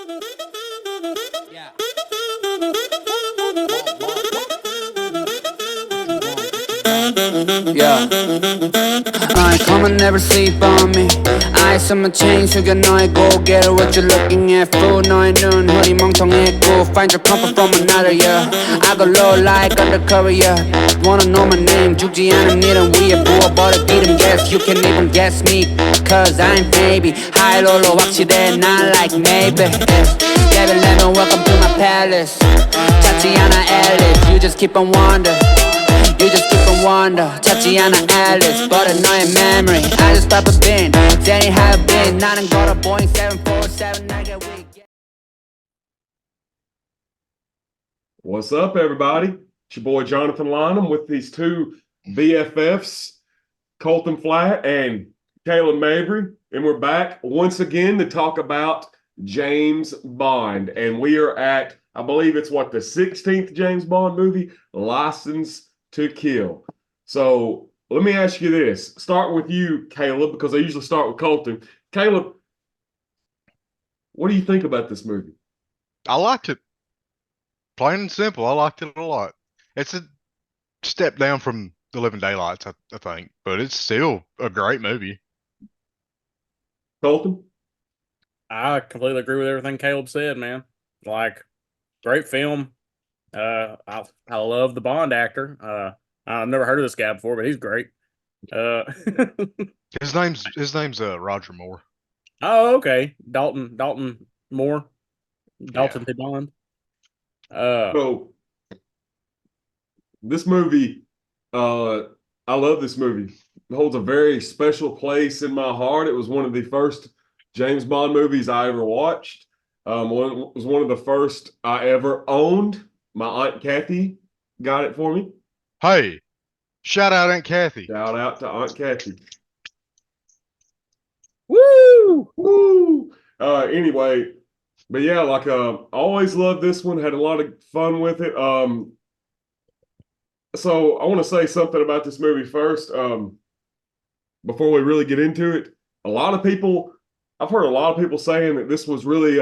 Yeah. Yeah. Come and never sleep on me. Eyes on my chain 숙여 너의 고개를 what you looking at fool 너의 눈 허리 멍청했고 find your comfort from another yeah. I go low like undercover yeah. Wanna know my name 죽지 않은 일은 위에 부어버려 기름 guess you can even guess me cause I'm baby high low로 확실해 not like maybe Devil let me welcome to my palace 찾지 않아 Alice you just keep on wonder You just keep on wonder 찾지 않아 Alice 버려 너의 memory I just pop a bin Danny have been 나는 걸어 Boeing 747 날개 위 What's up, everybody? It's your boy Jonathan Lynham with these two BFFs, Colton Flatt and Caleb Mabry, and we're back once again to talk about James Bond. And we are at, I believe it's the 16th James Bond movie, License to Kill. So let me ask you this. Start with you, Caleb, because I usually start with Colton. Caleb, what do you think about this movie? I liked it. Plain and simple, I liked it a lot. It's a step down from The Living Daylights, I think, but it's still a great movie. Colton? I completely agree with everything Caleb said, man. Like, great film. I love the Bond actor. I've never heard of this guy before, but he's great. His name's Roger Moore. Oh, okay. Dalton Moore. Dalton T. Bond. So this movie, I love this movie. It holds a very special place in my heart. It was one of the first James Bond movies I ever watched. It was one of the first I ever owned. My Aunt Kathy got it for me. Hey, shout out Aunt Kathy. Shout out to Aunt Kathy. Woo! Woo! Anyway, but yeah, I always loved this one. Had a lot of fun with it. So I want to say something about this movie first. Before we really get into it, I've heard a lot of people saying that this was really,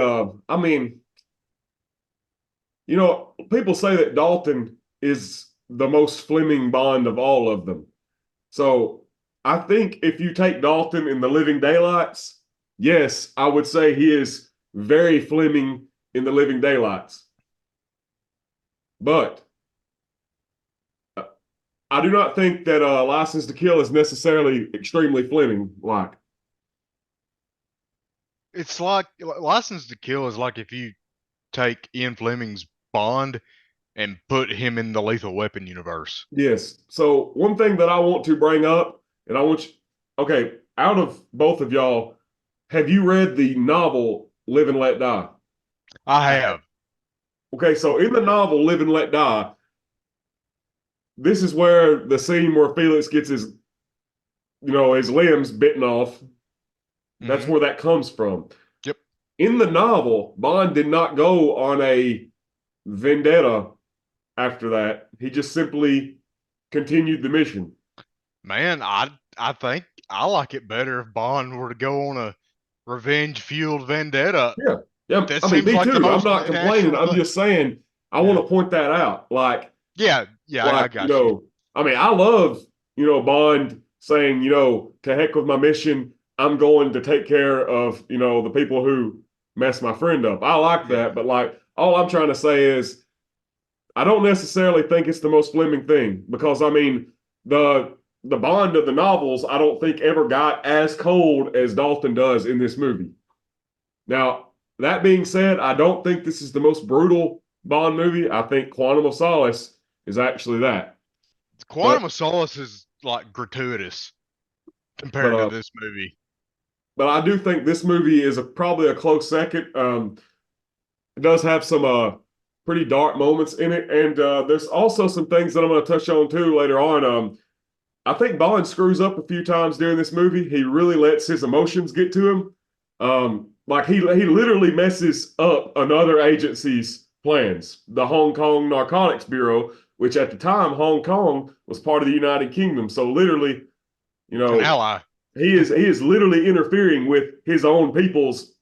people say that Dalton is the most Fleming Bond of all of them. So I think if you take Dalton in The Living Daylights, yes, I would say he is very Fleming in The Living Daylights. But I do not think that License to Kill is necessarily extremely Fleming-like. It's like License to Kill is like if you take Ian Fleming's Bond and put him in the Lethal Weapon universe. Yes. So one thing that I want to bring up, and out of both of y'all, have you read the novel Live and Let Die? I have. Okay, so in the novel Live and Let Die, this is where the scene where Felix gets his limbs bitten off. That's where that comes from. Yep. In the novel, Bond did not go on a vendetta after that. He just simply continued the mission. Man, I think I like it better if Bond were to go on a revenge-fueled vendetta. Yeah. That I mean, me seems like too. the most I'm not complaining. natural I'm just saying I want to point that out. I got you. I mean, I love, Bond saying, to heck with my mission. I'm going to take care of, the people who mess my friend up. I like that. But all I'm trying to say is I don't necessarily think it's the most Fleming thing because, I mean, the Bond of the novels, I don't think ever got as cold as Dalton does in this movie. Now, that being said, I don't think this is the most brutal Bond movie. I think Quantum of Solace is actually that. Quantum of Solace is like gratuitous compared to this movie. But I do think this movie is probably a close second. It does have some pretty dark moments in it. And there's also some things that I'm going to touch on too later on. I think Bond screws up a few times during this movie. He really lets his emotions get to him. He literally messes up another agency's plans, the Hong Kong Narcotics Bureau, which at the time Hong Kong was part of the United Kingdom. So literally, an ally. He is literally interfering with his own people's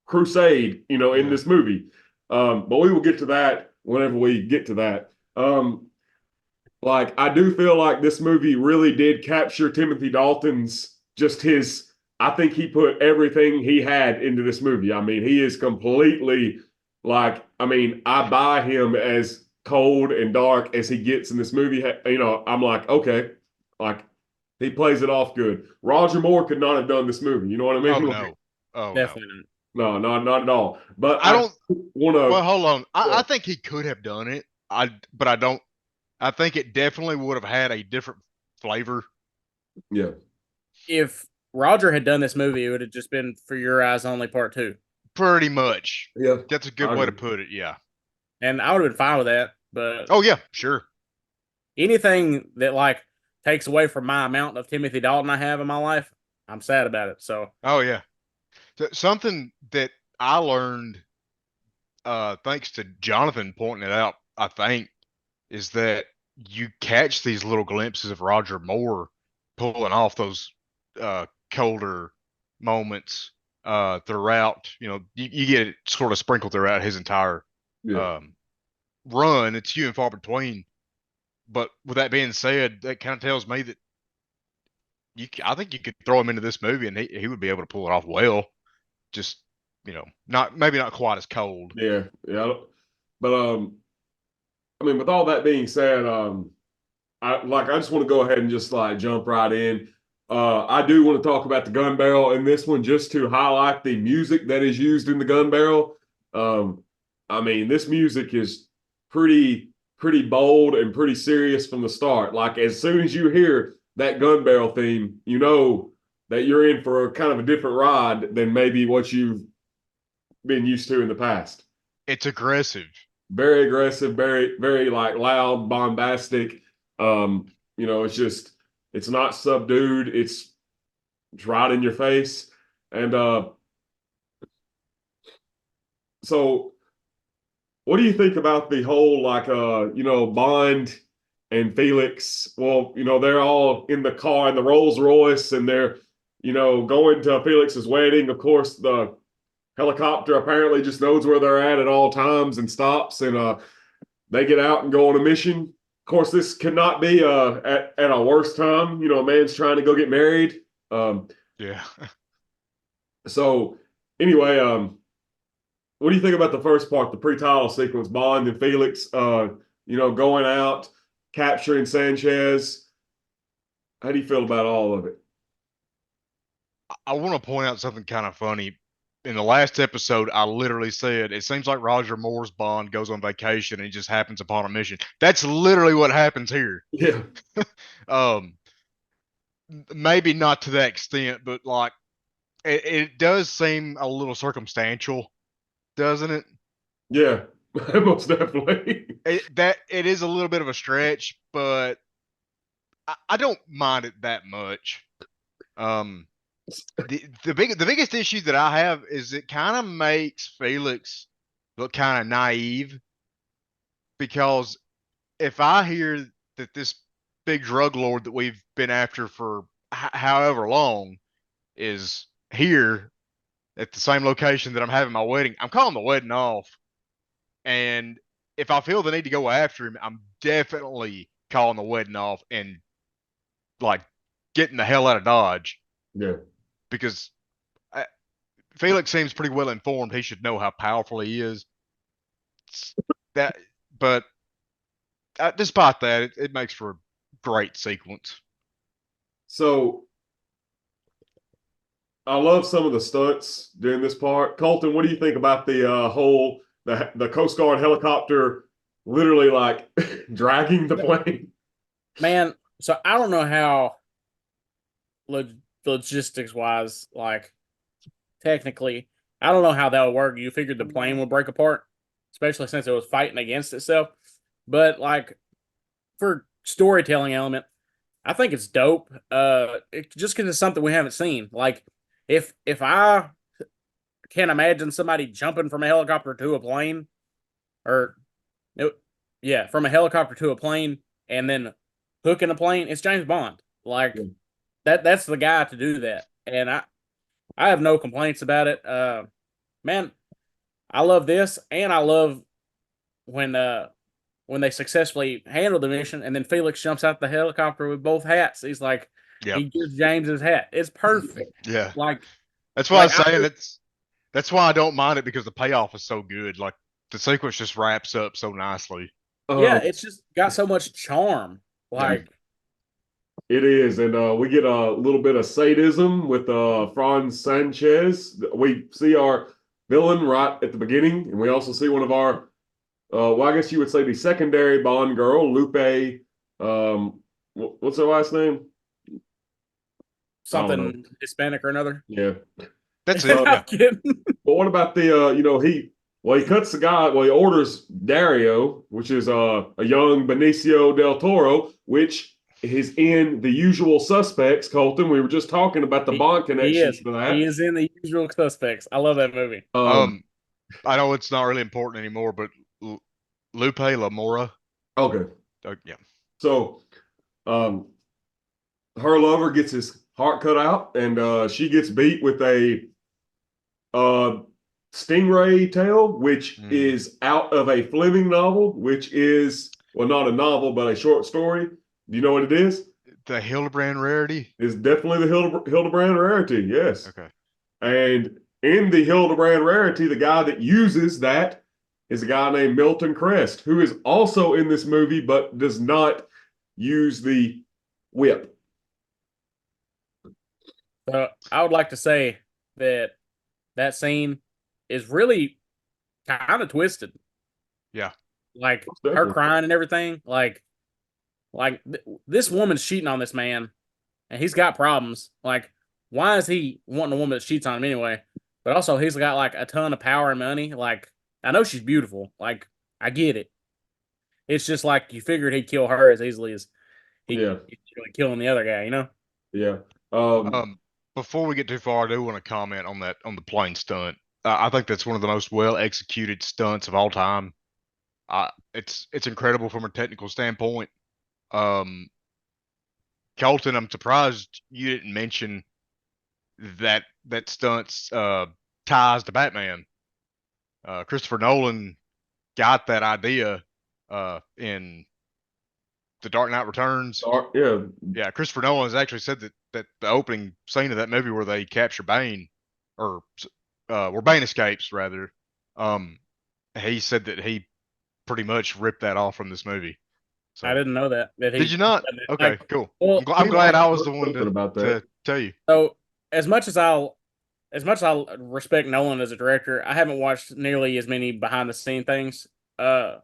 crusade, in Yeah. this movie. But we will get to that whenever we get to that. Like I do feel like this movie really did capture Timothy Dalton's just his. I think he put everything he had into this movie. I mean, he is completely like. I mean, I buy him as cold and dark as he gets in this movie. I'm like, okay, like he plays it off good. Roger Moore could not have done this movie. You know what I mean? Oh Like, no. Oh no. Definitely no, not at all. But I I don't. want Well, to. hold on. Yeah. I think he could have done it. But I don't. I think it definitely would have had a different flavor. Yeah. if Roger had done this movie, it would have just been For Your Eyes Only Part 2. Pretty much. Yeah. That's a good way to put it. Yeah. And I would have been fine with that. But Oh yeah, sure. anything that like takes away from my amount of Timothy Dalton I have in my life, I'm sad about it. So Oh yeah. Something that I learned, thanks to Jonathan pointing it out, I think, is that you catch these little glimpses of Roger Moore pulling off those colder moments throughout. You get it sort of sprinkled throughout his entire Yeah. run. It's few and far between. But with that being said, that kind of tells me that I think you could throw him into this movie and he would be able to pull it off well. Just maybe not quite as cold. Yeah. Yeah. But I mean, with all that being said, I just want to go ahead and just like jump right in. I do want to talk about the gun barrel in this one just to highlight the music that is used in the gun barrel. I mean, this music is pretty bold and pretty serious from the start. Like as soon as you hear that gun barrel theme, you know that you're in for a kind of a different ride than maybe what you've been used to in the past. It's aggressive. Very aggressive, very, very like loud, bombastic. It's not subdued, it's right in your face. And so what do you think about the whole like Bond and Felix? Well, they're all in the car in the Rolls Royce and they're, going to Felix's wedding. Of course, the helicopter apparently just knows where they're at all times and stops and they get out and go on a mission. Of course, this cannot be at a worse time. A man's trying to go get married. Yeah. So anyway, what do you think about the first part, the pre-title sequence, Bond and Felix, going out, capturing Sanchez? How do you feel about all of it? I want to point out something kind of funny. In the last episode, I literally said it seems like Roger Moore's Bond goes on vacation and he just happens upon a mission. That's literally what happens here. Yeah. Maybe not to that extent, but like it does seem a little circumstantial, doesn't it? Yeah, most definitely. It is a little bit of a stretch, but I don't mind it that much. The biggest issue that I have is it kind of makes Felix look kind of naive, because if I hear that this big drug lord that we've been after for however long is here at the same location that I'm having my wedding, I'm calling the wedding off. And if I feel the need to go after him, I'm definitely calling the wedding off and like getting the hell out of Dodge. Yeah. Because Felix seems pretty well informed. He should know how powerful he is. But despite that, it makes for a great sequence. So I love some of the stunts during this part. Colton, what do you think about the the Coast Guard helicopter literally like dragging the plane? man, so I don't know how logistics wise, like technically, I don't know how that would work. You figured the plane would break apart, especially since it was fighting against itself. But like for storytelling element, I think it's dope. Just because it's something we haven't seen. Like if I can't imagine somebody jumping from a helicopter to a plane, or yeah, from a helicopter to a plane and then hooking a plane, it's James Bond. Like that's the guy to do that, and I have no complaints about it. man, I love this, and I love when they successfully handle the mission, and then Felix jumps out the helicopter with both hats. He's like, Yep. he gives James his hat. It's perfect. Yeah. Like, That's why I was like saying that's why I don't mind it, because the payoff is so good. Like the sequence just wraps up so nicely. yeah, it's just got so much charm. Like, It is, and we get a little bit of sadism with Franz Sanchez. We see our villain right at the beginning, and we also see one of our, well, I guess you would say the secondary Bond girl, Lupe. What's her last name? something Hispanic or another. Yeah. That's it. I'm kidding. But what about the, he cuts the guy, well, he orders Dario, which is a young Benicio del Toro, which is in The Usual Suspects, Colton. We were just talking about the Bond connections to that. He is in The Usual Suspects. I love that movie. I know it's not really important anymore, but Lupe Lamora. Okay. Yeah. So, her lover gets his heart cut out, and she gets beat with a stingray tail, which is out of a Fleming novel, which is, well, not a novel, but a short story. Do you know what it is? The Hildebrand rarity? It's definitely the Hildebrand rarity, yes. Okay. And in the Hildebrand rarity, the guy that uses that is a guy named Milton Crest, who is also in this movie, but does not use the whip. So I would like to say that scene is really kind of twisted. Yeah. Like her Definitely. crying and everything. Like this woman's cheating on this man, and he's got problems. Like, why is he wanting a woman that cheats on him anyway? But also, he's got like a ton of power and money. Like, I know she's beautiful. Like, I get it. It's just like you figured he'd kill her as easily as he's really killing the other guy. You know? Yeah. Before we get too far, I do want to comment on the plane stunt. I think that's one of the most well executed stunts of all time. It's incredible from a technical standpoint. Colton, I'm surprised you didn't mention that stunt's ties to Batman. Christopher Nolan got that idea in The Dark Knight Returns. Yeah, Christopher Nolan has actually said that the opening scene of that movie where they capture Bane, or where Bane escapes, rather, he said that he pretty much ripped that off from this movie. So, I didn't know that. Did you not? Okay, cool. Well, I'm glad I was the one to tell you. So, as much as I respect Nolan as a director, I haven't watched nearly as many behind the scene things on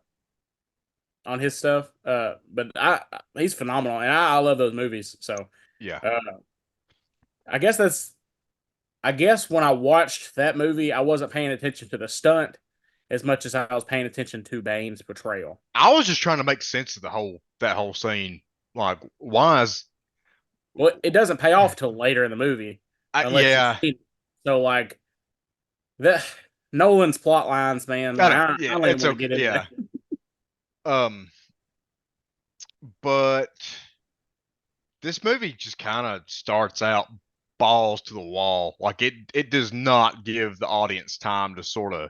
his stuff. But he's phenomenal, and I love those movies. So yeah, I guess when I watched that movie, I wasn't paying attention to the stunt as much as I was paying attention to Bane's portrayal. I was just trying to make sense of that whole scene. Like, why is? Well, it doesn't pay off till later in the movie. Yeah. So like the Nolan's plot lines, man. I don't even want to get into that. But this movie just kind of starts out balls to the wall. Like it does not give the audience time to sort of.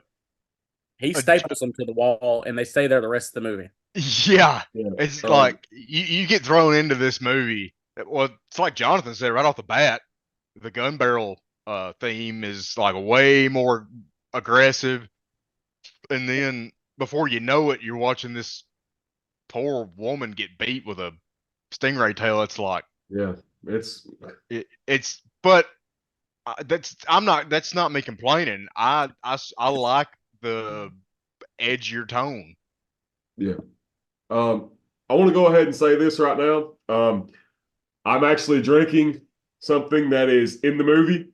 He staples them to the wall, and they stay there the rest of the movie. Yeah. It's like you get thrown into this movie. Well, it's like Jonathan said right off the bat. The gun barrel theme is like way more aggressive, and then before you know it, you're watching this poor woman get beat with a stingray tail. It's like, but that's not me complaining. I like the edgier tone. Yeah. I want to go ahead and say this right now. I'm actually drinking something that is in the movie.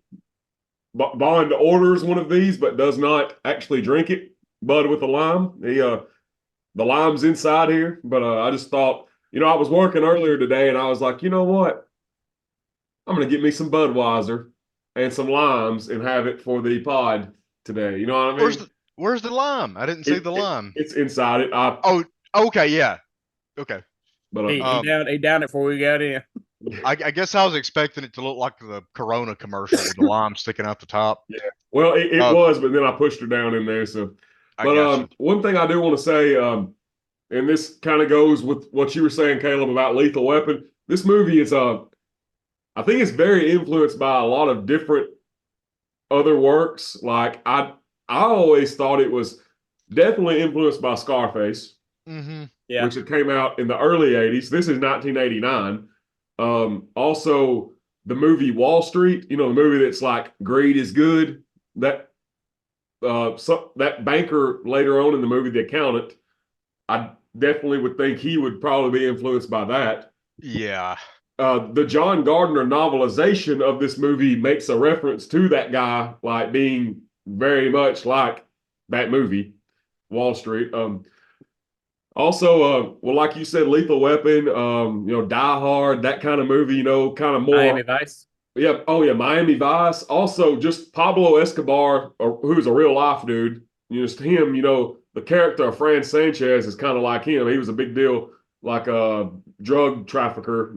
Bond orders one of these, but does not actually drink it. Bud with a lime. The lime's inside here, but I just thought, I was working earlier today, and I was like, you know what? I'm gonna get me some Budweiser and some limes and have it for the pod today. You know what I mean? Where's the lime? I didn't see the lime. It's inside it. Okay, yeah. Okay. But he downed it before we got in. I guess I was expecting it to look like the Corona commercial with the lime sticking out the top. Well, it Uh, was, but then I pushed her down in there. So, I but got you. one thing I do want to say, and this kind of goes with what you were saying, Caleb, about Lethal Weapon. This movie is, I think it's very influenced by a lot of different other works. Like I always thought it was definitely influenced by Scarface, Mm-hmm. Yeah. which it came out in the early 80s. This is 1989. Also the movie Wall Street, the movie that's like greed is good. That that banker later on in the movie, the accountant, I definitely would think he would probably be influenced by that. Yeah. The John Gardner novelization of this movie makes a reference to that guy, like being very much like that movie, Wall Street. Also, well, like you said, Lethal Weapon, Die Hard, that kind of movie, kind of Miami more. Vice. Yeah, oh yeah, Miami Vice. Also, just Pablo Escobar, who's a real life dude. Just him, the character of Fran Sanchez is kind of like him. He was a big deal, like a drug trafficker.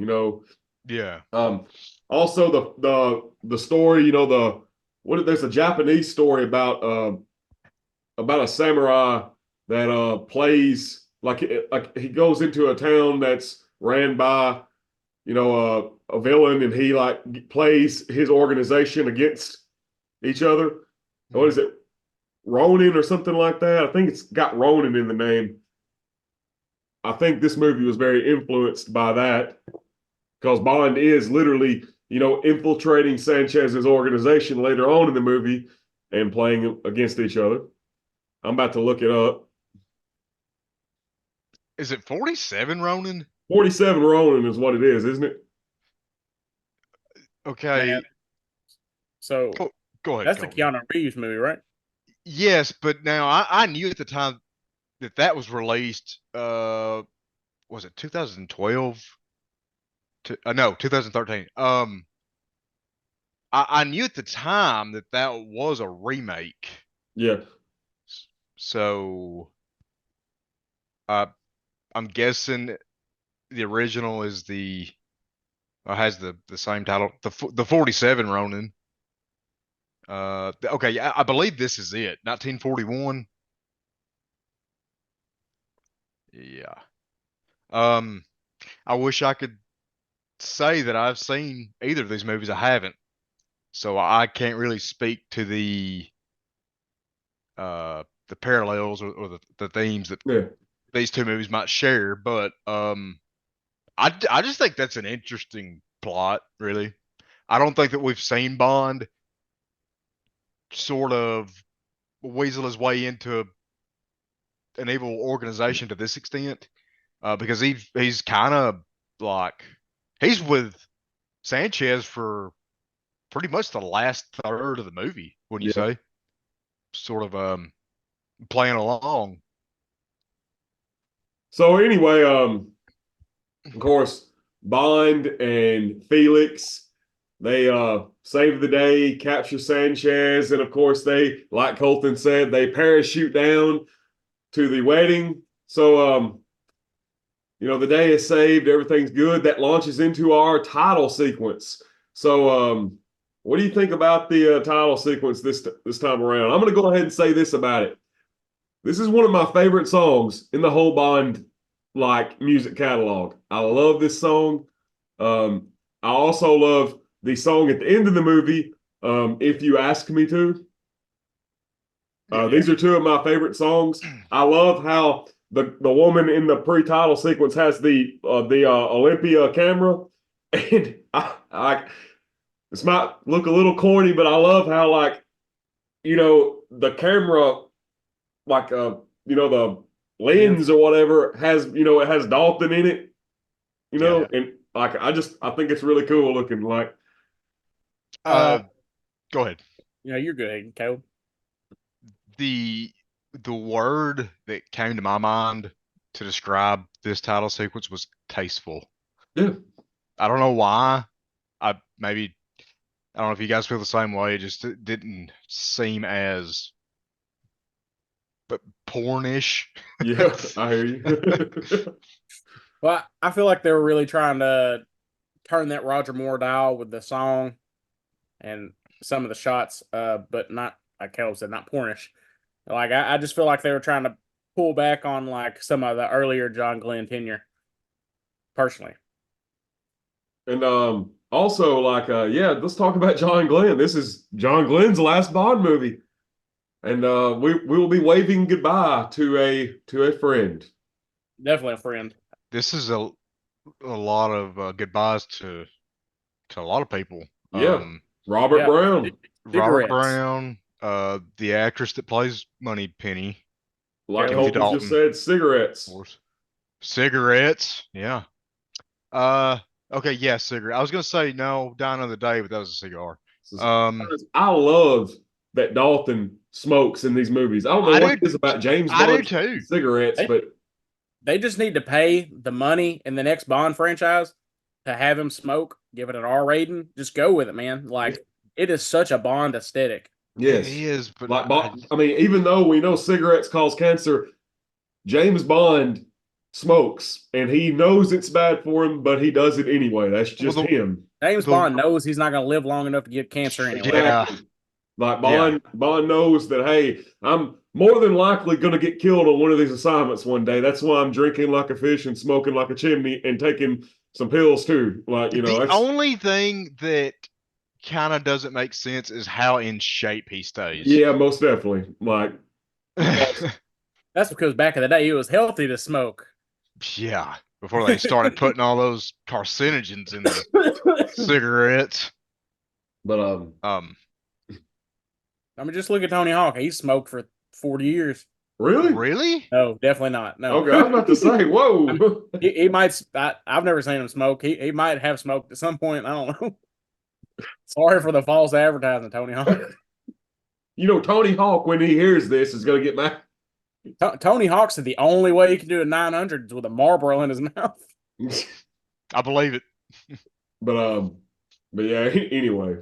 Yeah. Um, Also the story, there's a Japanese story about a samurai that plays like he goes into a town that's ran by a villain, and he like plays his organization against each other. What is it, Ronin or something like that? I think it's got Ronin in the name. I think this movie was very influenced by that because Bond is literally infiltrating Sanchez's organization later on in the movie and playing against each other. I'm about to look it up. Is it 47 Ronin? 47 Ronin is what it is, isn't it? Okay. Man. So Go ahead, that's the Colton. Keanu Reeves movie, right? Yes, but now I knew at the time that was released. Was it 2012? No, 2013. I knew at the time that was a remake. Yeah. So, I'm guessing the original is has the same title, the 47 Ronin. Okay, yeah, I believe this is it, 1941. Yeah. Um, I wish I could say that I've seen either of these movies. I haven't, so I can't really speak to the parallels or the themes that Yeah. these two movies might share. But I just think that's an interesting plot, really. I don't think that we've seen Bond sort of weasel his way into an evil organization to this extent, because he's kind of like he's with Sanchez for pretty much the last third of the movie, when you Yeah. say, sort of playing along. So anyway, of course, Bond and Felix, they save the day, capture Sanchez, and of course they, like Colton said, they parachute down to the wedding. So the day is saved, everything's good. That launches into our title sequence. So what do you think about the title sequence this time around? I'm going to go ahead and say this about it. This is one of my favorite songs in the whole Bond music catalog. I love this song. I also love the song at the end of the movie, If You Ask Me To. These are two of my favorite songs. I love how the woman in the pre-title sequence has the Olympia camera, and this might look a little corny, but I love how the camera, the lens or whatever has it has Dalton in it, Yeah. and I think it's really cool looking. Like, Go ahead. You're good, Caleb. The word that came to my mind to describe this title sequence was tasteful. yeah, I don't know why. I don't know if you guys feel the same way. It just didn't seem as pornish. yeah, I hear you. Well, I feel like they were really trying to turn that Roger Moore dial with the song and some of the shots, but not, like Caleb said, not pornish. Like I just feel like they were trying to pull back on like some of the earlier John Glenn tenure, personally. And also, like, yeah, let's talk about John Glenn. This is John Glenn's last Bond movie, and we will be waving goodbye to a friend. Definitely a friend. This is a lot of goodbyes to a lot of people. Yeah, Robert Yeah. Brown. Robert Cigarettes. Brown, the actress that plays Moneypenny, Like Timothy Colton just Dalton. said, cigarettes. of course. Cigarettes, yeah. Okay, yeah, cigarette. I was gonna say no, Die Another Day, but that was a cigar. I love that Dalton smokes in these movies. I don't know I what do- it is about James I do Bond too. cigarettes, but They just need to pay the money in the next Bond franchise to have him smoke, give it an R rating. Just go with it, man. Like, it is such a Bond aesthetic. yes, It is, but like I mean, even though we know cigarettes cause cancer, James Bond smokes, and he knows it's bad for him, but he does it anyway. That's just him. James Bond knows he's not going to live long enough to get cancer anyway. Yeah. Like Bond knows that, hey, I'm more than likely going to get killed on one of these assignments one day. That's why I'm drinking like a fish and smoking like a chimney and taking some pills too. Like, you know, the only thing that kind of doesn't make sense is how in shape he stays. Yeah, most definitely. Like, That's because back in the day, it was healthy to smoke. Yeah, before they started putting all those carcinogens in the cigarettes. But I mean, just look at Tony Hawk. He smoked for 40 years. Really? No, definitely not. No. Okay, I was about to say, whoa. He might. I've never seen him smoke. He might have smoked at some point. I don't know. Sorry for the false advertising, Tony Hawk. You know, Tony Hawk, when he hears this, is going to get mad. Tony Hawk said the only way he can do a 900 is with a Marlboro in his mouth. I believe it. But yeah. Anyway,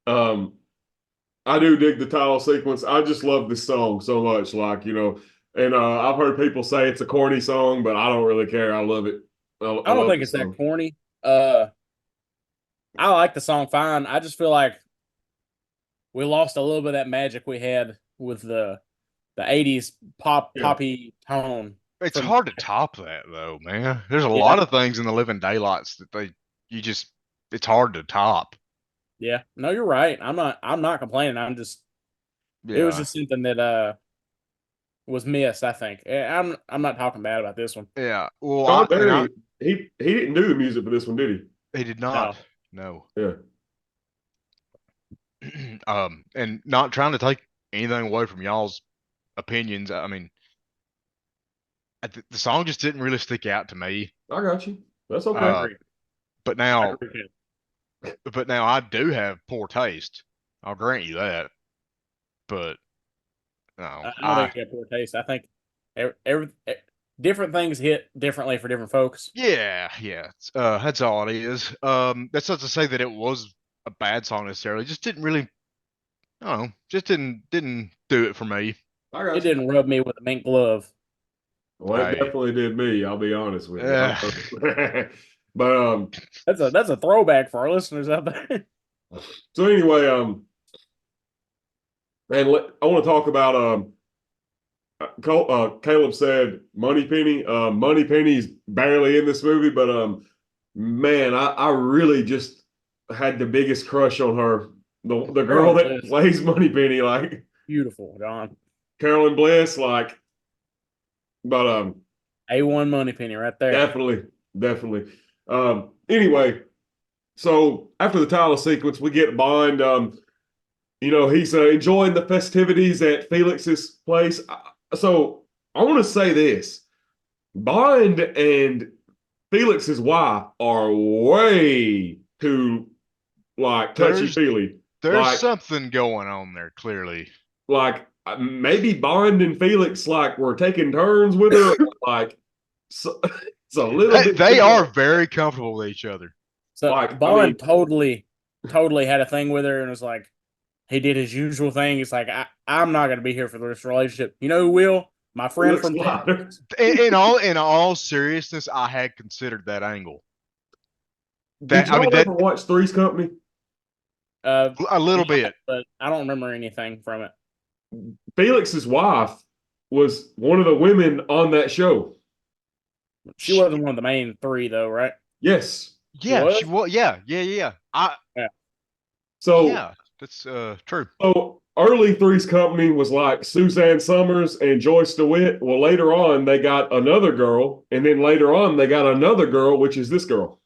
I do dig the title sequence. I just love this song so much. Like, you know, and I've heard people say it's a corny song, but I don't really care. I love it. I don't think it's that corny. I like the song fine. I just feel like we lost a little bit of that magic we had with the 80s poppy tone. It's hard to top that though, man. There's a lot of things in the Living Daylights that it's hard to top. Yeah, no, you're right. I'm not complaining. I'm just it was just something that was missed, I think. I'm not talking bad about this one. Yeah. Well, he didn't do the music for this one, did he? He did not. No. Yeah. And not trying to take anything away from y'all's opinions. I mean, the song just didn't really stick out to me. I got you. That's okay. But now I do have poor taste. I'll grant you that. But no, I don't think you have poor taste. I think every different things hit differently for different folks. Yeah. That's all it is. That's not to say that it was a bad song necessarily. Just didn't really. I don't know. Just didn't do it for me. It didn't rub me with a mink glove. Well, it definitely did me. I'll be honest with you. But that's a throwback for our listeners out there. So anyway, and I want to talk about Caleb said Moneypenny. Moneypenny's barely in this movie, but man, I really just had the biggest crush on her. The girl that plays Moneypenny, like beautiful, John. Carolyn Bliss, like, but A1 Moneypenny right there. Definitely. Anyway, so after the title sequence, we get Bond. You know, he's enjoying the festivities at Felix's place. So I want to say this: Bond and Felix's wife are way too like touchy-feely. There's something going on there, clearly. Like maybe Bond and Felix like were taking turns with her. Like so, it's a little bit. They are very comfortable with each other. So like, Bond totally had a thing with her and was like, he did his usual thing. He's like, I'm not going to be here for this relationship. You know who will? My friend from in all seriousness, I had considered that angle. Did y'all ever watch Three's Company? A little bit. But I don't remember anything from it. Felix's wife was one of the women on that show. She wasn't one of the main three, though, right? Yes. Yeah, was? she was. Yeah. Yeah. So yeah, that's true. So early Three's Company was like Suzanne Summers and Joyce DeWitt. Well, later on they got another girl, and then later on they got another girl, which is this girl.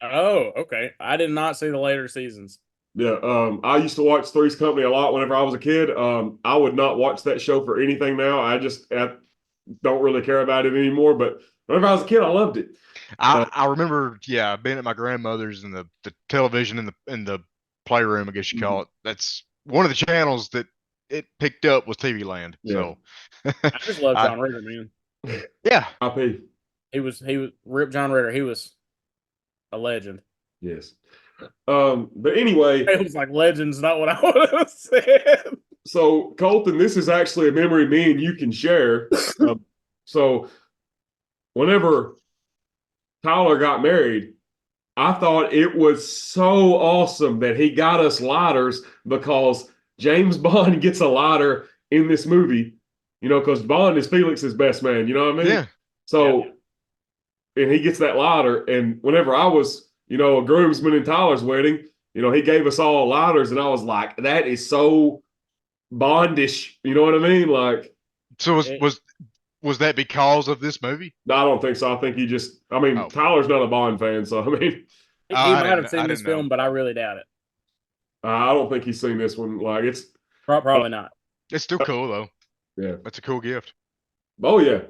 Oh, okay. I did not see the later seasons. Yeah, I used to watch Three's Company a lot whenever I was a kid. I would not watch that show for anything now. I don't really care about it anymore. But whenever I was a kid, I loved it. I remember, being at my grandmother's and the television in the playroom, I guess you call it. That's one of the channels that it picked up was TV Land. Yeah. So I just love John Ritter, man. Yeah. IP. He was Rip John Ritter. He was a legend. Yes. But anyway, it was like legend's not what I would have said. So Colton, this is actually a memory me and you can share. So whenever Tyler got married, I thought it was so awesome that he got us lighters because James Bond gets a lighter in this movie, because Bond is Felix's best man, you know what I mean? Yeah. So, and he gets that lighter. And whenever I was, a groomsman in Tyler's wedding, he gave us all lighters. And I was like, that is so Bondish. You know what I mean? Like, so was that because of this movie? No, I don't think so. I think Tyler's not a Bond fan, so he might have seen this film, but I really doubt it. I don't think he's seen this one. Like, it's probably not. It's still cool though. Yeah, that's a cool gift. Oh yeah.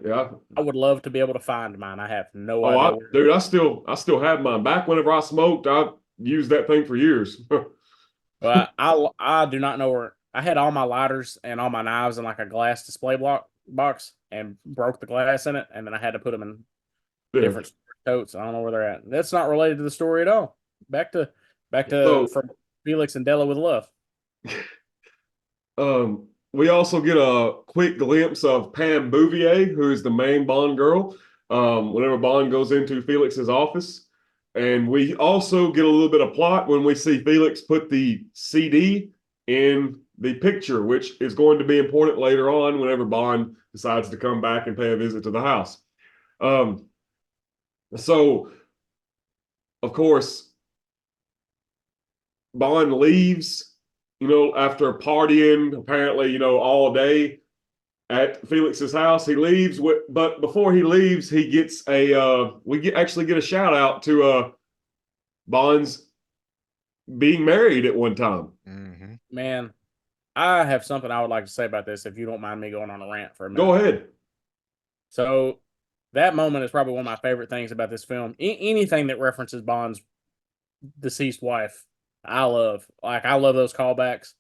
I would love to be able to find mine. I have no idea. Dude, I still have mine. Back whenever I smoked, I used that thing for years. Well, I do not know where I had all my lighters and all my knives in like a glass display box and broke the glass in it, and then I had to put them in different totes. I don't know where they're at. That's not related to the story at all. Back to from Felix and Della with love. We also get a quick glimpse of Pam Bouvier, who is the main Bond girl. Whenever Bond goes into Felix's office, and we also get a little bit of plot when we see Felix put the CD in the picture, which is going to be important later on whenever Bond decides to come back and pay a visit to the house. So, of course, Bond leaves, after partying, apparently, all day at Felix's house. He leaves, but before he leaves, he gets actually get a shout out to Bond's being married at one time. Mm-hmm. Man, I have something I would like to say about this, if you don't mind me going on a rant for a minute. Go ahead. So that moment is probably one of my favorite things about this film. Anything that references Bond's deceased wife, I love. Like, I love those callbacks.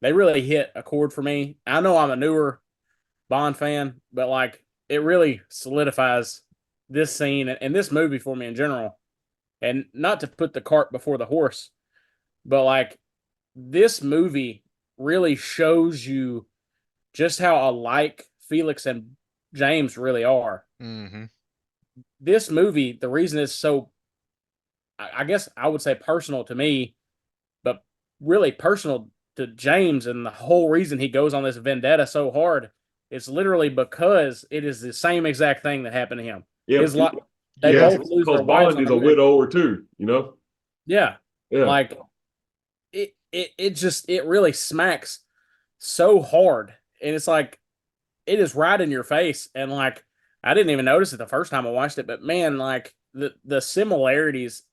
They really hit a chord for me. I know I'm a newer Bond fan, but like, it really solidifies this scene and this movie for me in general. And not to put the cart before the horse, but like, this movie really shows you just how alike Felix and James really are. Mm-hmm. This movie, the reason it's so, I guess I would say personal to me, but really personal to James, and the whole reason he goes on this vendetta so hard, it's literally because it is the same exact thing that happened to him. Yeah, they both lose their wives. Bond is a widower too, Yeah. Like, it really smacks so hard, and it's like, it is right in your face. And like, I didn't even notice it the first time I watched it, but man, like, the similarities.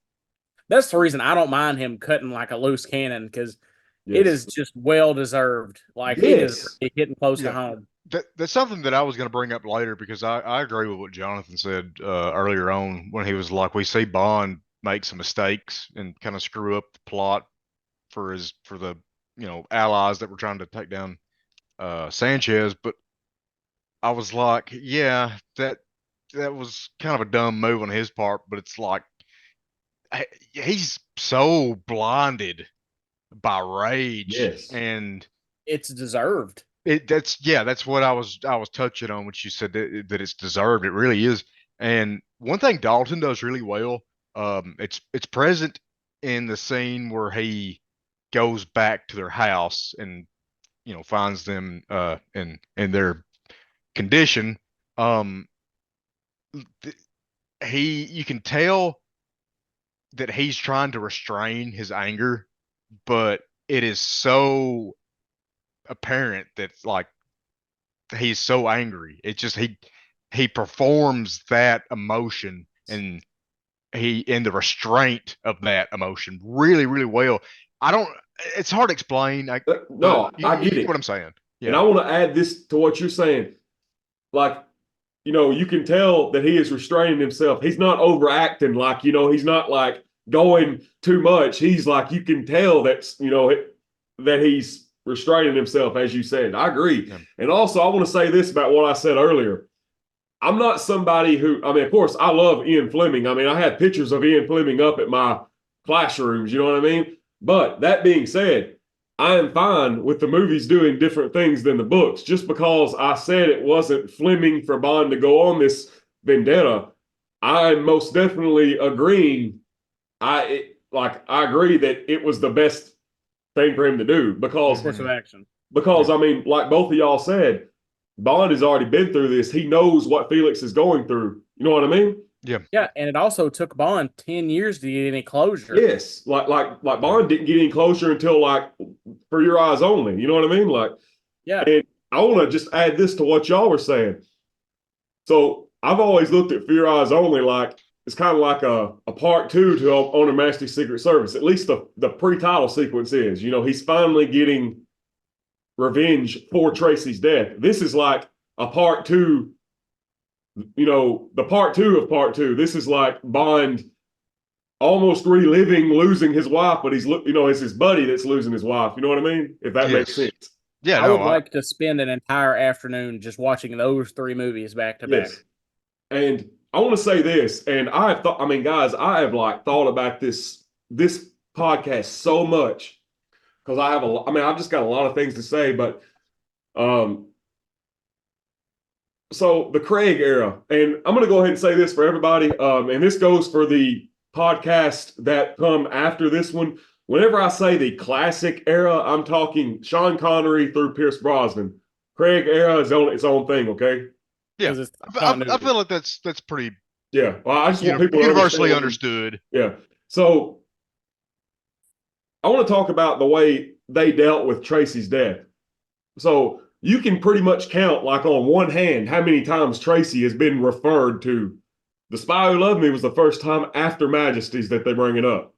That's the reason I don't mind him cutting like a loose cannon, because it is just well deserved. Like, it is hitting close to home. That's something that I was going to bring up later, because I agree with what Jonathan said earlier on, when he was like, we see Bond make some mistakes and kind of screw up the plot for the allies that were trying to take down Sanchez. But I was like, yeah, that was kind of a dumb move on his part, but it's like, he's so blinded by rage, and it's deserved. That's what I was touching on when you said that it's deserved. It really is. And one thing Dalton does really well It's present in the scene where he goes back to their house and finds them in their condition. Um, you can tell that he's trying to restrain his anger, but it is so apparent that like he's so angry. It's just he performs that emotion and he in the restraint of that emotion really, really well. I don't. It's hard to explain. No, I get you it. what I'm saying. And Yeah. I want to add this to what you're saying. Like, you can tell that he is restraining himself. He's not overacting. Like, he's not like going too much. He's like, you can tell that he's restraining himself, as you said. I agree. Yeah. And also, I want to say this about what I said earlier. I'm not somebody who, I mean, of course, I love Ian Fleming. I mean, I had pictures of Ian Fleming up at my classrooms, you know what I mean? But that being said, I am fine with the movies doing different things than the books. Just because I said it wasn't Fleming for Bond to go on this vendetta, I'm most definitely agreeing. I agree that it was the best thing for him to do because Course of action. I mean, like both of y'all said, Bond has already been through this. He knows what Felix is going through. You know what I mean? Yeah. Yeah, and it also took Bond 10 years to get any closure. Yes. Like Bond didn't get any closure until like For Your Eyes Only. You know what I mean? Like, Yeah. and I want to just add this to what y'all were saying. So I've always looked at For Your Eyes Only like it's kind of like a part two to On Her Majesty's Secret Service. At least the pre-title sequence is. He's finally getting revenge for Tracy's death. This is like a part two, the part two of part two. This is like Bond almost reliving losing his wife, but it's his buddy that's losing his wife. You know what I mean? If that makes sense. Yeah, I would like to spend an entire afternoon just watching those three movies back to back. And I want to say this, and I mean, guys, I have like thought about this podcast so much because I've just got a lot of things to say, but so the Craig era, and I'm going to go ahead and say this for everybody, and this goes for the podcast that come after this one. Whenever I say the classic era, I'm talking Sean Connery through Pierce Brosnan. Craig era is on its own thing, okay? Yeah, I feel like that's pretty. Yeah, well, I just want people universally understood. Yeah, so I want to talk about the way they dealt with Tracy's death. So you can pretty much count, like on one hand, how many times Tracy has been referred to. The Spy Who Loved Me was the first time after Majesty's that they bring it up.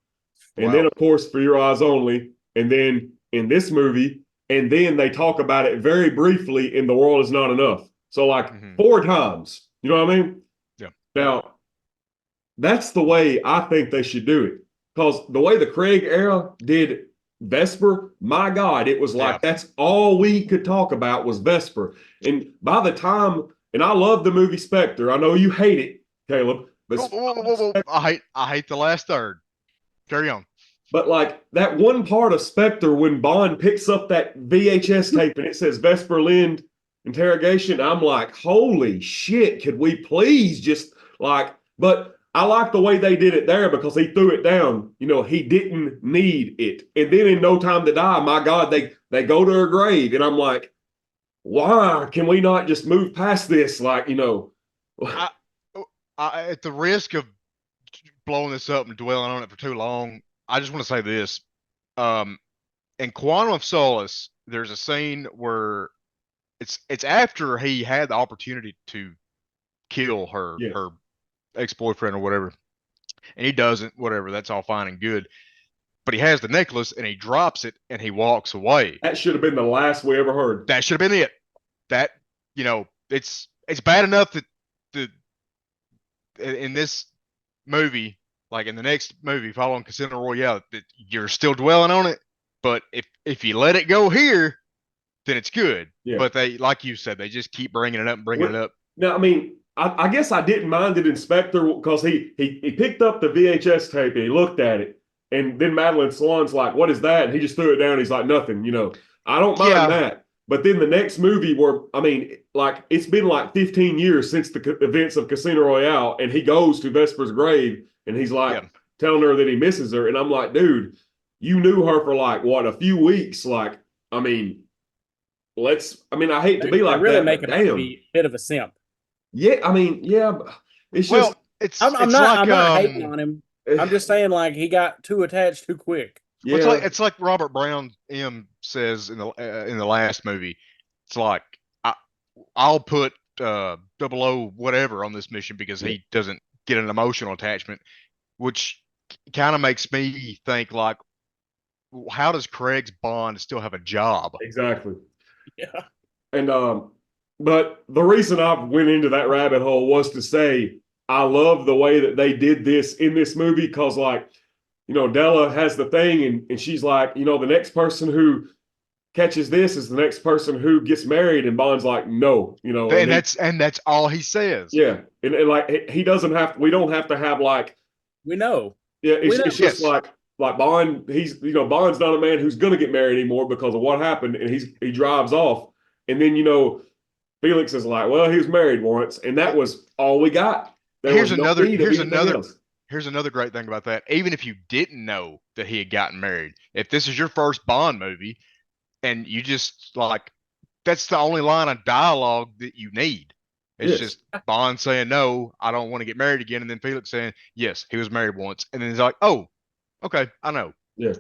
And then, of course, For Your Eyes Only. And then in this movie, and then they talk about it very briefly in The World Is Not Enough. So like 4 times. You know what I mean? Yeah. Now, that's the way I think they should do it. Because the way the Craig era did Vesper, my God, it was like that's all we could talk about was Vesper. And by the time, and I love the movie Spectre. I know you hate it, Caleb. But whoa. I hate the last third. Carry on. But like that one part of Spectre when Bond picks up that VHS tape and it says Vesper Lind interrogation, I'm like, holy shit, could we please just like, but I like the way they did it there because he threw it down. He didn't need it. And then in No Time to Die, my God, they go to her grave. And I'm like, why can we not just move past this? Like, I, at the risk of blowing this up and dwelling on it for too long, I just want to say this. In Quantum of Solace, there's a scene where it's after he had the opportunity to kill her ex-boyfriend or whatever, and he doesn't. Whatever, that's all fine and good. But he has the necklace and he drops it and he walks away. That should have been the last we ever heard. That should have been it. That it's bad enough that in this movie, like in the next movie, following Casino Royale, that you're still dwelling on it. But if you let it go here, then it's good. Yeah. But they, like you said, they just keep bringing it up and bringing it up. Now, I mean, I guess I didn't mind it in Spectre because he picked up the VHS tape and he looked at it. And then Madeline Swan's like, what is that? And he just threw it down. He's like, nothing, I don't mind that. But then the next movie where, I mean, like it's been like 15 years since the events of Casino Royale, and he goes to Vesper's grave and he's like telling her that he misses her. And I'm like, dude, you knew her for like what, a few weeks. Like, I mean, I hate to be like really that, make but him out to damn. be a bit of a simp. Yeah, I mean, yeah, it's just I'm not hating on him. I'm just saying, like, he got too attached too quick. yeah. Well, it's like Robert Brown says in the last movie. It's like I'll put 00 whatever on this mission because he doesn't get an emotional attachment, which kind of makes me think like, how does Craig's Bond still have a job? Exactly. Yeah. And but the reason I went into that rabbit hole was to say I love the way that they did this in this movie because, like, you know, Della has the thing, and she's like, you know, the next person who catches this is the next person who gets married, and Bond's like, no, you know, and that's all he says. Yeah, and like he doesn't have. We don't have to have like. We know. Yeah, it's just like Bond. He's Bond's not a man who's going to get married anymore because of what happened, and he drives off, and then Felix is like, well, he was married once, and that was all we got. Here's another great thing about that. Even if you didn't know that he had gotten married, if this is your first Bond movie, and you just like, that's the only line of dialogue that you need. It's just Bond saying, no, I don't want to get married again. And then Felix saying, yes, he was married once. And then he's like, oh, okay, I know. Yeah.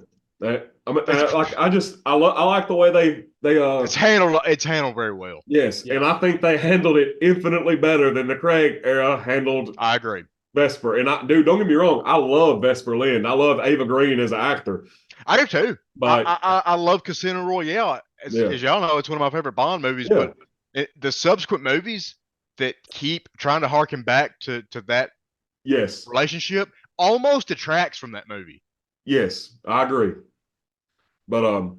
I like the way they it's handled very well. Yes. Yeah. And I think they handled it infinitely better than the Craig era handled. I agree. Vesper. And don't get me wrong, I love Vesper Lynn. I love Ava Green as an actor. I do too. But I love Casino Royale. As y'all know, it's one of my favorite Bond movies. Yeah. But the subsequent movies that keep trying to harken back to that relationship almost detracts from that movie. Yes, I agree. But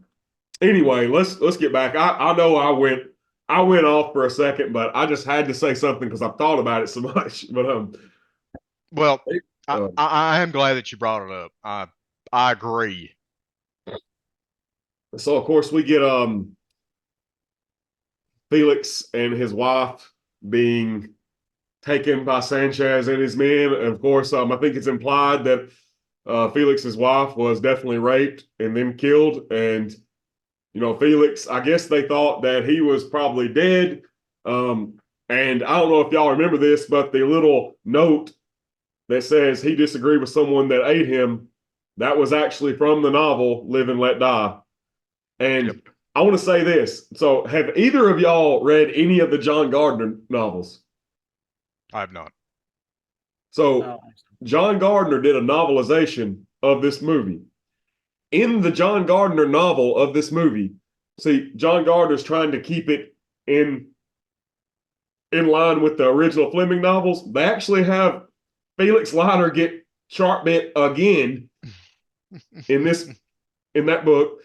anyway, let's get back. I know I went off for a second, but I just had to say something because I've thought about it so much. But well, I am glad that you brought it up. I agree. So of course we get Felix and his wife being taken by Sanchez and his men. And of course, I think it's implied that Felix's wife was definitely raped and then killed. And, Felix, I guess they thought that he was probably dead. And I don't know if y'all remember this, but the little note that says he disagreed with someone that ate him, that was actually from the novel Live and Let Die. And I want to say this. So have either of y'all read any of the John Gardner novels? I have not. So John Gardner did a novelization of this movie. In the John Gardner novel of this movie, see, John Gardner's trying to keep it in line with the original Fleming novels. They actually have Felix Leiter get sharp bit again in that book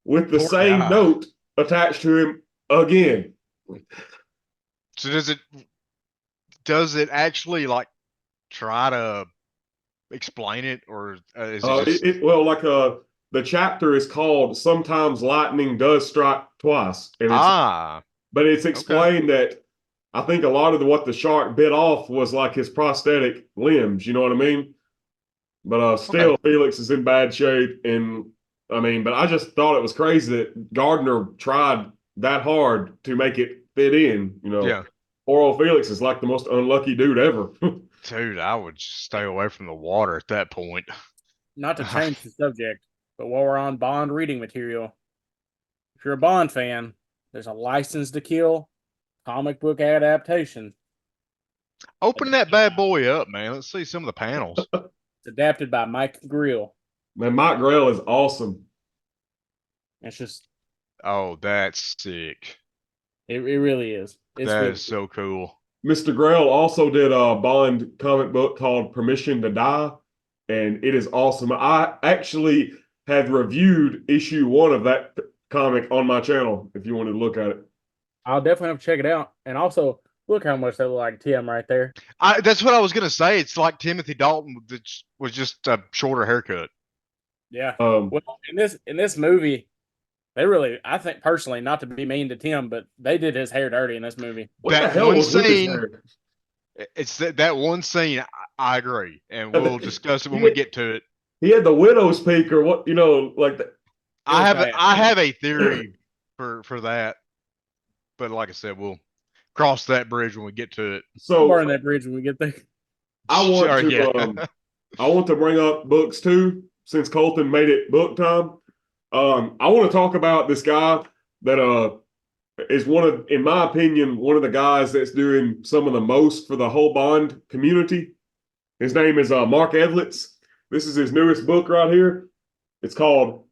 with the same note attached to him again. So does it actually like try to explain it, or is it just... the chapter is called "Sometimes Lightning Does Strike Twice," and but it's explained that I think a lot of what the shark bit off was like his prosthetic limbs. You know what I mean? But still, Felix is in bad shape, and but I just thought it was crazy that Gardner tried that hard to make it fit in. Poor old Felix is like the most unlucky dude ever. Dude, I would just stay away from the water at that point. Not to change the subject, but while we're on Bond reading material, if you're a Bond fan, there's a License to Kill comic book adaptation. Open that bad boy up, man. Let's see some of the panels. It's adapted by Mike Grill. Man, Mike Grell is awesome. It's just... Oh, that's sick. It really is. That is so cool. Mr. Grell also did a Bond comic book called Permission to Die, and it is awesome. I actually have reviewed issue 1 of that comic on my channel if you wanted to look at it. I'll definitely have to check it out. And also, look how much they look like Tim right there. That's what I was going to say. It's like Timothy Dalton was just a shorter haircut. Yeah. Well, in this movie, They really, I think personally, not to be mean to Tim, but they did his hair dirty in this movie. What the That hell one was with his scene- hair? It's that one scene. I agree, and we'll discuss it when Yeah. we get to it. He had the widow's peak or what, like that. I have bad. I have a theory for that, but like I said, we'll cross that bridge when we get to it. We'll So burn that bridge when we get there. I want Sure, to yeah. I want to bring up books too, since Colton made it book time. I want to talk about this guy that is in my opinion, one of the guys that's doing some of the most for the whole Bond community. His name is Mark Edlitz. This is his newest book right here. It's called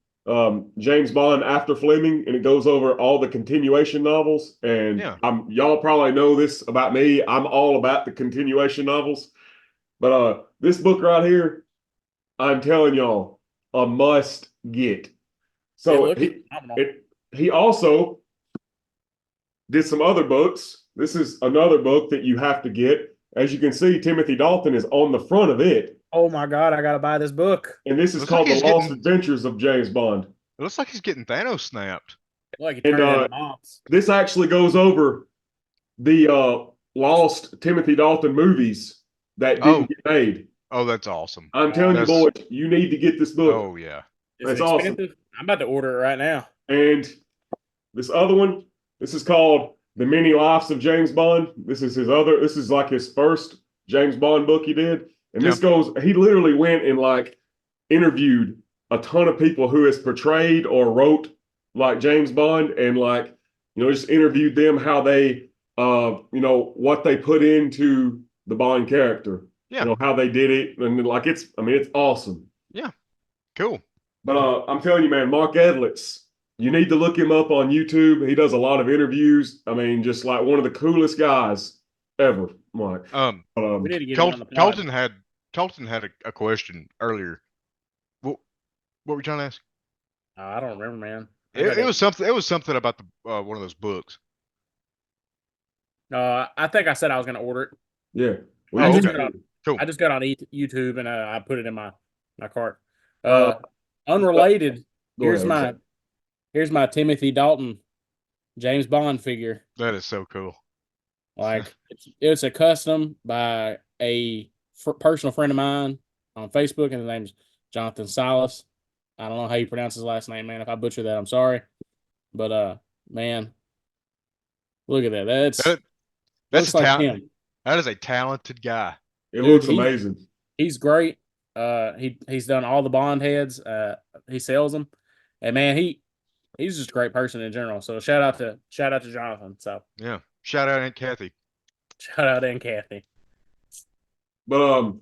James Bond After Fleming, and it goes over all the continuation novels. And Yeah. y'all probably know this about me. I'm all about the continuation novels. But this book right here, I'm telling y'all, a must get. So he also did some other books. This is another book that you have to get. As you can see, Timothy Dalton is on the front of it. Oh my God, I gotta buy this book. And this is Looks called like The he's Lost getting- Adventures of James Bond. It looks like he's getting Thanos snapped. Like he And, turned into moms. This actually goes over the lost Timothy Dalton movies that didn't get made. Oh, that's awesome. I'm telling you, That's- boys, you need to get this book. Oh yeah. Is That's it awesome. expensive? I'm about to order it right now. And this other one, this is called The Many Lives of James Bond. This is like his first James Bond book he did. And he literally went and like interviewed a ton of people who has portrayed or wrote like James Bond and like, just interviewed them, how they, what they put into the Bond character. Yeah. How they did it. And like, it's awesome. Cool. But I'm telling you, man, Mark Edlitz, you need to look him up on YouTube. He does a lot of interviews. I mean, just like one of the coolest guys ever. Like, We need to get him on the pod. Colton had a question earlier. What were you trying to ask? I don't remember, man. It was something. It was something about the one of those books. I think I said I was gonna order it. yeah. I just okay. got on, Cool. I just got on YouTube and I put it in my cart. Unrelated. Here's my Timothy Dalton James Bond figure. That is so cool. Like it's a custom by a personal friend of mine on Facebook, and his name's Jonathan Silas. I don't know how you pronounce his last name, man. If I butcher that, I'm sorry. But man, look at that. That's looks like him. That is a talented guy. It looks amazing. He's great. He's done all the Bond heads. He sells them, and man, he's just a great person in general. So shout out to Jonathan. So Yeah. Shout out Aunt Kathy. shout out Aunt Kathy. But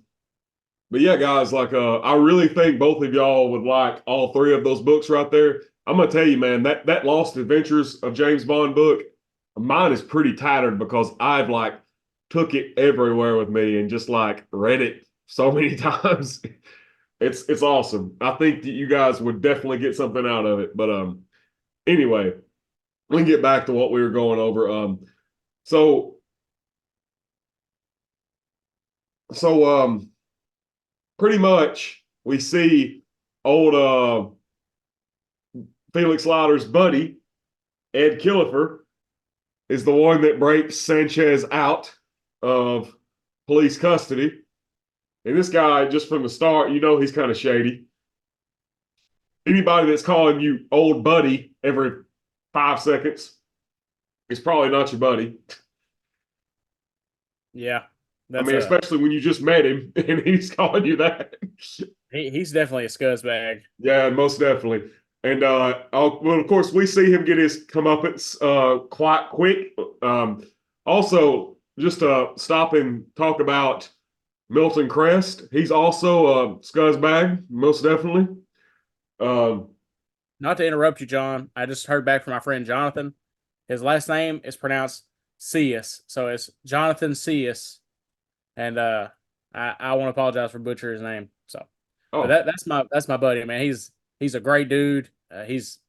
yeah, guys, like I really think both of y'all would like all three of those books right there. I'm gonna tell you, man, that Lost Adventures of James Bond book, mine is pretty tattered because I've like took it everywhere with me and just like read it so many times. It's awesome. I think that you guys would definitely get something out of it. But anyway, we can get back to what we were going over. So pretty much we see old Felix Leiter's buddy, Ed Killefer, is the one that breaks Sanchez out of police custody. And this guy, just from the start, he's kind of shady. Anybody that's calling you old buddy every 5 seconds is probably not your buddy. Yeah, especially when you just met him and he's calling you that. He's definitely a scuzzbag. Yeah, most definitely. And well, of course, we see him get his comeuppance quite quick. Also, just stop and talk about Milton Crest. He's also a scuzzbag, most definitely. Not to interrupt you, John. I just heard back from my friend Jonathan. His last name is pronounced Cius, so it's Jonathan Cius. And I want to apologize for butchering his name. So, but that's my buddy, man. He's a great dude. He's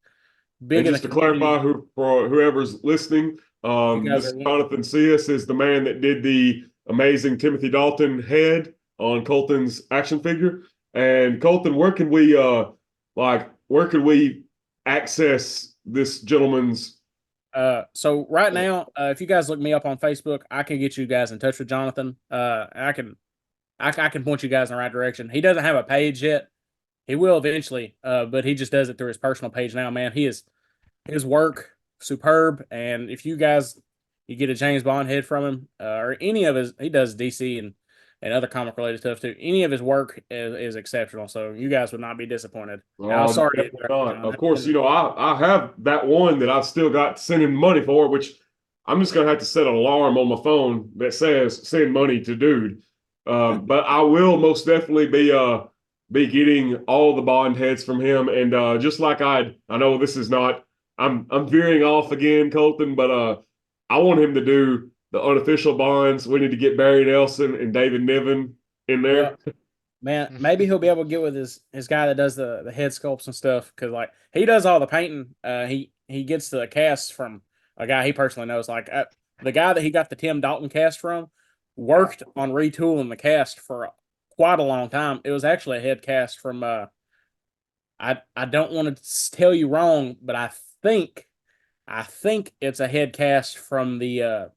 big. And just to clarify, for whoever's listening, this Jonathan Cius is the man that did the amazing Timothy Dalton head on Colton's action figure. And Colton, where can we access this gentleman's? So right now, if you guys look me up on Facebook, I can get you guys in touch with Jonathan. I can point you guys in the right direction. He doesn't have a page yet. He will eventually, but he just does it through his personal page now. Man, his work superb. And if you get a James Bond head from him, or any of his, he does DC and other comic related stuff too. Any of his work is exceptional. So you guys would not be disappointed. Now, sorry, Definitely not. Of course, I have that one that I've still got to send him money for, which I'm just gonna have to set an alarm on my phone that says send money to dude. But I will most definitely be getting all the Bond heads from him, and just like I know this is not. I'm veering off again, Colton, but I want him to do the unofficial Bonds. We need to get Barry Nelson and David Niven in there. Well, man, maybe he'll be able to get with his guy that does the head sculpts and stuff, because like he does all the painting. He gets the cast from a guy he personally knows. Like the guy that he got the Tim Dalton cast from worked on retooling the cast for quite a long time. It was actually a head cast from I don't want to tell you wrong, but I think it's a head cast from the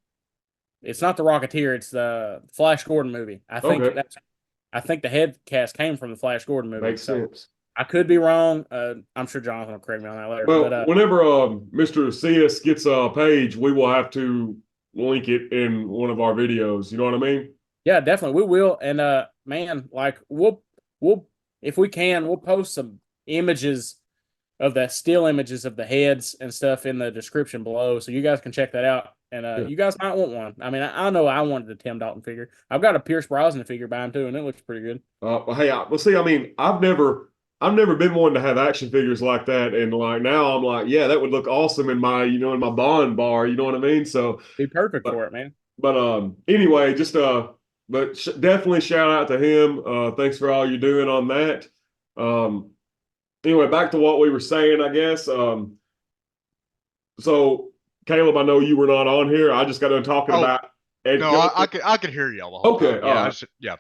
it's not the Rocketeer, it's the Flash Gordon movie. I think the head cast came from the Flash Gordon movie. Makes sense. I could be wrong. I'm sure Jonathan will correct me on that later. Well, but, whenever Mr. CS gets a page, we will have to link it in one of our videos. You know what I mean? Yeah, definitely we will. And man, like we'll if we can, we'll post some images of the still images of the heads and stuff in the description below, so you guys can check that out. And you guys might want one. I mean, I know I wanted a Tim Dalton figure. I've got a Pierce Brosnan figure by him too, and it looks pretty good. Hey, well, see, I mean, I've never been one to have action figures like that, and like now I'm like, yeah, that would look awesome in my, in my Bond bar. You know what I mean? So be perfect for it, man. But anyway, just definitely shout out to him. Thanks for all you're doing on that. Anyway, back to what we were saying, I guess. So Caleb, I know you were not on here. I just got done talking about Ed. No, I could hear y'all the whole time. Yeah,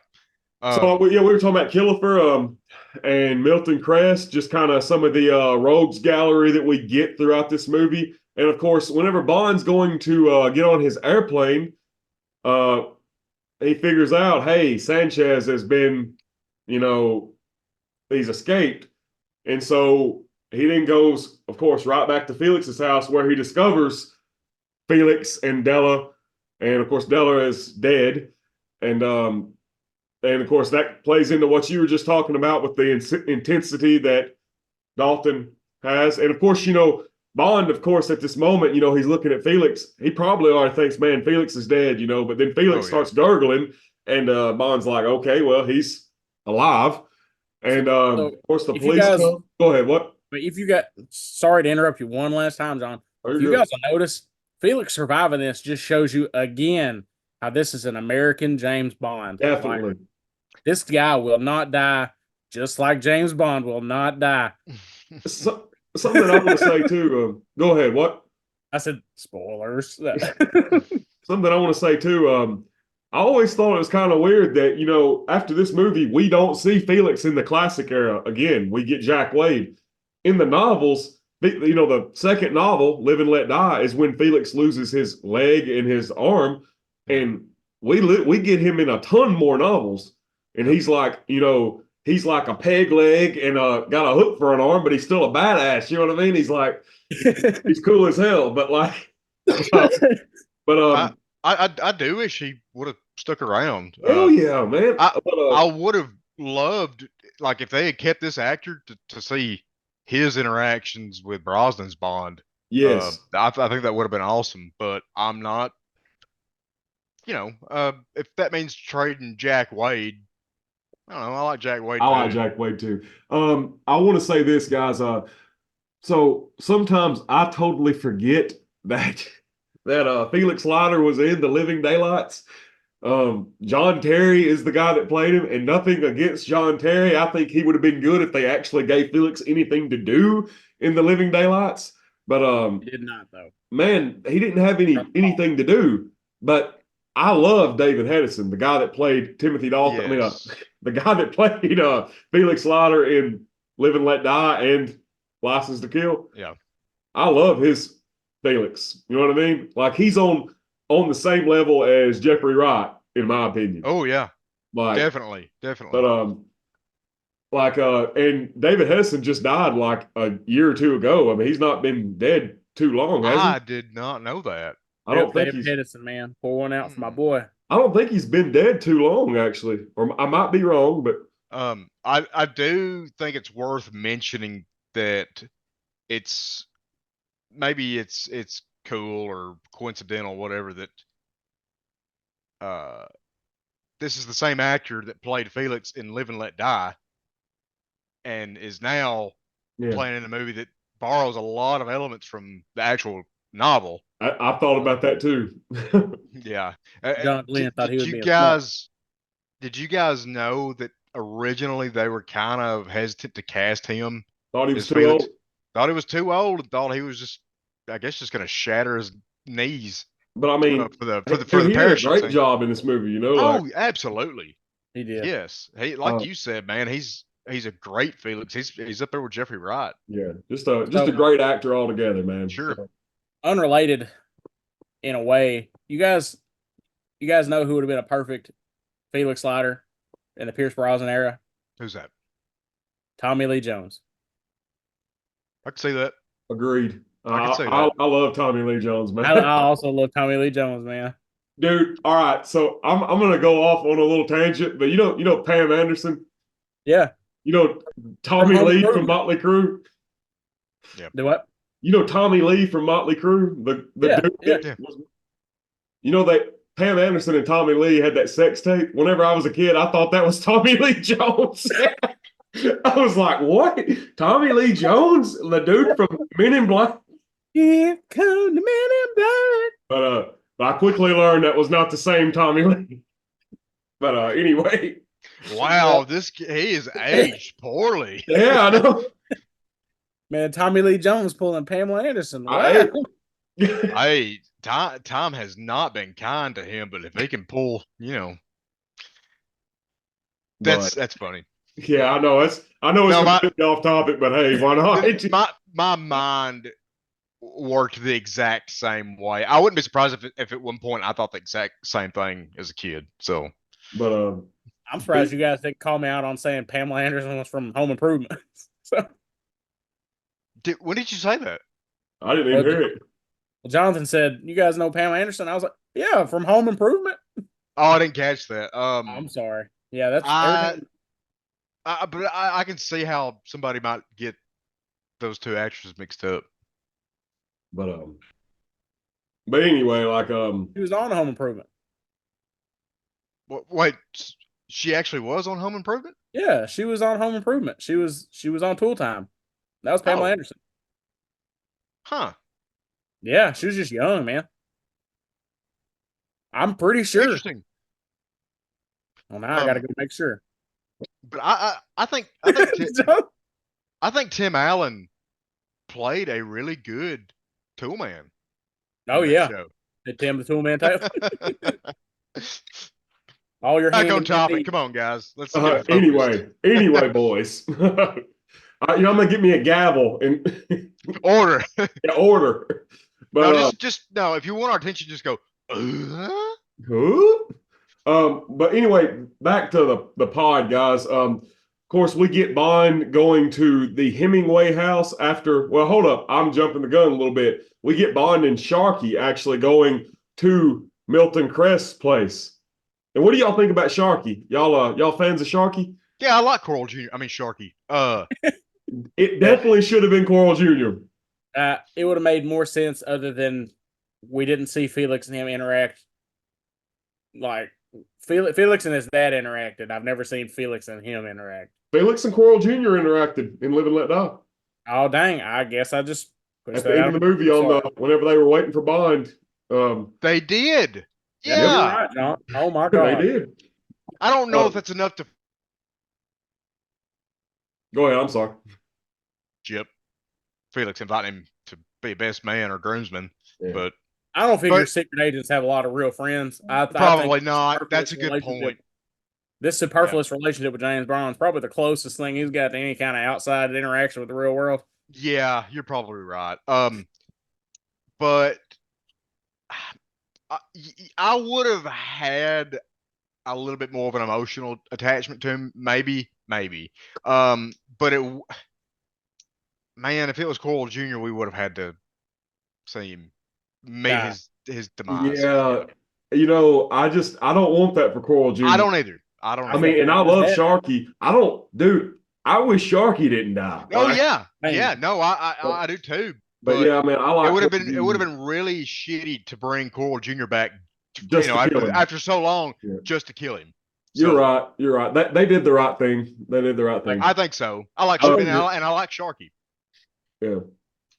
So we were talking about Killifer and Milton Crest, just kind of some of the rogues gallery that we get throughout this movie. And of course, whenever Bond's going to get on his airplane, he figures out, hey, Sanchez has been, he's escaped. And so he then goes, of course, right back to Felix's house, where he discovers Felix and Della. And of course, Della is dead. And of course, that plays into what you were just talking about with the intensity that Dalton has. And of course, Bond, of course, at this moment, he's looking at Felix. He probably already thinks, man, Felix is dead, but then Felix starts gurgling, and Bond's like, okay, well, he's alive. And so of course, the police come. Go ahead, what? But if you sorry to interrupt you one last time, John. If you guys will notice, Felix surviving this just shows you again how this is an American James Bond. Definitely. Like, this guy will not die, just like James Bond will not die. Something I want to say too. Go ahead. What? I said spoilers. Something I want to say too. I always thought it was kind of weird that after this movie we don't see Felix in the classic era again. We get Jack Wade. In the novels, the second novel, Live and Let Die, is when Felix loses his leg and his arm, and we get him in a ton more novels. And he's like, he's like a peg leg and got a hook for an arm, but he's still a badass. You know what I mean? He's like, he's cool as hell. But like, I do wish he would have stuck around. Hell yeah, man. I would have loved, like, if they had kept this actor to see his interactions with Brosnan's Bond. Yes, I think that would have been awesome. But I'm not. If that means trading Jack Wade. I don't know. I like Jack Wade. I like Jack Wade too. I want to say this, guys. So sometimes I totally forget that Felix Leiter was in The Living Daylights. John Terry is the guy that played him, and nothing against John Terry. I think he would have been good if they actually gave Felix anything to do in The Living Daylights. But he did not, though. Man, he didn't have anything to do. But I love David Hedison, the guy that played Timothy Dalton. Yes. The guy that played Felix Leiter in Live and Let Die and License to Kill. Yeah. I love his Felix. You know what I mean? Like he's on the same level as Jeffrey Wright, in my opinion. Oh yeah, Like, definitely. but and David Hesson just died like a year or two ago. I mean, he's not been dead too long, has he? I did not know that. I don't think David he's. Hedison, man. Pour one out for my boy. I don't think he's been dead too long, actually. Or I might be wrong, but I do think it's worth mentioning that it's maybe it's cool or coincidental, whatever, that this is the same actor that played Felix in Live and Let Die and is now playing in a movie that borrows a lot of elements from the actual novel. I thought about that too. Yeah. John Glenn thought he would be Did you guys know that originally they were kind of hesitant to cast him? Thought he was as too Felix? old. Thought he was too old and thought he was just, I guess, just going to shatter his knees. But I mean, for the he did a parachute great scene. job in this movie, you know. Oh, absolutely. He did. Yes, he you said, man, he's a great Felix. He's up there with Jeffrey Wright. Yeah, just a great actor altogether, man. Sure. Unrelated, in a way, you guys know who would have been a perfect Felix Slider in the Pierce Brosnan era? Who's that? Tommy Lee Jones. I can see that. Agreed. I can see that. I love Tommy Lee Jones, man. I also love Tommy Lee Jones, man. Dude, all right. So I'm gonna go off on a little tangent, but you know Pam Anderson? Yeah. You know Tommy From Lee Home from Motley Crue? Yeah. Do what? You know Tommy Lee from Motley Crue? The dude that was, you know that Pam Anderson and Tommy Lee had that sex tape? Whenever I was a kid, I thought that was Tommy Lee Jones. I was like, what? Tommy Lee Jones? The dude from Men in Black? Here come the Men in Black. But I quickly learned that was not the same Tommy Lee. But anyway. Wow, he is aged poorly. Yeah, I know. Man, Tommy Lee Jones pulling Pamela Anderson. Wow. Hey, Tom has not been kind to him, but if he can pull, that's funny. Yeah, I know. I know it's a bit off topic, but hey, why not? My mind worked the exact same way. I wouldn't be surprised if at one point I thought the exact same thing as a kid. So, but I'm surprised you guys didn't call me out on saying Pamela Anderson was from Home Improvement. So, when did you say that? I didn't even hear it. Well, Jonathan said, "You guys know Pamela Anderson?" I was like, "Yeah, from Home Improvement." Oh, I didn't catch that. I'm sorry. Yeah, that's but I can see how somebody might get those two actresses mixed up. But anyway, like he was on Home Improvement. Wait, she actually was on Home Improvement? Yeah, she was on Home Improvement. She was on Tool Time. That was Pamela Anderson. Huh. Yeah, she was just young, man. I'm pretty sure. Interesting. Well, now I got to go make sure. But I think I think Tim Allen played a really good Toolman. Oh yeah, did Tim the Toolman type? All your back on topic. Come on, guys. Let's anyway, boys. I'm gonna get me a gavel and order. Yeah, order. But no, just no. If you want our attention, just go. But anyway, back to the pod, guys. Of course, we get Bond going to the Hemingway house after. Well, hold up, I'm jumping the gun a little bit. We get Bond and Sharky actually going to Milton Crest's place. And what do y'all think about Sharky? Y'all fans of Sharky? Yeah, I like Coral Jr. I mean Sharky. It definitely should have been Coral Jr. It would have made more sense other than we didn't see Felix and him interact. Like Felix and his dad interacted. I've never seen Felix and him interact. Felix and Coral Jr. interacted in Live and Let Die. Oh dang! I guess I just at the end of the movie whenever they were waiting for Bond. They did. Yeah. Right, John. Oh my God. They did. I don't know if that's enough to. Go ahead. I'm sorry. Chip. Felix inviting him to be best man or groomsman, but I don't figure secret agents have a lot of real friends. Probably not. That's a good point. This superfluous relationship with James Bond is probably the closest thing he's got to any kind of outside interaction with the real world. Yeah, you're probably right. But I would have had a little bit more of an emotional attachment to him, maybe. But man, if it was Coral Jr., we would have had to see him meet Nah. his demise. Yeah, I don't want that for Coral Jr. I don't either. I don't I either. mean, and I He was love dead. Sharky. Dude. I wish Sharky didn't die. Oh Like, yeah, Man. yeah. No, I do too. but But yeah, man, I it like would have Coral been it would Jr. have been really shitty to bring Coral Jr. back, just to kill him. after so long, Yeah. just to kill him. You're So, right. You're right. They did the right thing. They did the right thing. I think so. I like Oh, and I like Sharky. Yeah.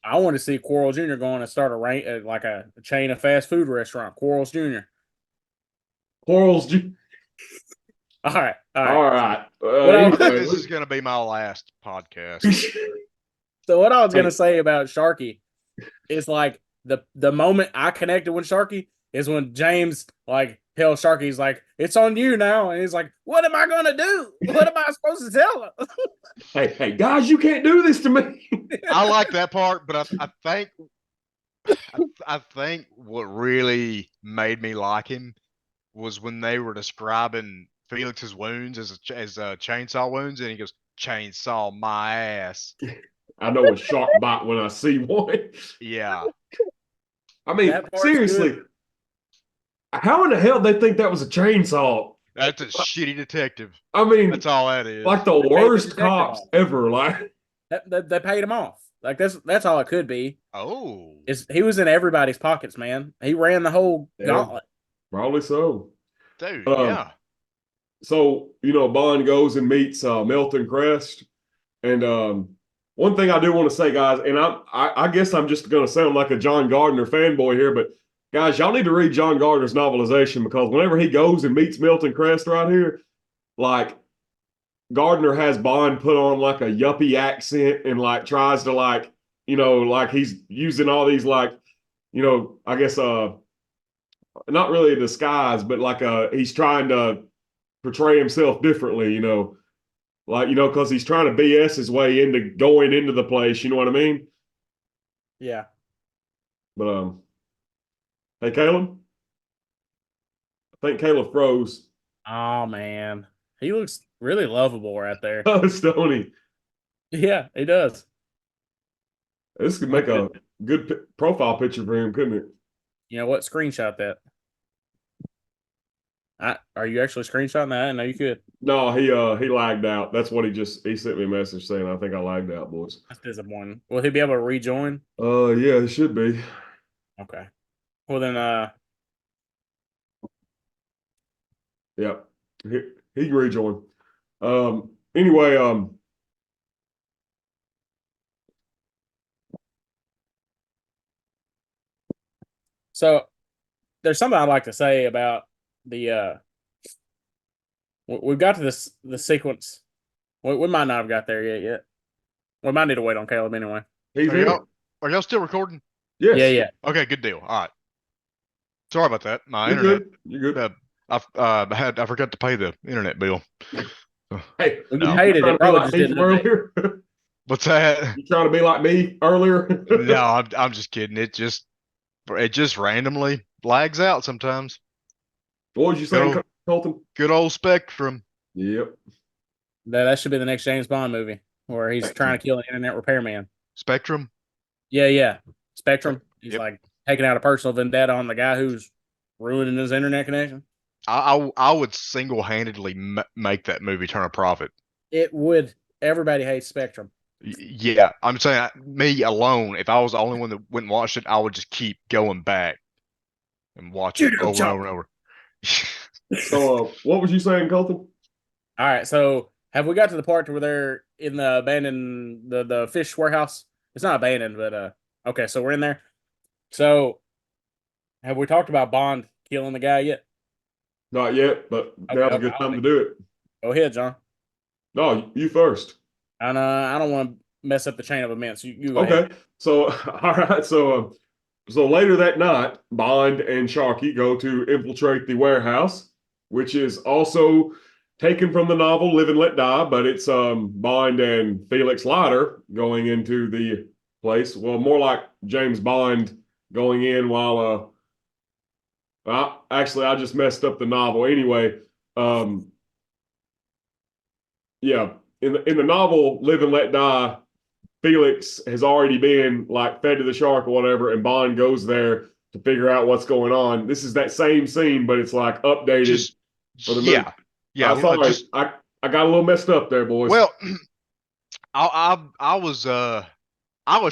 I want to see Quarles Jr. going and start like a chain of fast food restaurant. Quarles Jr. Corals Jr. All right. All right. I think Anyway, this is going to be my last podcast. So what I was gonna say about Sharky is like the moment I connected with Sharky is when James like tells Sharky, he's like, "It's on you now," and he's like, "What am I gonna do? What am I supposed to tell him?" hey, guys, you can't do this to me. I like that part, but I think what really made me like him was when they were describing Felix's wounds as chainsaw wounds, and he goes, "Chainsaw my ass." I know a shark bite when I see one. Yeah. I mean, That part's seriously, good. how in the hell they think that was a chainsaw? That's a shitty detective. I mean, That's all that is. like the They paid the worst detective cops off. ever. Like, They paid him off. Like that's all it could be. Oh. Is he was in everybody's pockets, man. He ran the whole Yeah. gauntlet. probably so. Dude, Um, yeah. So, Bond goes and meets Milton Crest. And one thing I do want to say, guys, and I guess I'm just going to sound like a John Gardner fanboy here, but guys, y'all need to read John Gardner's novelization, because whenever he goes and meets Milton Crest right here, like, Gardner has Bond put on like a yuppie accent and like tries to like, like he's using all these like, I guess not really a disguise, but like he's trying to portray himself differently, like, because he's trying to BS his way into going into the place, you know what I mean? Yeah. But hey, Caleb, I think Caleb froze. Oh man, he looks really lovable right there. Oh, Stoney, Yeah, he does. this could make a good profile picture for him, couldn't it? You know what? Screenshot that. Are you actually screenshotting that? I didn't know you could. No, he lagged out. That's what he sent me a message saying, I think I lagged out, boys. That's disappointing. Will he be able to rejoin? Yeah, it should be. Okay. Well then, Yep. He can rejoin. Anyway, so there's something I'd like to say about the we've got to the sequence. We might not have got there yet. We might need to wait on Caleb anyway. he's in it. Are y'all still recording? Yes. Yeah. Okay, good deal. All right. Sorry about that. My You're internet. good. You're good. I forgot to pay the internet bill. Hey, When No. you hated trying it, to be probably like just me didn't from update. earlier? What's that? You trying to be like me earlier? No, I'm just kidding. It just randomly lags out sometimes. What was you saying, Go. Colton? Good old Spectrum. Yep. That should be the next James Bond movie where he's trying to kill an internet repairman. Spectrum. Yeah. Spectrum. He's Yep. like taking out a personal vendetta on the guy who's ruining his internet connection. I would single-handedly make that movie turn a profit. It would. Everybody hates Spectrum. Yeah, I'm saying me alone. If I was the only one that went and watched it, I would just keep going back and watch it Judo over chop. and over and over. So, what was you saying, Colton? All right, so have we got to the part where they're in the abandoned the fish warehouse? It's not abandoned, but okay, so we're in there. So have we talked about Bond killing the guy yet? Not yet, but now's a good time to do it. Go ahead, John. No, you first. And I don't want to mess up the chain of events. You go ahead. Okay. So, all right. So later that night, Bond and Sharky go to infiltrate the warehouse, which is also taken from the novel Live and Let Die, but it's Bond and Felix Leiter going into the place. Well, more like James Bond going in while actually I just messed up the novel anyway. Um, yeah, in the novel Live and Let Die, Felix has already been like fed to the shark or whatever, and Bond goes there to figure out what's going on. This is that same scene, but it's like updated Just for the movie. yeah. Sorry, Just I got a little messed up there, boys. well, I was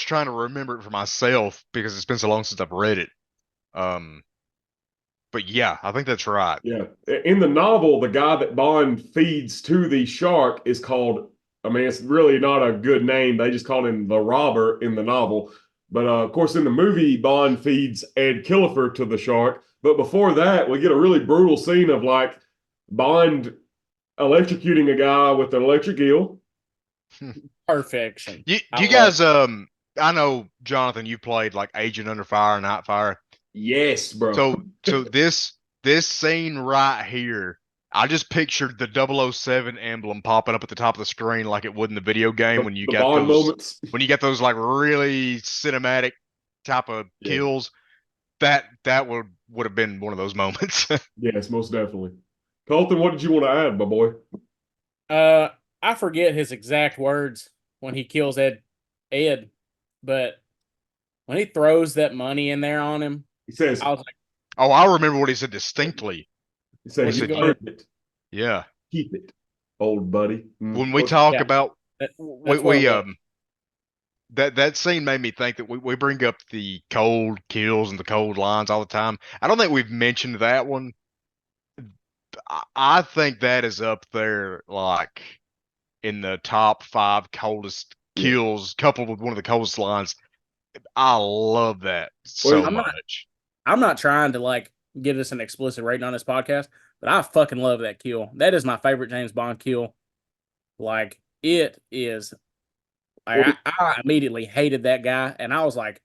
trying to remember it for myself because it's been so long since I've read it. But yeah, I think that's right. Yeah. In the novel, the guy that Bond feeds to the shark is called, I mean, it's really not a good name. They just call him the robber in the novel. But of course, in the movie, Bond feeds Ed Killefer to the shark. But before that, we get a really brutal scene of like Bond electrocuting a guy with an electric eel. Perfection. You guys, I know, Jonathan, you played like Agent Under Fire and Night Fire. Yes, bro. So this scene right here, I just pictured the 007 emblem popping up at the top of the screen like it would in the video game when you the got Bond those moments. when you got those like really cinematic type of kills. That would have been one of those moments. Yes, most definitely. Colton, what did you want to add, my boy? I forget his exact words when he kills Ed, but when he throws that money in there on him, He says, I was like, Oh, I remember what he said distinctly. he said, What's you it? earned it. Yeah. Keep it, old buddy. When we talk Yeah. about that's we what it was. that scene made me think that we bring up the cold kills and the cold lines all the time. I don't think we've mentioned that one. I think that is up there like in the top 5 coldest kills, coupled with one of the coldest lines. I love that so much. I'm not trying to like give this an explicit rating on this podcast, but I fucking love that kill. That is my favorite James Bond kill. Like it is. Like, I immediately hated that guy, and I was like,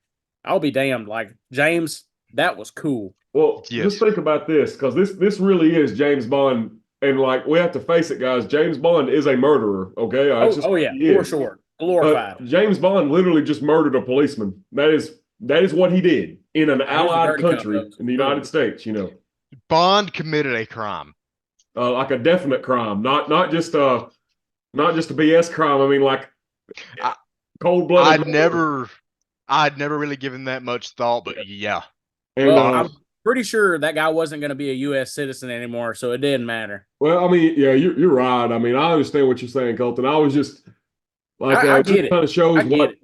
I'll be damned. Like James, that was cool. Well, Yes. just think about this, because this really is James Bond, and like we have to face it, guys. James Bond is a murderer. Okay, Oh yeah, for sure, glorified. James Bond literally just murdered a policeman. That is what he did in an allied dirty cup, country though. in the United States. You know, Bond committed a crime. like a definite crime, not just a BS crime. I mean, like cold blooded. I'd never really given that much thought, but yeah. And, well, I'm pretty sure that guy wasn't going to be a U.S. citizen anymore, so it didn't matter. well, I mean, yeah, you're right. I mean, I understand what you're saying, Colton. I was just like, I get it. Kind of shows what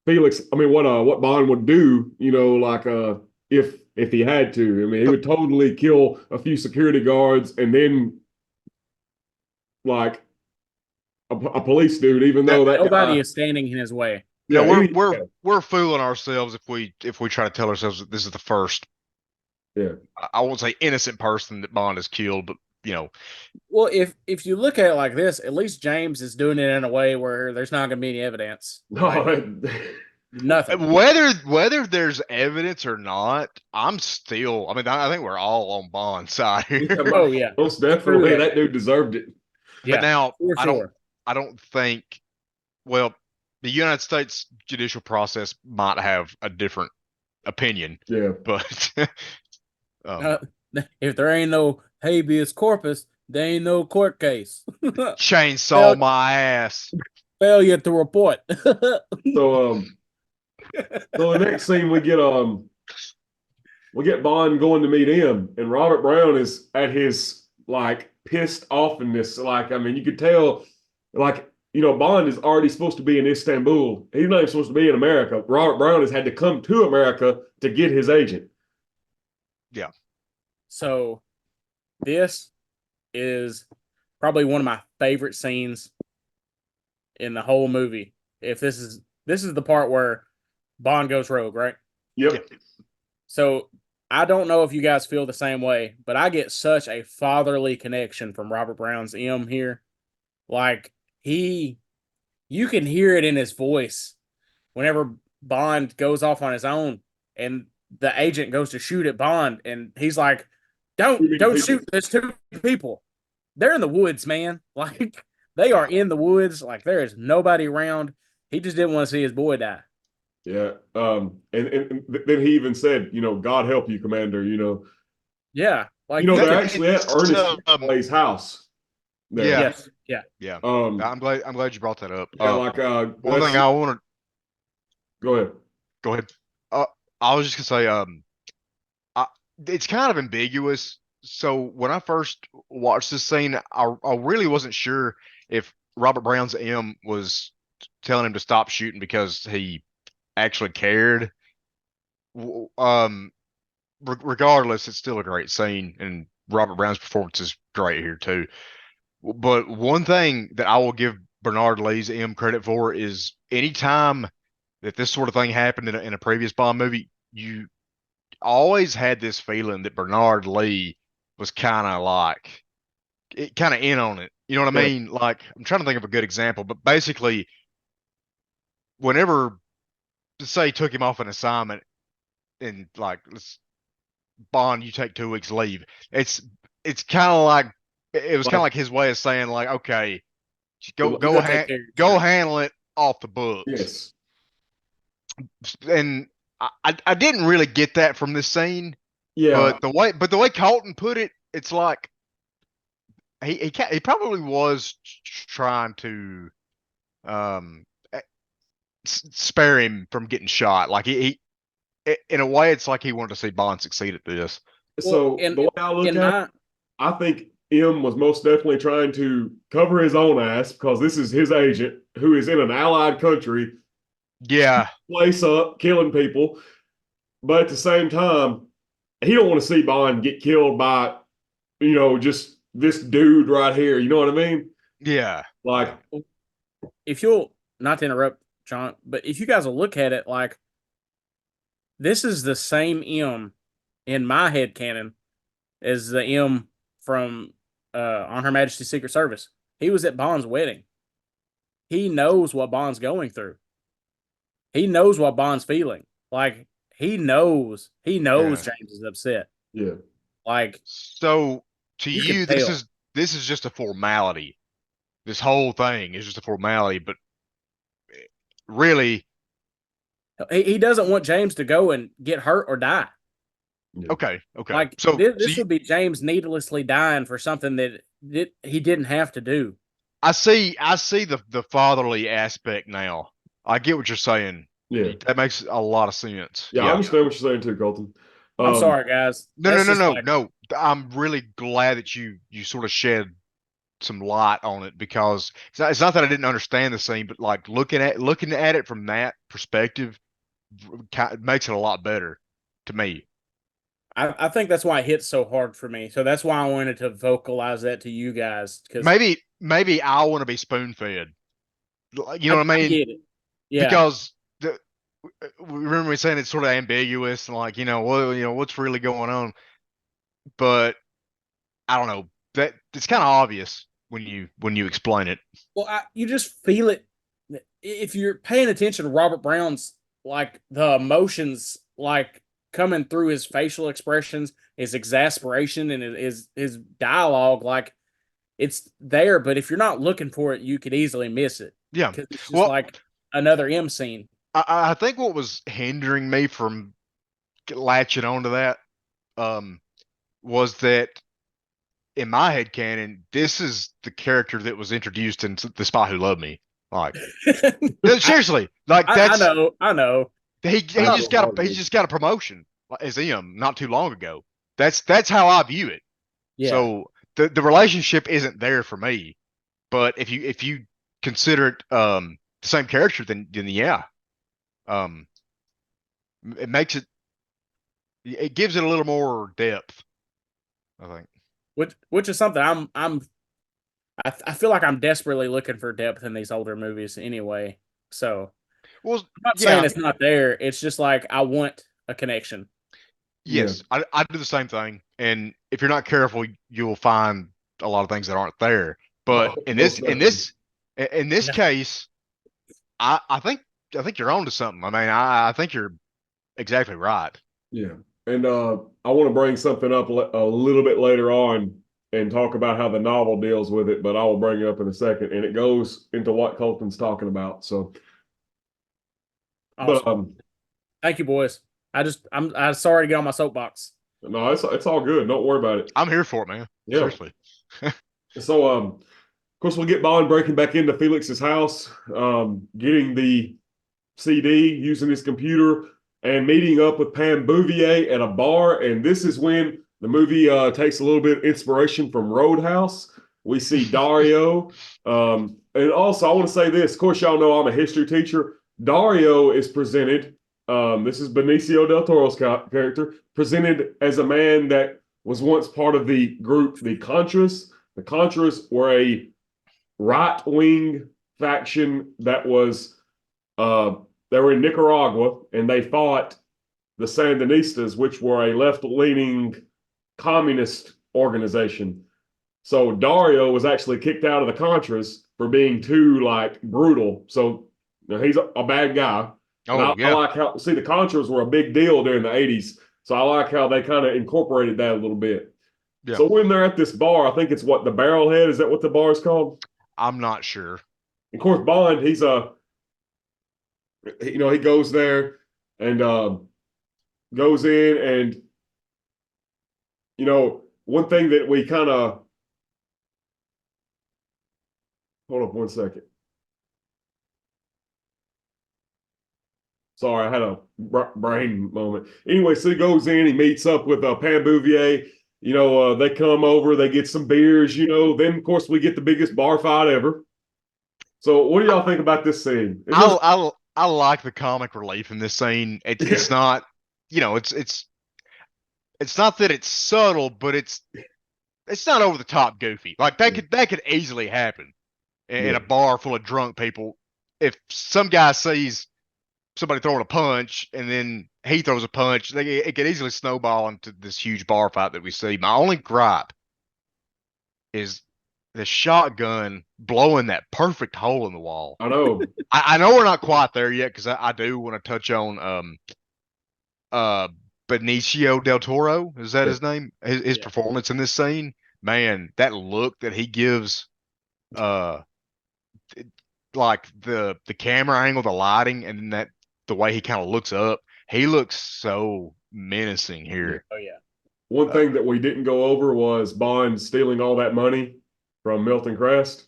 Felix. I mean, what Bond would do. You know, like if he had to. I mean, he would totally kill a few security guards and then like a police dude, even though that Nobody guy, is standing in his way. Yeah, yeah, we're fooling ourselves if we try to tell ourselves that this is the first. Yeah. I won't say innocent person that Bond has killed, but you know. Well, if you look at it like this, at least James is doing it in a way where there's not going to be any evidence. Nothing. Whether there's evidence or not, I'm still. I mean, I think we're all on Bond's side here. Oh yeah, most definitely. That dude deserved it. But now for sure. I don't think. Well, the United States judicial process might have a different opinion. Yeah, but if there ain't no habeas corpus, there ain't no court case. Chainsaw my ass. Failure to report. So the next scene we get Bond going to meet him, and Robert Brown is at his like pissed offness. Like, I mean, you could tell, like, you know, Bond is already supposed to be in Istanbul. He's not even supposed to be in America. Robert Brown has had to come to America to get his agent. Yeah. So this is probably one of my favorite scenes in the whole movie. If this is the part where Bond goes rogue, right? Yep. So I don't know if you guys feel the same way, but I get such a fatherly connection from Robert Brown's M here. Like you can hear it in his voice whenever Bond goes off on his own and the agent goes to shoot at Bond and he's like, don't shoot, there's 2 people. they're in the woods, man. Like they are in the woods. Like there is nobody around. He just didn't want to see his boy die. Yeah. And then he even said, God help you, Commander. Yeah. Like They're That- actually at it's, Ernest um, Hemingway's house. There. Yeah. yes, yeah. Yeah. Um. I'm glad you brought that up. Yeah. Like. One thing I want to Go ahead. go ahead. I was just gonna say, I, it's kind of ambiguous. So when I first watched this scene, I really wasn't sure if Robert Brown's M was telling him to stop shooting because he actually cared. Regardless, it's still a great scene, and Robert Brown's performance is great here too. But one thing that I will give Bernard Lee's M credit for is anytime that this sort of thing happened in a previous Bond movie, you always had this feeling that Bernard Lee was kind of like kind of in on it. You know what I Yeah. mean? Like I'm trying to think of a good example, but basically, whenever say took him off an assignment and like let's Bond, you take 2 weeks leave. It's kind of like it was kind of like his way of saying like, okay, You gotta take care of go yourself. handle it off the books. Yes. And I didn't really get that from this scene, Yeah. but the way Colton put it, it's like he probably was trying to eh, spare him from getting shot. Like he in a way, it's like he wanted to see Bond succeed at this. So in- the way I look in at my it, I think M was most definitely trying to cover his own ass because this is his agent who is in an allied country, Yeah, place up, killing people. But at the same time, he don't want to see Bond get killed by, just this dude right here. You know what I mean? yeah, Like, if you'll not to interrupt, John, but if you guys will look at it, like this is the same M in my head canon as the M from On Her Majesty's Secret Service. He was at Bond's wedding. He knows what Bond's going through. He knows what Bond's feeling. Like he knows Yeah. James is upset. yeah. Like So to You can you, tell. this is just a formality. This whole thing is just a formality, but really, he doesn't want James to go and get hurt or die. okay. Like So this would be James needlessly dying for something that he didn't have to do. I see the fatherly aspect now. I get what you're saying. Yeah. That makes a lot of sense. Yeah. I understand what you're saying too, Colton. I'm sorry, guys. That's just like- No. I'm really glad that you sort of shed some light on it because it's not that I didn't understand the scene, but like looking at it from that perspective makes it a lot better to me. I think that's why it hits so hard for me. So that's why I wanted to vocalize that to you guys. Because Maybe I want to be spoon fed. You know what I mean? get it. Yeah. Because remember me saying it's sort of ambiguous and like what's really going on, but I don't know that it's kind of obvious when you explain it. Well, you just feel it if you're paying attention to Robert Brown's like the emotions like coming through his facial expressions, his exasperation, and his dialogue. Like it's there, but if you're not looking for it, you could easily miss it. Yeah, because it's just well, like another M scene. I think what was hindering me from latching onto that was that in my head canon, this is the character that was introduced in The Spy Who Loved Me. Like, no, seriously, like that's I know. he just got a promotion as M not too long ago. That's how I view it. Yeah. So the relationship isn't there for me. But if you consider it the same character, then yeah, it makes it gives it a little more depth, I think. Which is something I feel like I'm desperately looking for depth in these older movies anyway. So Well, I'm not saying it's not there. It's just like I want a connection. Yes, I do the same thing. And if you're not careful, you'll find a lot of things that aren't there. But in this case, I think you're onto something. I mean, I think you're exactly right. Yeah. And I want to bring something up a little bit later on and talk about how the novel deals with it, but I will bring it up in a second. And it goes into what Colton's talking about. So, Awesome. Thank you, boys. I'm sorry to get on my soapbox. No, it's all good. Don't worry about it. I'm here for it, man. Yeah. Seriously. So, of course, we get Bond breaking back into Felix's house, getting the CD, using his computer, and meeting up with Pam Bouvier at a bar. And this is when the movie takes a little bit of inspiration from Roadhouse. We see Dario. And also, I want to say this. Of course, y'all know I'm a history teacher. Dario is presented, this is Benicio del Toro's character, presented as a man that was once part of the group, the Contras. The Contras were a right-wing faction that was they were in Nicaragua, and they fought the Sandinistas, which were a left-leaning communist organization. So Dario was actually kicked out of the Contras for being too brutal. So he's a bad guy. Oh, yeah. I like how the Contras were a big deal during the 80s. So I like how they kind of incorporated that a little bit. Yeah. So when they're at this bar, I think it's what, the Barrelhead? Is that what the bar is called? I'm not sure. Of course, Bond, he goes there and goes in, and one thing that we kind of hold up one second. Sorry, I had a brain moment. Anyway, so he goes in, he meets up with Pam Bouvier. They come over, they get some beers, then of course we get the biggest bar fight ever. So what do y'all think about this scene? I like the comic relief in this scene. It's not, it's not that it's subtle, but it's not over the top goofy. Like that could easily happen in a bar full of drunk people. If some guy sees somebody throwing a punch and then he throws a punch, it could easily snowball into this huge bar fight that we see. My only gripe is the shotgun blowing that perfect hole in the wall. I know. I know we're not quite there yet, because I do want to touch on Benicio del Toro. Is that his name? His performance in this scene, man, that look that he gives, like the camera angle, the lighting, and that the way he kind of looks up, he looks so menacing here. Oh yeah. One thing that we didn't go over was Bond stealing all that money from Milton Crest.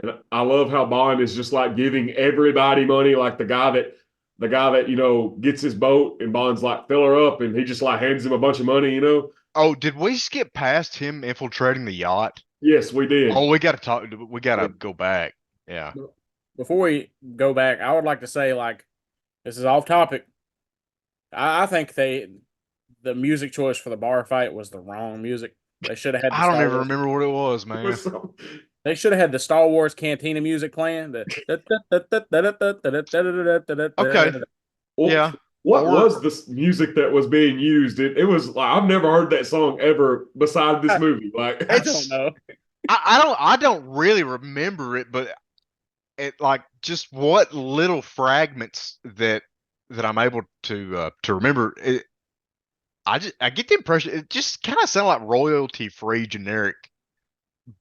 And I love how Bond is just giving everybody money, like the guy that gets his boat, and Bond's fill her up, and he just hands him a bunch of money. Oh, did we skip past him infiltrating the yacht? Yes, we did. Oh, we got to go back. Yeah. Before we go back, I would like to say, this is off topic. I think the music choice for the bar fight was the wrong music. They should have had. I don't even remember what it was, man. They should have had the Star Wars Cantina music playing. Okay. Yeah. What was the music that was being used? It was I've never heard that song ever beside this movie. I don't know. I don't really remember it, but it just what little fragments that I'm able to remember. I get the impression it just kind of sounded like royalty free generic.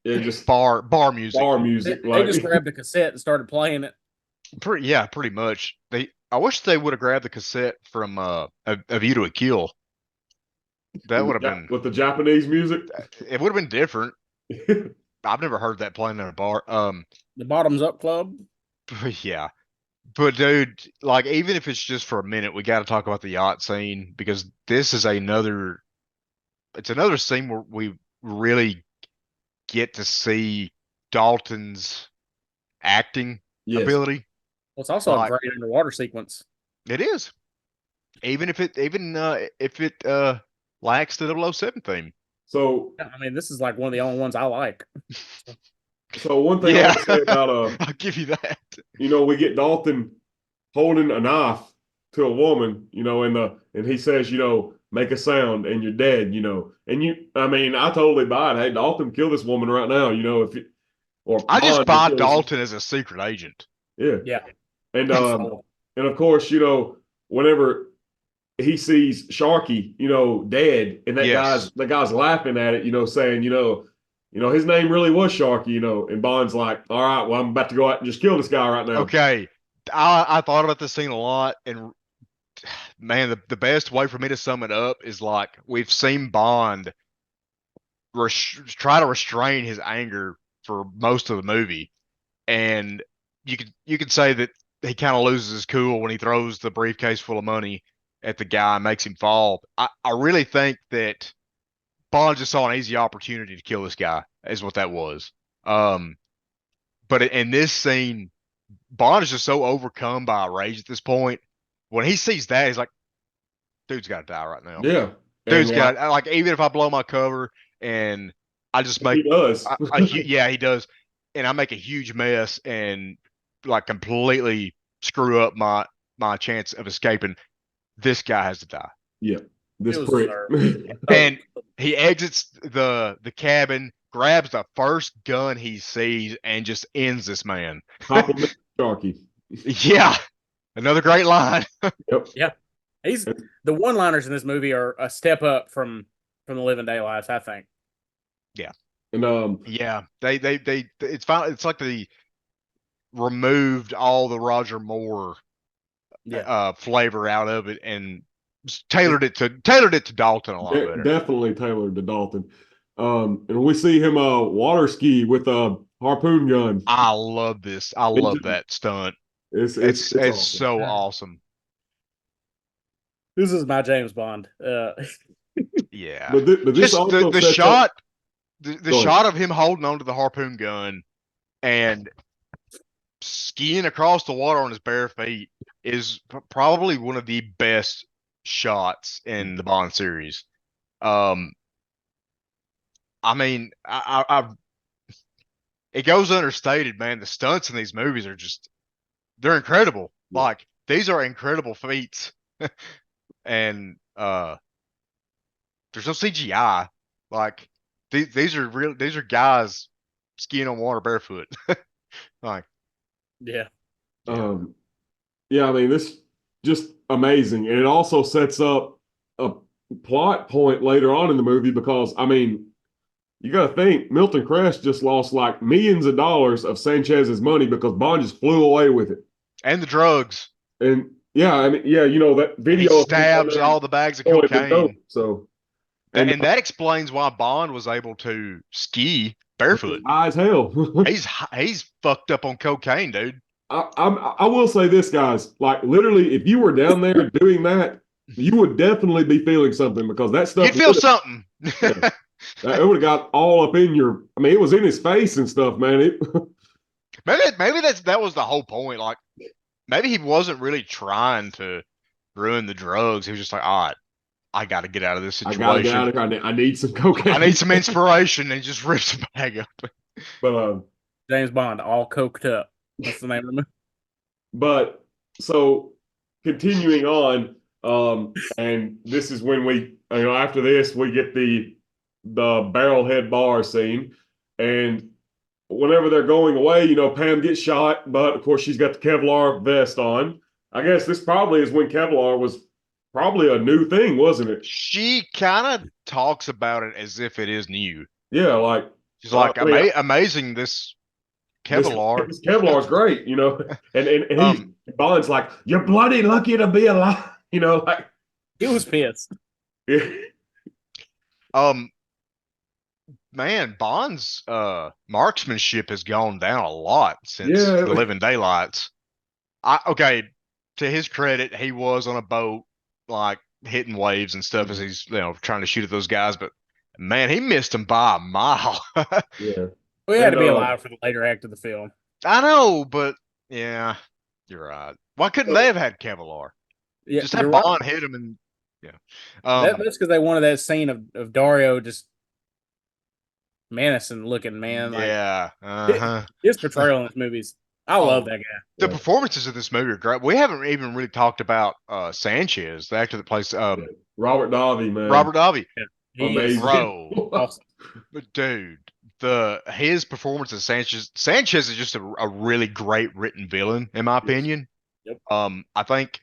Yeah, just bar music. Bar music. They just grabbed the cassette and started playing it. Pretty much. I wish they would have grabbed the cassette from A View to a Kill. That would have been with the Japanese music. It would have been different. I've never heard that playing in a bar. The Bottoms Up Club. Yeah. But dude, even if it's just for a minute, we got to talk about the yacht scene, because this is another scene where we really get to see Dalton's acting ability. Well, it's also a great underwater sequence. It is. Even if it lacks the 007 theme. So this is one of the only ones I like. So one thing I want to say about I'll give you that. We get Dalton holding a knife to a woman, and he says, make a sound and you're dead, and I totally buy it. Hey, Dalton, kill this woman right now, I just buy Dalton as a secret agent. Yeah. Yeah. And of course, whenever he sees Sharky, dead, and the guy's laughing at it, saying, his name really was Sharky, and Bond's like, all right, well, I'm about to go out and just kill this guy right now. Okay. I thought about this scene a lot, and man, the best way for me to sum it up is like we've seen Bond try to restrain his anger for most of the movie, and you could say that he kind of loses his cool when he throws the briefcase full of money at the guy and makes him fall. I really think that Bond just saw an easy opportunity to kill this guy, is what that was. But in this scene, Bond is just so overcome by rage at this point. When he sees that, he's like, dude's got to die right now. Yeah. Dude's And got, like, even if I blow my cover and I just make, he does. yeah, he does. And I make a huge mess and like completely screw up my chance of escaping. This guy has to die. Yeah. This It was prick. deserved. And he exits the cabin, grabs the first gun he sees, and just ends this man. Compliment Sharky. Yeah, another great line. Yep. Yeah. He's the one-liners in this movie are a step up from the Living Daylights, I think. And Yeah, it's like they removed all the Roger Moore flavor out of it and tailored it to Dalton a lot better. definitely tailored to Dalton. And we see him water ski with a harpoon gun. I love this. I love that stunt. It's It's awesome. so awesome. This is my James Bond. Yeah. But this Just also the sets shot, up- the shot of him holding onto the harpoon gun and skiing across the water on his bare feet is probably one of the best shots in the Bond series. I mean, it goes understated, man. The stunts in these movies are they're incredible. Yeah. Like, these are incredible feats. And there's no CGI. Like, these are guys skiing on water barefoot. Like, Yeah. Yeah, I mean, this just amazing. And it also sets up a plot point later on in the movie because, I mean, you got to think Milton Crest just lost like millions of dollars of Sanchez's money because Bond just flew away with it. and the drugs. And yeah, I mean, yeah, that video. He of him stabs there all the bags of going to dope, cocaine. So, And that explains why Bond was able to ski barefoot. high as hell. He's fucked up on cocaine, dude. I will say this, guys. Like literally, if you were down there doing that, you would definitely be feeling something because that stuff. You'd feel something. It would have got all up in your. I mean, it was in his face and stuff, man. Maybe that was the whole point. Like, maybe he wasn't really trying to ruin the drugs. He was just like, all right, I got to get out of this I situation. gotta get out of here. I need some cocaine. I need some inspiration, and he just rips the bag up. But James Bond, all coked up. That's the name of the movie. But so continuing on, and this is when we, after this we get the barrelhead bar scene, and whenever they're going away, Pam gets shot, but of course she's got the Kevlar vest on. I guess this probably is when Kevlar was probably a new thing, wasn't it? She kind of talks about it as if it is new. Yeah, like She's like, amazing this Kevlar. This Kevlar's great, and Bond's like, you're bloody lucky to be alive, like He was pissed. Man, Bond's marksmanship has gone down a lot since the Living Daylights. Okay, to his credit, he was on a boat, like hitting waves and stuff as he's trying to shoot at those guys, but man, he missed them by a mile. Yeah. We had to be alive for the later act of the film. I know, but yeah, you're right. Why couldn't they have had Kevlar? Yeah, Just have right. Bond hit him and That's because they wanted that scene of Dario just menacing looking, man. Like, yeah. his portrayal in this movies. I love that guy. The performances in this movie are great. We haven't even really talked about Sanchez, the actor that plays Robert Davi, man. Robert Davi. Yeah. Amazing. Bro. Awesome. But dude, his performance as Sanchez is just a really great written villain, in my opinion. Yep. I think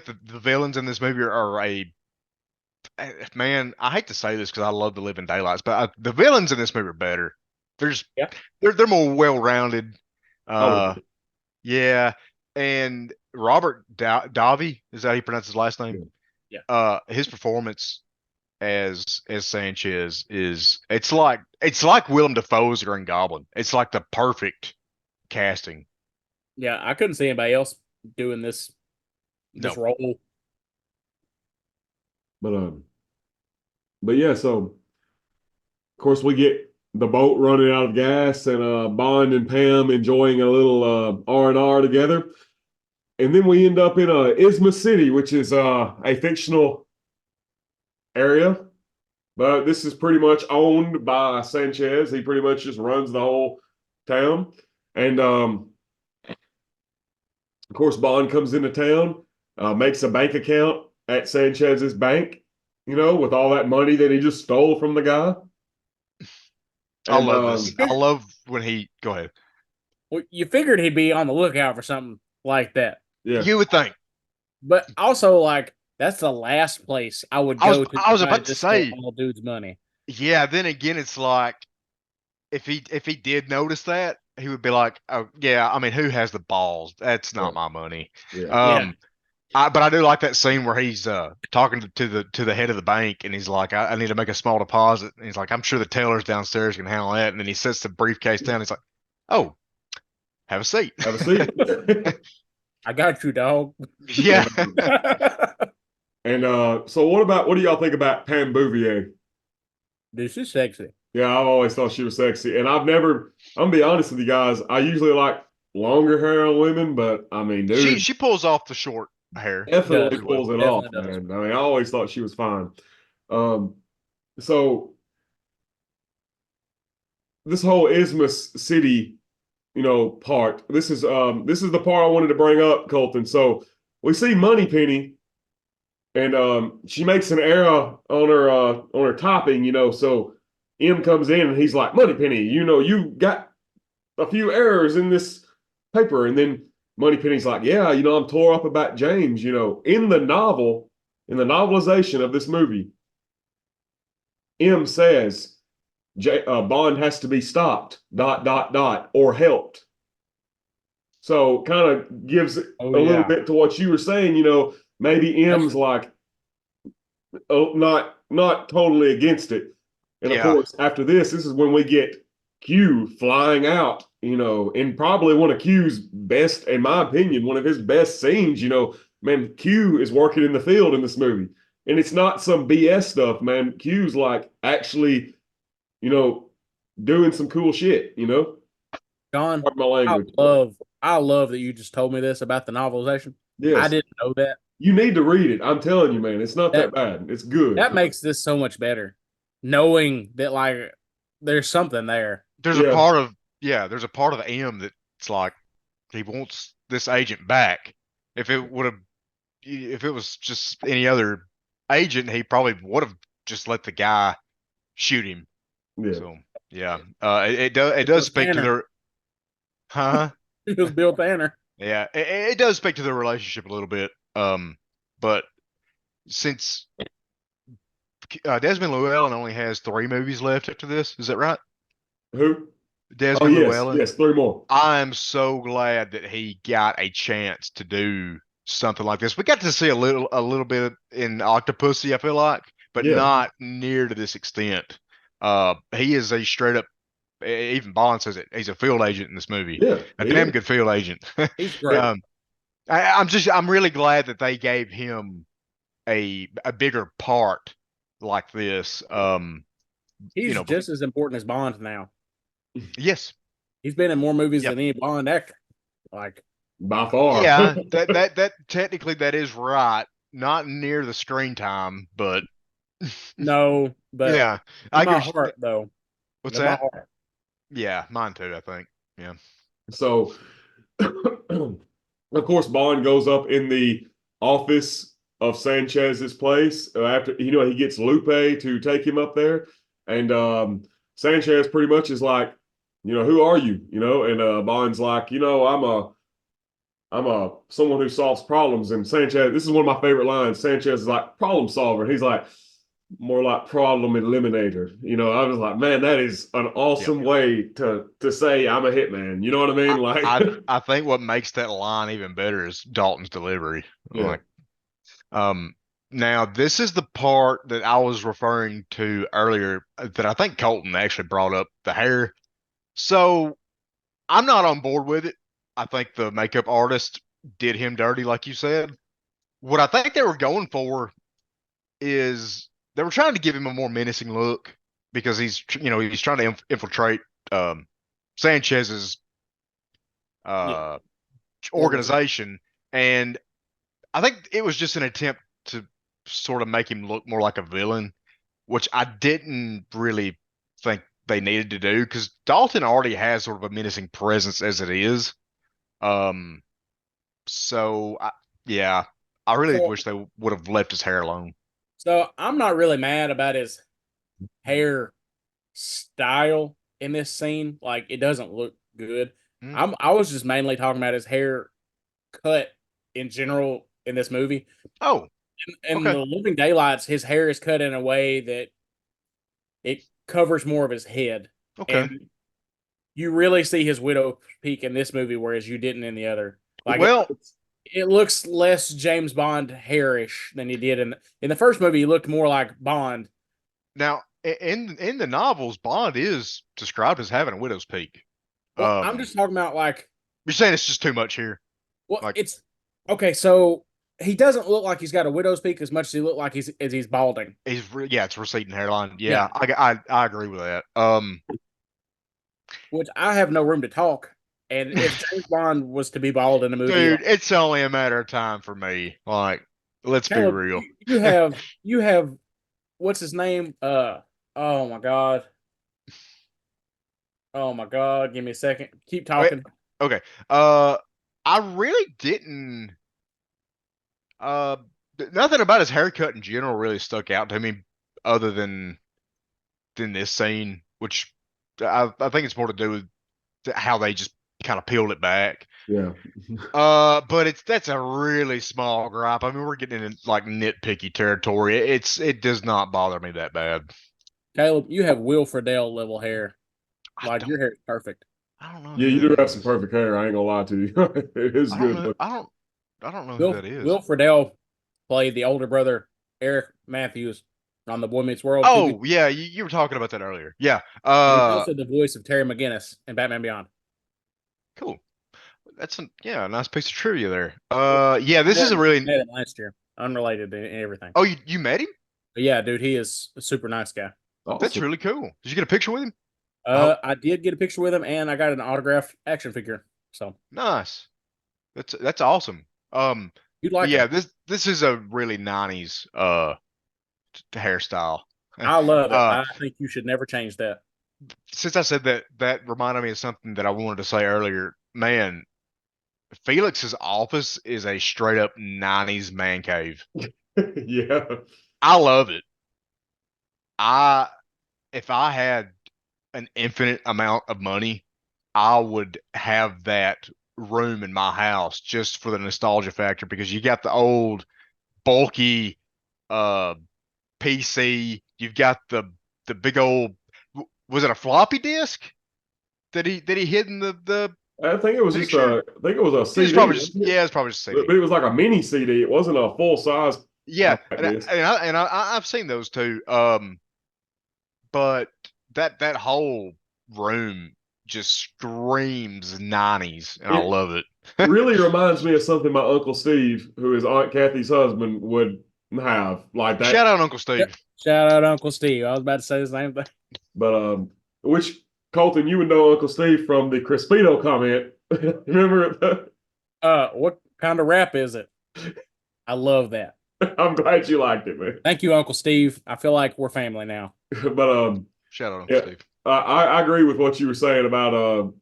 the villains in this movie are man, I hate to say this because I love The Living Daylights, but the villains in this movie are better. Yeah. They're more well-rounded. Oh, Yeah, and Robert Davi, is that how you pronounce his last name? Yeah. His performance as Sanchez is it's like Willem Dafoe's Green Goblin. It's like the perfect casting. Yeah, I couldn't see anybody else doing this No. role. but yeah, so of course we get the boat running out of gas and Bond and Pam enjoying a little R&R together. And then we end up in Isthmus City, which is a fictional area. But this is pretty much owned by Sanchez. He pretty much just runs the whole town. And of course, Bond comes into town, makes a bank account at Sanchez's bank, with all that money that he just stole from the guy. I love this. I love when he go ahead. Well, you figured he'd be on the lookout for something like that. Yeah. You would think. But also, like, that's the last place I would go to. I was about to say, all dude's money. Yeah, then again, it's like if he did notice that, he would be like, "Oh yeah, I mean, who has the balls? That's not my money." Yeah. But I do like that scene where he's talking to the head of the bank, and he's like, I need to make a small deposit. And he's like, I'm sure the tellers downstairs can handle that. And then he sets the briefcase down. He's like, oh, have a seat. Have a seat. I got you, dog. Yeah. And so what do y'all think about Pam Bouvier? Dude, she's sexy. Yeah, I've always thought she was sexy. And I'm gonna be honest with you guys, I usually like longer hair on women, but I mean, dude, she pulls off the short hair. definitely pulls it off, does. man. I mean, I always thought she was fine. So this whole Isthmus City, part. This is the part I wanted to bring up, Colton. So we see Moneypenny, and she makes an error on her topping, so M comes in and he's like, Moneypenny, you got a few errors in this paper. And then Moneypenny's like, yeah, I'm tore up about James. In the novelization of this movie, M says Bond has to be stopped, ... or helped. So kind of gives a little bit to what you were saying, maybe M's like, not totally against it. And of course, after this is when we get Q flying out, in probably one of Q's best, in my opinion, one of his best scenes. Man, Q is working in the field in this movie. And it's not some BS stuff, man. Q's like actually, doing some cool shit, John, Pardon my language. I love that you just told me this about the novelization. Yes. I didn't know that. You need to read it. I'm telling you, man, it's not that bad. It's good. That makes this so much better. Knowing that, like, there's something there. There's a part of M that's like he wants this agent back. If it was just any other agent, he probably would have just let the guy shoot him. Yeah. So yeah, it does speak to their, It was Bill Tanner. Yeah, it does speak to their relationship a little bit. But since Desmond Llewellyn only has 3 movies left after this, is that right? Who? Desmond Llewellyn. Yes, 3 more. I'm so glad that he got a chance to do something like this. We got to see a little bit in Octopussy, I feel like, but not near to this extent. He is a straight up, even Bond says it, he's a field agent in this movie. Yeah, a damn good field agent. He's great. I'm really glad that they gave him a bigger part like this. He's just as important as Bond now. Yes. He's been in more movies than any Bond actor. Like, by far. Yeah, that technically that is right. Not near the screen time, but no, but yeah, I my heart though. What's that? Yeah, mine too, I think. Yeah. So of course Bond goes up in the office of Sanchez's place after he gets Lupe to take him up there, and Sanchez pretty much is like, who are you? And Bond's like, I'm a someone who solves problems. And Sanchez, this is one of my favorite lines. Sanchez is like, problem solver. And he's like, more like problem eliminator. You know, I was like, man, that is an awesome way to say I'm a hitman. You know what I mean? Like, I think what makes that line even better is Dalton's delivery. yeah, Like, now this is the part that I was referring to earlier that I think Colton actually brought up the hair. So I'm not on board with it. I think the makeup artist did him dirty, like you said. What I think they were going for is they were trying to give him a more menacing look because he's trying to infiltrate um, Sanchez's Yeah. uh, organization, and I think it was just an attempt to sort of make him look more like a villain, which I didn't really think they needed to do because Dalton already has sort of a menacing presence as it is. Um, so yeah, I really So wish they would have left his hair alone. so I'm not really mad about his hair style in this scene. Like it doesn't look good. Mm. I was just mainly talking about his hair cut in general in this movie. Oh, In okay, the Living Daylights, his hair is cut in a way that it covers more of his head. okay. And you really see his widow peak in this movie, whereas you didn't in the other. Like Well, it looks less James Bond hairish than he did in the first movie. He looked more like Bond. now in the novels, Bond is described as having a widow's peak. Well, I'm just talking about like, You're saying it's just too much here. well, Like it's okay. So he doesn't look like he's got a widow's peak as much as he look like he's balding. yeah, it's receding hairline. Yeah. Yeah, I agree with that. Which I have no room to talk. And if James Bond was to be bald in a movie, Dude, it's only a matter of time for me. Like, let's be Caleb, real. you have what's his name? Oh my god. Oh my god. Give me a second. Keep Wait, talking. okay. I really didn't. Uh, Nothing about his haircut in general really stuck out to me, other than this scene, which I think it's more to do with how they just kind of peeled it back. yeah. But that's a really small gripe. I mean, we're getting into like nitpicky territory. It does not bother me that bad. Caleb, you have Will Friedle level hair. I Like don't your hair is perfect. I don't know Yeah, who you that do have some is. perfect hair. I ain't gonna lie to you. It is I don't good. know. But I don't know who Will that is. Will Friedle played the older brother Eric Matthews on The Boy Meets World. Oh yeah, you were talking about that earlier. Yeah. And he's also the voice of Terry McGinnis in Batman Beyond. Cool. That's a nice piece of trivia there. Yeah, this is a really. Met him last year, unrelated to everything. Oh, you met him? But yeah, dude, he is a super nice guy. That's awesome. really cool. Did you get a picture with him? Oh, I did get a picture with him, and I got an autographed action figure. So nice. That's awesome. you'd But like yeah, it. this is a really 90s hairstyle. I love it. Uh, I think you should never change that. since I said that reminded me of something that I wanted to say earlier. Man, Felix's office is a straight up 90s man cave. Yeah. I love it. I If I had an infinite amount of money, I would have that room in my house just for the nostalgia factor because you got the old bulky uh PC, you've got the big old was it a floppy disk that he hid in the I think it was just picture? I think it was a It was CD, probably just wasn't it? yeah, it's probably just a CD. But it was like a mini CD. It wasn't a full size Yeah, disc. I've seen those too. But that whole room just screams 90s, and I It love it. really reminds me of something my Uncle Steve, who is Aunt Kathy's husband, would have. Like that. Shout out Uncle Steve. Shout out Uncle Steve. I was about to say the same thing. But which Colton, you would know Uncle Steve from the Crispito comment. Remember? What kind of rap is it? I love that. I'm glad you liked it, man. Thank you, Uncle Steve. I feel like we're family now. But Shout out Uncle yeah, Steve. I agree with what you were saying about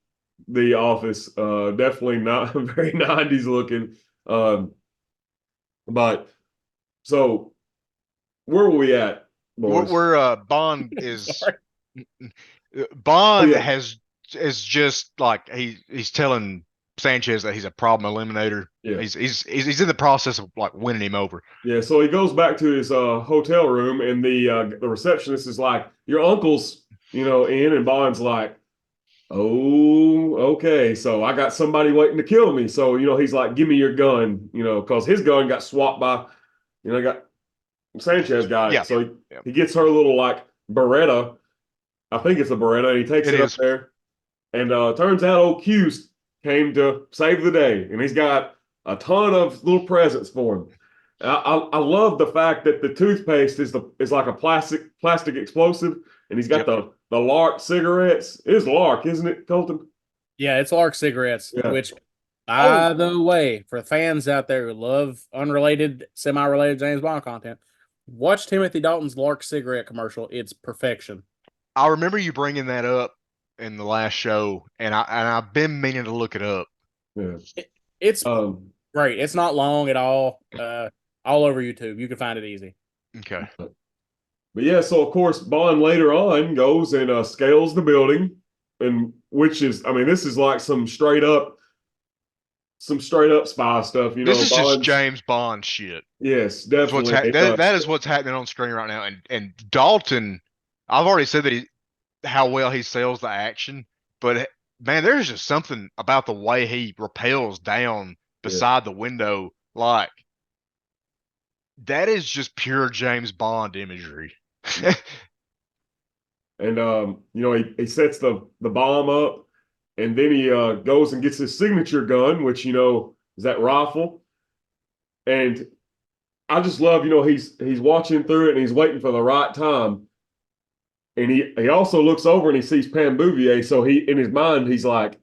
the Office. Definitely not very 90s looking. But so where were we at, boys? We're Bond is Bond Oh, yeah. has is just like he's telling Sanchez that he's a problem eliminator. Yeah. He's in the process of like winning him over. Yeah, so he goes back to his hotel room, and the receptionist is like, "Your uncle's, in," and Bond's like, "Oh, okay. So I got somebody waiting to kill me." So he's like, "Give me your gun," because his gun got swapped by, got Sanchez got it. Yeah. So Yeah. he gets her little like Beretta. I think it's a Beretta, and he takes It it up is. there. And turns out old Q came to save the day, and he's got a ton of little presents for him. I love the fact that the toothpaste is like a plastic explosive, and he's got the Lark cigarettes. It is Lark, isn't it, Colton? Yeah, it's Lark cigarettes, Yeah. which, by the way, for fans out there who love unrelated, semi-related James Bond content, watch Timothy Dalton's Lark cigarette commercial. It's perfection. I remember you bringing that up in the last show, and I've been meaning to look it up. Yeah. It's great. It's not long at all. All over YouTube. You can find it easy. Okay. But yeah, so of course Bond later on goes and scales the building, and which is, I mean, this is like some straight up spy stuff. This is just Bond's, James Bond shit. Yes, That's what's definitely. that is what's happening on screen right now. And Dalton, I've already said that how well he sells the action, but man, there's just something about the way he rappels down beside the window, like that is just pure James Bond imagery. And he sets the bomb up, and then he goes and gets his signature gun, which is that rifle. And I just love, he's watching through it and he's waiting for the right time. And he also looks over and he sees Pam Bouvier, so he in his mind he's like,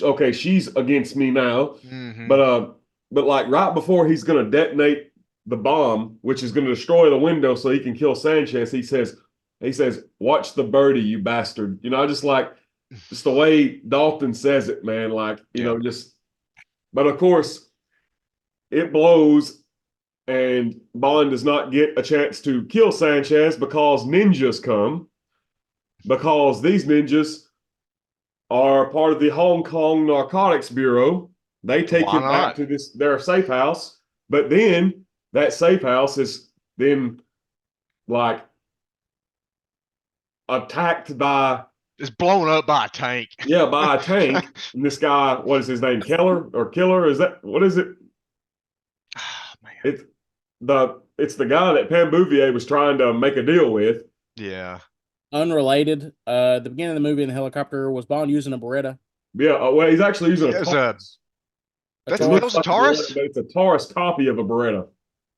okay, she's against me now. Mm-hmm. But like right before he's gonna detonate the bomb, which is gonna destroy the window so he can kill Sanchez, he says, "Watch the birdie, you bastard." I just like the way Dalton says it, man. Like, just. But of course, it blows, and Bond does not get a chance to kill Sanchez because ninjas come. Because these ninjas are part of the Hong Kong Narcotics Bureau. They take him back to their safe house, but then that safe house is then like attacked by. It's blown up by a tank. Yeah, by a tank. And this guy, what is his name? Killer? Is that what is it? Oh, man. It's the guy that Pam Bouvier was trying to make a deal with. Yeah. Unrelated. The beginning of the movie in the helicopter, was Bond using a Beretta? Yeah, well, he's actually using a Taurus. That was a Taurus? But it's a Taurus copy of a Beretta.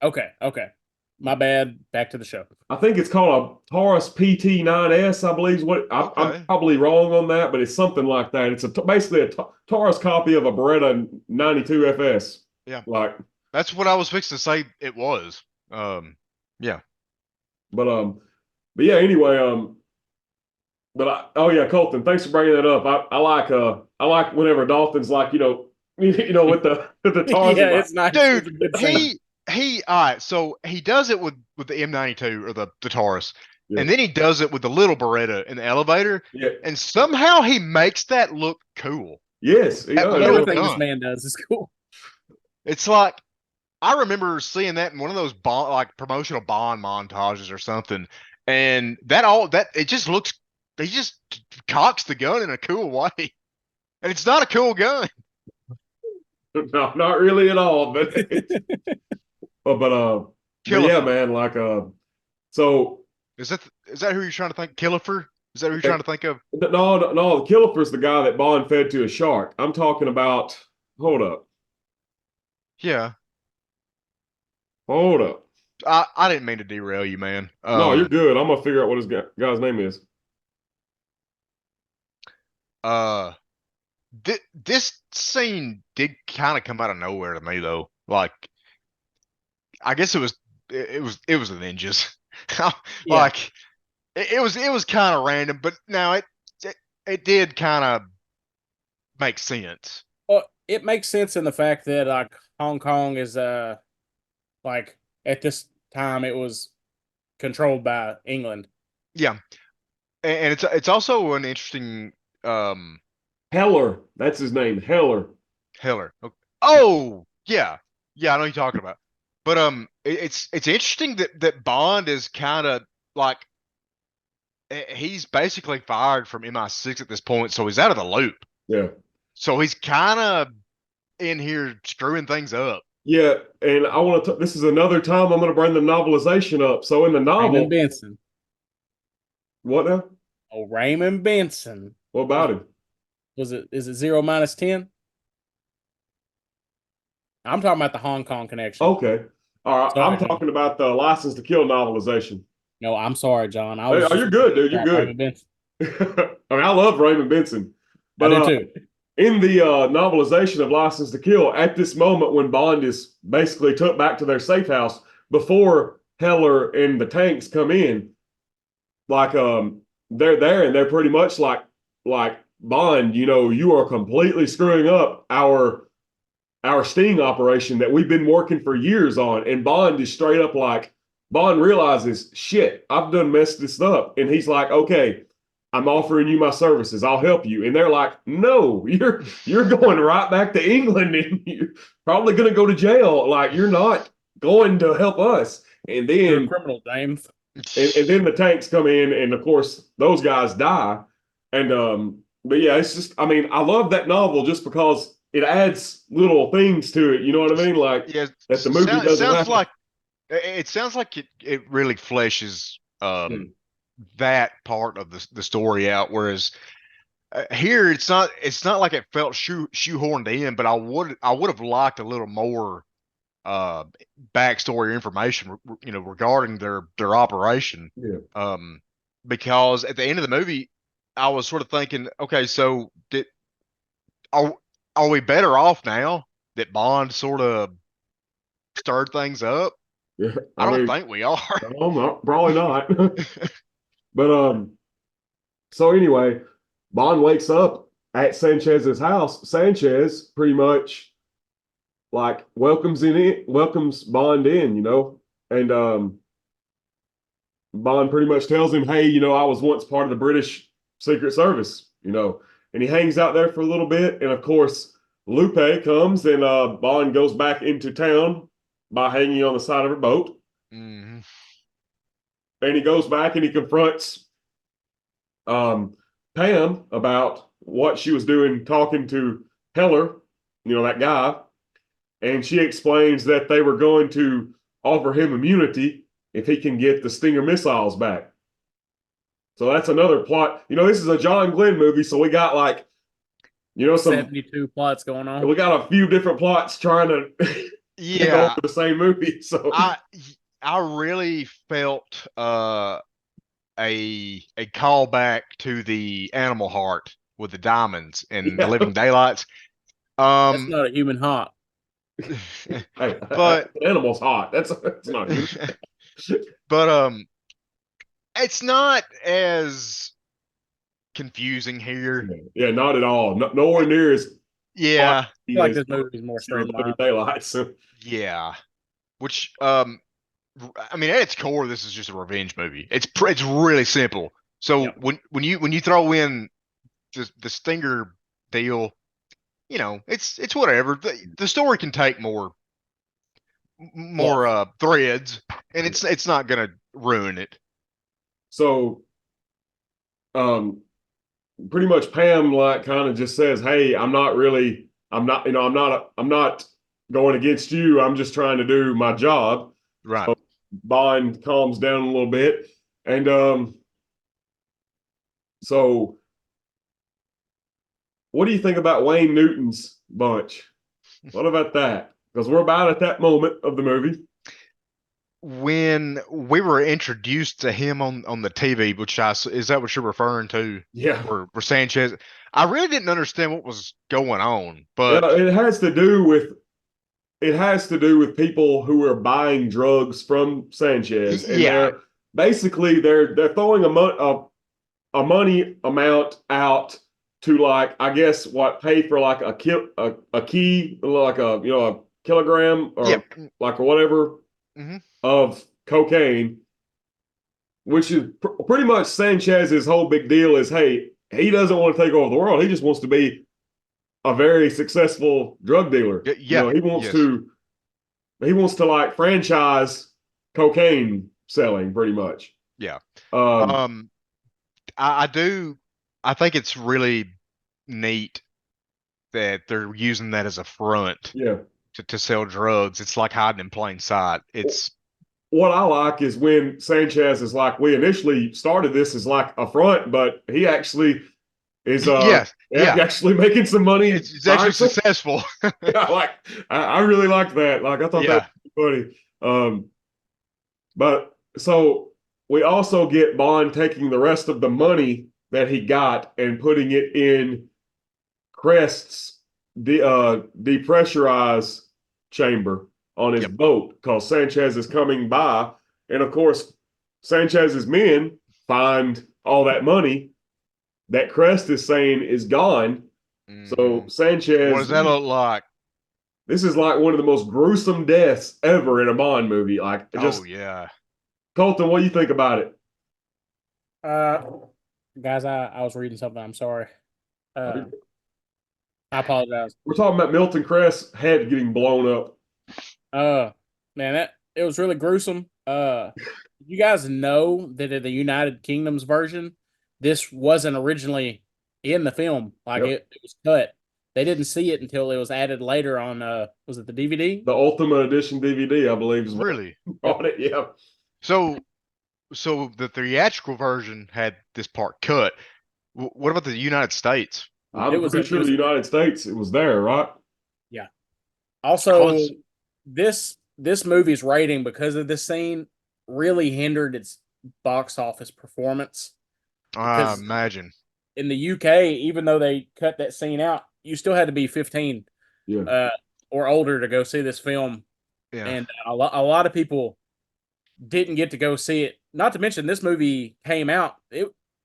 Okay. My bad. Back to the show. I think it's called a Taurus PT9S, I believe is what I'm probably wrong on that, but it's something like that. It's basically a Taurus copy of a Beretta 92 FS. Yeah. Like that's what I was fixing to say it was. Yeah. But yeah, anyway, Colton, thanks for bringing that up. I like whenever Dalton's like, with the Taurus. Yeah, it's nice. Dude, all right, so he does it with the M92 or the Taurus, and then he does it with the little Beretta in the elevator, and somehow he makes that look cool. Yes, everything this man does is cool. It's like I remember seeing that in one of those promotional Bond montages or something, and it just looks. He just cocks the gun in a cool way, and it's not a cool gun. No, not really at all. But but yeah, man. Like so is that who you're trying to think? Killifer? Is that who you're trying to think of? No. Killifer's the guy that Bond fed to a shark. I'm talking about. Hold up. Yeah. Hold up. I didn't mean to derail you, man. No, you're good. I'm gonna figure out what his guy's name is. This scene did kind of come out of nowhere to me, though. Like, I guess it was the ninjas. Like, it was kind of random, but now it did kind of make sense. Well, it makes sense in the fact that like Hong Kong is like at this time it was controlled by England. Yeah, and it's also an interesting Heller. That's his name. Heller. Heller. Oh, yeah. Yeah, I know what you're talking about. But it's interesting that Bond is kind of like he's basically fired from MI6 at this point, so he's out of the loop. Yeah. So he's kind of in here screwing things up. Yeah, and I want to. This is another time I'm going to bring the novelization up. So in the novel, Raymond Benson. what now? Oh, Raymond Benson. What about him? Is it 0 minus 10? I'm talking about the Hong Kong connection. Okay, all right. Sorry, I'm John. talking about the License to Kill novelization. No, I'm sorry, John. I Hey, was you're good, dude. You're Raymond good. Benson. I mean, I love Raymond Benson, I but do too. in the novelization of License to Kill, at this moment when Bond is basically took back to their safe house before Heller and the tanks come in, like they're there and they're pretty much like Bond, you are completely screwing up our sting operation that we've been working for years on. And Bond is straight up like, Bond realizes, shit, I've done messed this up. And he's like, okay, I'm offering you my services. I'll help you. And they're like, no, you're going right back to England and you're probably going to go to jail. Like, you're not going to help us. And You're a then criminal, James. and then the tanks come in, and of course those guys die. And but yeah, it's just, I mean, I love that novel just because it adds little things to it. You know what I mean? Like Yeah, that the movie doesn't sounds have. like it sounds like it really fleshes that part of the story out. Whereas here it's not like it felt shoehorned in, but I would have liked a little more backstory information, regarding their operation. Yeah. Because at the end of the movie, I was sort of thinking, okay, so are we better off now that Bond sort of stirred things up? Yeah, I don't mean, think we are. no, probably not. But so anyway, Bond wakes up at Sanchez's house. Sanchez pretty much like welcomes Bond in, and Bond pretty much tells him, hey, I was once part of the British Secret Service, and he hangs out there for a little bit. And of course, Lupe comes and Bond goes back into town by hanging on the side of a boat. Mm-hmm. And he goes back and he confronts Pam about what she was doing, talking to Heller, that guy. And she explains that they were going to offer him immunity if he can get the Stinger missiles back. So that's another plot. This is a John Glenn movie, so we got some 72 plots going on. We got a few different plots trying to go over the same movie. So I really felt a callback to the Animal Heart with the diamonds and the Living Daylights. That's not a human heart. hey, but animal's hot. That's not good. But it's not as confusing here. Yeah, not at all. Nowhere near as yeah. I feel like this movie is more streamlined. Daylight. So. Yeah, which I mean, at its core, this is just a revenge movie. It's really simple. So when you throw in the Stinger deal, it's whatever. The story can take more threads, and it's not gonna ruin it. So, pretty much Pam kind of just says, "Hey, I'm not going against you. I'm just trying to do my job." Right. So Bond calms down a little bit, and so what do you think about Wayne Newton's bunch? What about that? Because we're about at that moment of the movie. When we were introduced to him on the TV, is that what you're referring to? Yeah. Where Sanchez, I really didn't understand what was going on, but it has to do with people who are buying drugs from Sanchez, and they're throwing a money amount out to I guess pay for a key, like a kilogram or or whatever. Mm-hmm. Of cocaine, which is pretty much Sanchez's whole big deal is, hey, he doesn't want to take over the world. He just wants to be a very successful drug dealer. Yeah. He wants Yes. to like franchise cocaine selling pretty much. Yeah. Um, I do. I think it's really neat that they're using that as a front yeah. to sell drugs. It's like hiding in plain sight. It's What I like is when Sanchez is like, we initially started this as like a front, but he actually is yes, yeah. actually making some money. It's actually successful. Yeah, I really like that. Like I thought that was funny. But so we also get Bond taking the rest of the money that he got and putting it in Crest's depressurized chamber on his boat because Sanchez is coming by. And of course, Sanchez's men find all that money that Crest is saying is gone. So Sanchez. What does that look like? This is like one of the most gruesome deaths ever in a Bond movie. Like, just. Oh, yeah. Colton, what do you think about it? Guys, I was reading something. I'm sorry. I apologize. We're talking about Milton Crest's head getting blown up. Man, it was really gruesome. You guys know that in the United Kingdom's version, this wasn't originally in the film. Like it was cut. They didn't see it until it was added later on. Was it the DVD? The Ultimate Edition DVD, I believe. Really? On it, yeah. So the theatrical version had this part cut. What about the United States? I'm pretty sure the United States, it was there, right? Yeah. Also, this movie's rating because of this scene really hindered its box office performance. I imagine. In the UK, even though they cut that scene out, you still had to be 15 or older to go see this film. Yeah. And a lot of people didn't get to go see it. Not to mention, this movie came out.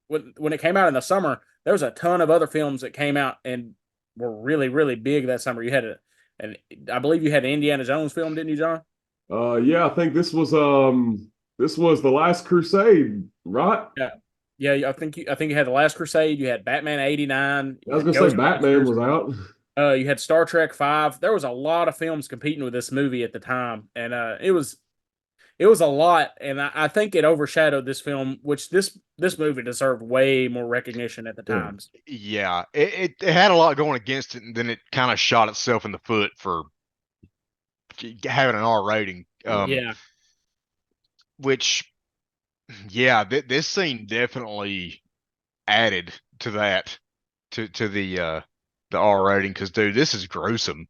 When it came out in the summer, there was a ton of other films that came out and were really, really big that summer. You had and I believe you had an Indiana Jones film, didn't you, John? Yeah, I think this was The Last Crusade, right? Yeah. I think you had The Last Crusade. You had Batman '89. I was gonna say Batman was out. You had Star Trek V. There was a lot of films competing with this movie at the time, and it was a lot. And I think it overshadowed this film, which this movie deserved way more recognition at the times. Yeah, it had a lot going against it, and then it kind of shot itself in the foot for having an R rating. Which, this scene definitely added to that, to the R rating, because dude, this is gruesome.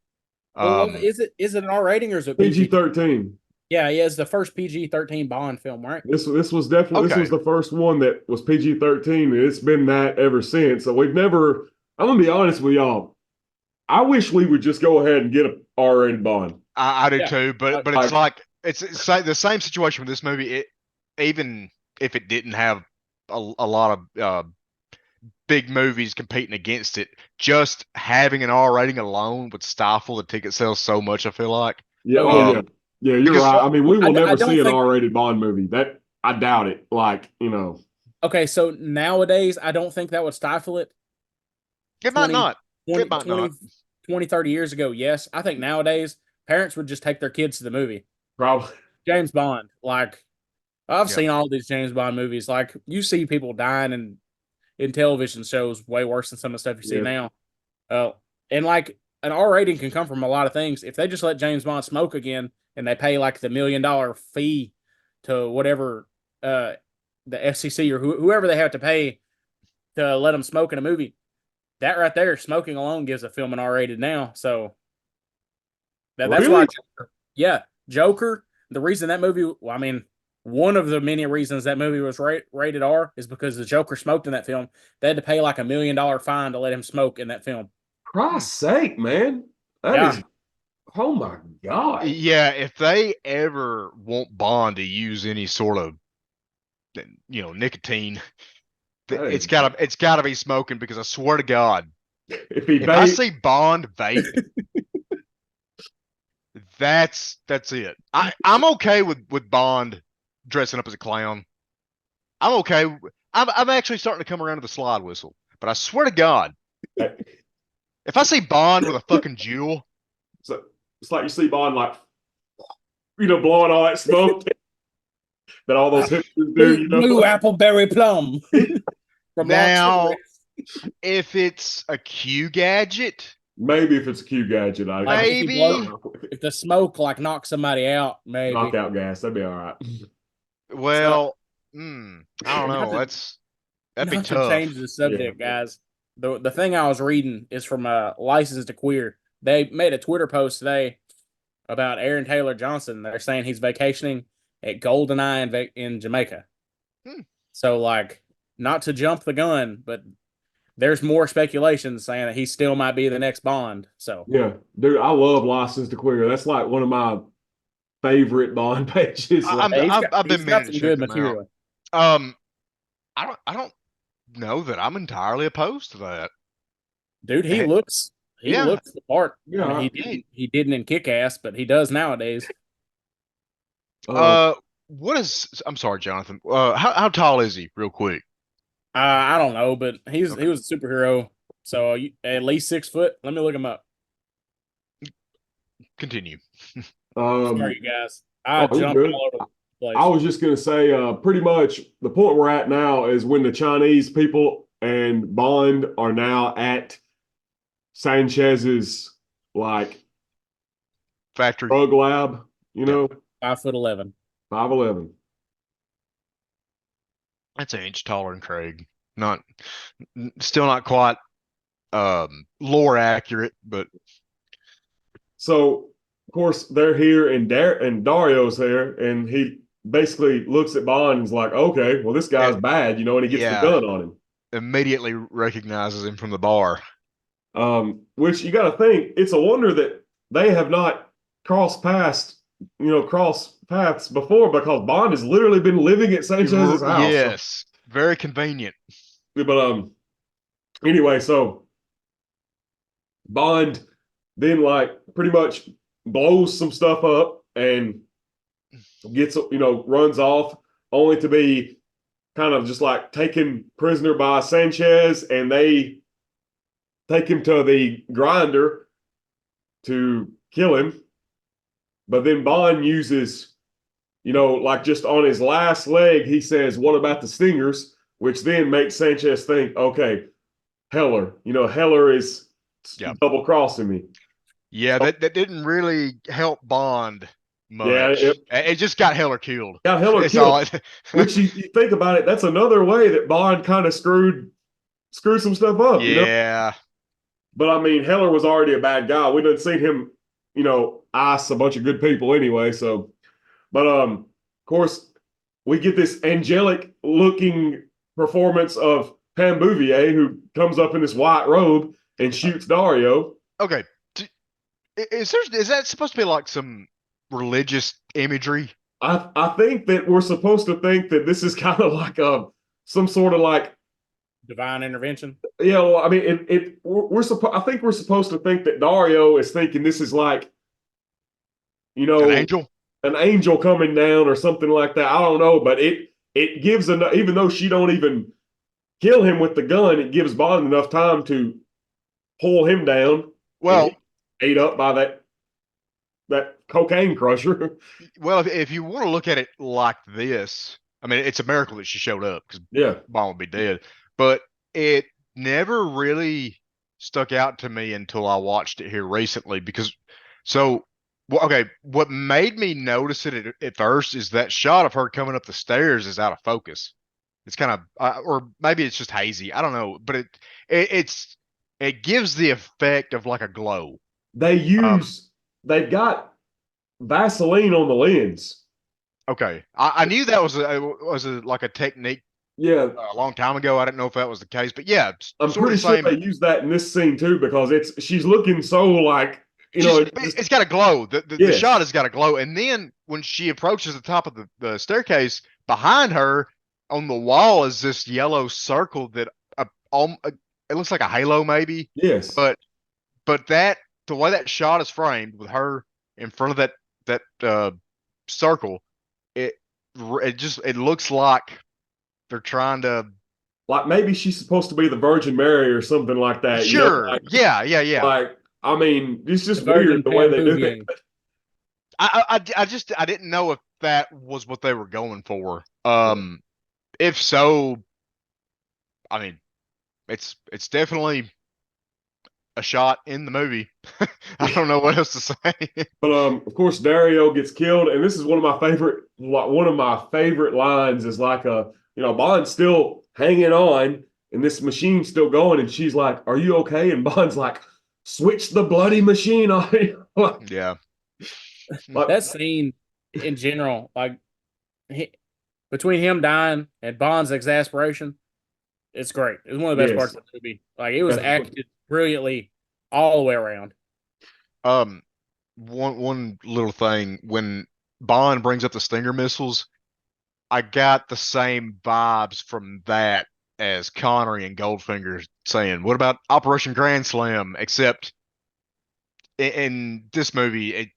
Is it an R rating or is it PG-13? Yeah, it's the first PG-13 Bond film, right? This was definitely this was the first one that was PG-13, and it's been that ever since. So we've never. I'm gonna be honest with y'all. I wish we would just go ahead and get an R-rated Bond. I do too, but it's like it's the same situation with this movie. Even if it didn't have a lot of big movies competing against it, just having an R rating alone would stifle the ticket sales so much. I feel like. Yeah, you're right. I mean, we will never see an R-rated Bond movie. That I doubt it. Okay, so nowadays, I don't think that would stifle it. It might not. 20, 30 years ago, yes. I think nowadays, parents would just take their kids to the movie. Probably. James Bond. Like, I've seen all these James Bond movies. Like, you see people dying in television shows way worse than some of the stuff you see now. And, like, an R rating can come from a lot of things. If they just let James Bond smoke again and they pay, like, the $1 million fee to whatever the FCC or whoever they have to pay to let them smoke in a movie, that right there, smoking alone gives a film an R-rated now. So that's why, Joker. The reason that movie, one of the many reasons that movie was rated R is because the Joker smoked in that film. They had to pay like $1 million fine to let him smoke in that film. Christ's sake, man! That is, oh my God! Yeah, if they ever want Bond to use any sort of, nicotine. It's gotta be smoking, because I swear to God, if I see Bond vape, that's it. I'm okay with Bond dressing up as a clown. I'm okay. I'm actually starting to come around to the slide whistle, but I swear to God, if I see Bond with a fucking jewel, So it's like you see Bond like, blowing all that smoke that all those hipsters do. Blue appleberry plum. From now, Long if it's a Q gadget, Maybe if it's a Q gadget, Like, if you maybe. if the smoke like knocks somebody out, maybe. knockout gas, that'd be all right. Well, I don't Not know. to- That'd be Not to tough. change the subject, guys. The thing I was reading is from License to Queer. They made a Twitter post today about Aaron Taylor Johnson. They're saying he's vacationing at GoldenEye in Jamaica. So, like, not to jump the gun, but there's more speculation saying that he still might be the next Bond. So, Yeah, dude, I love License to Queer. That's like one of my favorite Bond pages. I've been he's meaning got to some check good them material. out. I don't know that I'm entirely opposed to that. Dude, he looks the part. Yeah, I mean, he didn't in Kick Ass, but he does nowadays. What is? I'm sorry, Jonathan. How tall is he, real quick? I don't know, but he was a superhero, so at least 6 foot. Let me look him up. Continue. Sorry, you guys. I you're jumped good. all over the place. I was just gonna say, pretty much the point we're at now is when the Chinese people and Bond are now at Sanchez's like Factory. drug lab, 5'11". 5'11". That's an inch taller than Craig. Still not quite lore accurate, but So of course they're here and Dario's there, and he basically looks at Bond and is like, okay, well this guy's bad, and he gets the gun on him. Immediately recognizes him from the bar. Which you got to think, it's a wonder that they have not crossed paths before, because Bond has literally been living at Sanchez's house. Yes, very convenient. But anyway, so Bond then like pretty much blows some stuff up and gets runs off, only to be kind of just like taken prisoner by Sanchez, and they take him to the grinder to kill him. But then Bond uses, like just on his last leg, he says, "What about the stingers?" Which then makes Sanchez think, okay, Heller, Heller is double crossing me. Yeah, that didn't really help Bond much. Yeah, it just got Heller killed. Got Heller killed. Which you think about it, that's another way that Bond kind of screwed some stuff up. Yeah. But I mean, Heller was already a bad guy. We didn't see him, ice a bunch of good people anyway. So, but of course, we get this angelic looking performance of Pam Bouvier, who comes up in this white robe and shoots Dario. Okay, is that supposed to be like some religious imagery? I think that we're supposed to think that this is kind of like some sort of like divine intervention. Yeah, well, I mean, I think we're supposed to think that Dario is thinking this is like, an angel coming down or something like that. I don't know, but it gives even though she don't even kill him with the gun, it gives Bond enough time to pull him down. Well, ate up by that cocaine crusher. Well, if you want to look at it like this, I mean, it's a miracle that she showed up, because Bond would be dead. But it never really stuck out to me until I watched it here recently, because what made me notice it at first is that shot of her coming up the stairs is out of focus. It's kind of, or maybe it's just hazy. I don't know, but it gives the effect of like a glow. They've got Vaseline on the lens. Okay, I knew that was like a technique. Yeah, a long time ago. I didn't know if that was the case, but yeah, I'm pretty sure they use that in this scene too, because she's looking so like it's got a glow. The shot has got a glow, and then when she approaches the top of the staircase, behind her on the wall is this yellow circle that it looks like a halo, maybe. Yes, but the way that shot is framed with her in front of that circle, it looks like they're trying to like maybe she's supposed to be the Virgin Mary or something like that. You know, Sure. like, Yeah. like I mean, it's just The Virgin weird the way they do Bamboozling. it. I didn't know if that was what they were going for. If so, I mean, it's definitely a shot in the movie. I don't know what else to say. But of course, Dario gets killed, and this is one of my favorite lines is like Bond's still hanging on, and this machine's still going, and she's like, "Are you okay?" And Bond's like, "Switch the bloody machine on." Yeah. Like, That scene in general, like between him dying and Bond's exasperation, it's great. It's one of the best yes. parts of the movie. Like it was That's- acted brilliantly all the way around. One little thing when Bond brings up the Stinger missiles, I got the same vibes from that as Connery and Goldfinger saying, "What about Operation Grand Slam?" Except in this movie, it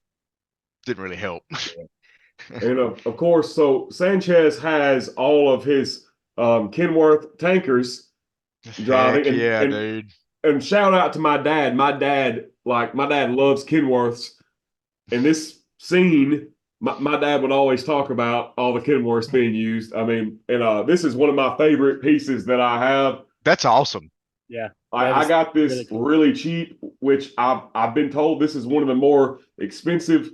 didn't really help. And of course, so Sanchez has all of his Kenworth tankers driving, Heck yeah, dude. and shout out to my dad. My dad loves Kenworths. In this scene, my dad would always talk about all the Kenworths being used. I mean, and this is one of my favorite pieces that I have. That's awesome. Yeah. I got this really cool. really cheap, which I've been told this is one of the more expensive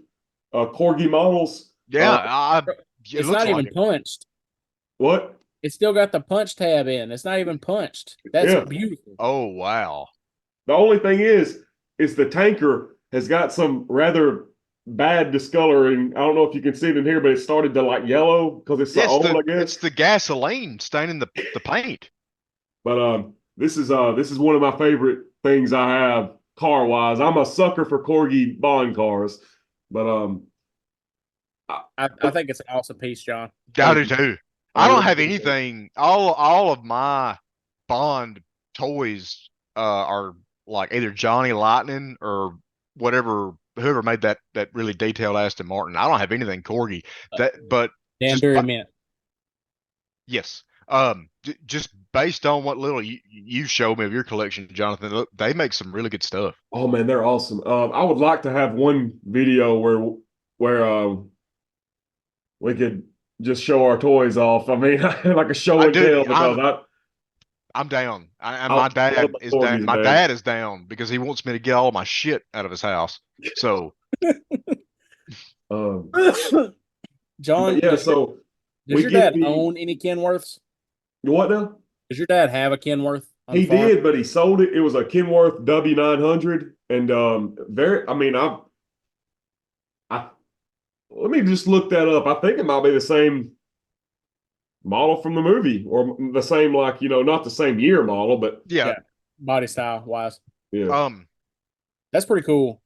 Corgi models. Yeah, it It's looks not even like it. punched. What? It's still got the punch tab in. It's not even punched. That's Yeah. beautiful. Oh wow. The only thing is the tanker has got some rather bad discoloring. I don't know if you can see it in here, but it started to like yellow because it's so Yes, old, I guess. it's the gasoline staining the paint. But this is one of my favorite things I have car wise. I'm a sucker for Corgi Bond cars, but I think it's an awesome piece, John. I do too. I don't have really do. anything. All of my Bond toys are like either Johnny Lightning or whoever made that really detailed Aston Martin. I don't have anything Corgi. But just Danbury Mint. yes. Just based on what little you showed me of your collection, Jonathan, look, they make some really good stuff. Oh man, they're awesome. I would like to have one video where we could just show our toys off. I mean, like a show and tell because I'm down. And I my dad love the is down. Corgis, My man. dad is down because he wants me to get all my shit out of his house. So, John, yeah. So does we your get dad own any Kenworths? what now? Does your dad have a Kenworth on He the farm? did, but he sold it. It was a Kenworth W900, and very. I mean, I let me just look that up. I think it might be the same model from the movie, or the same not the same year model, but yeah. Body style wise. yeah. That's pretty cool.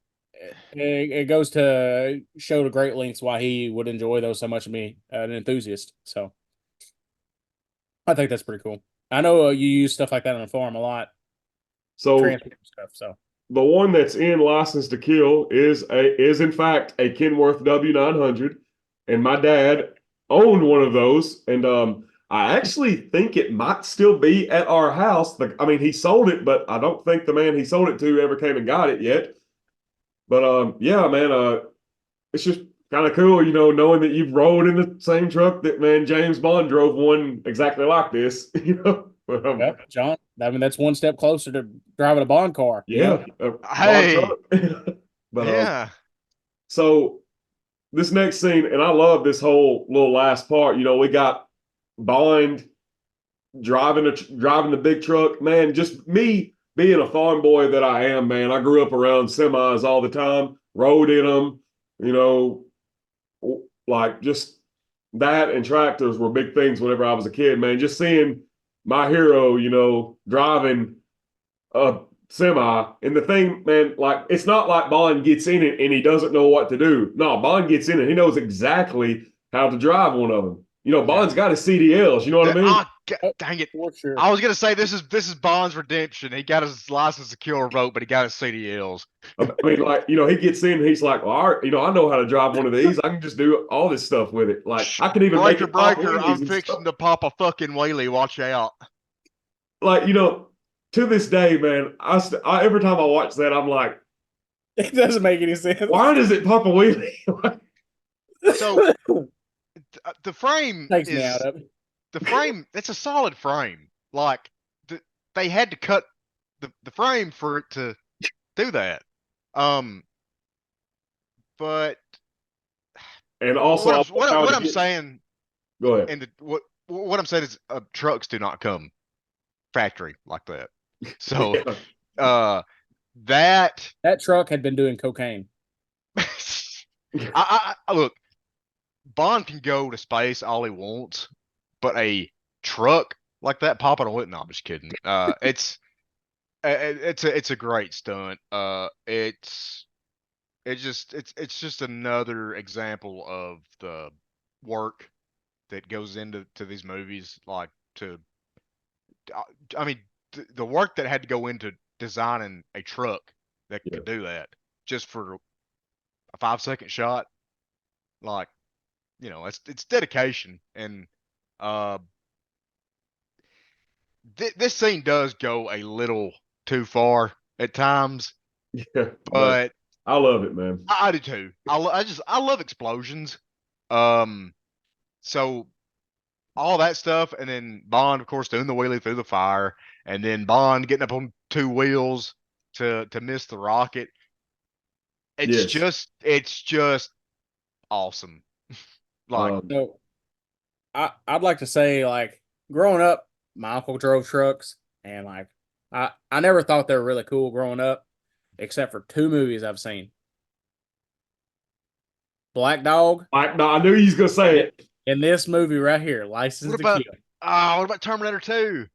It goes to show the great lengths why he would enjoy those so much of me, an enthusiast. So I think that's pretty cool. I know you use stuff like that on the farm a lot. So Transport stuff. So the one that's in License to Kill is in fact a Kenworth W900, and my dad owned one of those, and I actually think it might still be at our house. I mean, he sold it, but I don't think the man he sold it to ever came and got it yet. But yeah, man, it's just kind of cool, knowing that you've rode in the same truck that James Bond drove one exactly like this, But, yeah, John, I mean that's one step closer to driving a Bond car. yeah, Hey. Bond truck. But Yeah. so this next scene, and I love this whole little last part. We got Bond driving the big truck. Man, just me being a farm boy that I am, man. I grew up around semis all the time, rode in them. Like just that and tractors were big things whenever I was a kid, man. Just seeing my hero, driving a semi. And the thing, man, like it's not like Bond gets in it and he doesn't know what to do. No, Bond gets in it. He knows exactly how to drive one of them. Bond's got his CDLs. You know what I mean? Dang it! For sure. I was gonna say this is Bond's redemption. He got his license to kill revoked, but he got his CDLs. I mean, like, he gets in and he's like, well, all right, I know how to drive one of these. I can just do all this stuff with it. Like, I can even make it pop breaker. wheelies I'm and fixing stuff. to pop a fucking wheelie. Watch out. like, to this day, man, every time I watch that, I'm like, It doesn't make any sense. why does it pop a wheelie? So the frame Takes me is out of it. the frame. It's a solid frame. Like they had to cut the frame for it to do that. But And also, I love how what it I'm hits. saying, Go ahead. and what I'm saying is, trucks do not come factory like that. So, that That truck had been doing cocaine. I look, Bond can go to space all he wants, but a truck like that popping a wheel, no, I'm just kidding. It's a great stunt. It's just another example of the work that goes into these movies. Like I mean, the work that had to go into designing a truck that Yeah. could do that just for a 5-second shot. Like, it's dedication. And uh, this scene does go a little too far at times, Yeah, but I love it, man. I do too. I love explosions. Um, so all that stuff, and then Bond, of course, doing the wheelie through the fire, and then Bond getting up on two wheels to miss the rocket. Yes. It's just awesome. Like, So I'd like to say, like, growing up, my uncle drove trucks, and like I never thought they were really cool growing up, except for two movies I've seen. Black Dog I knew he was gonna say it. and this movie right here, License what to about Kill. what about Terminator 2?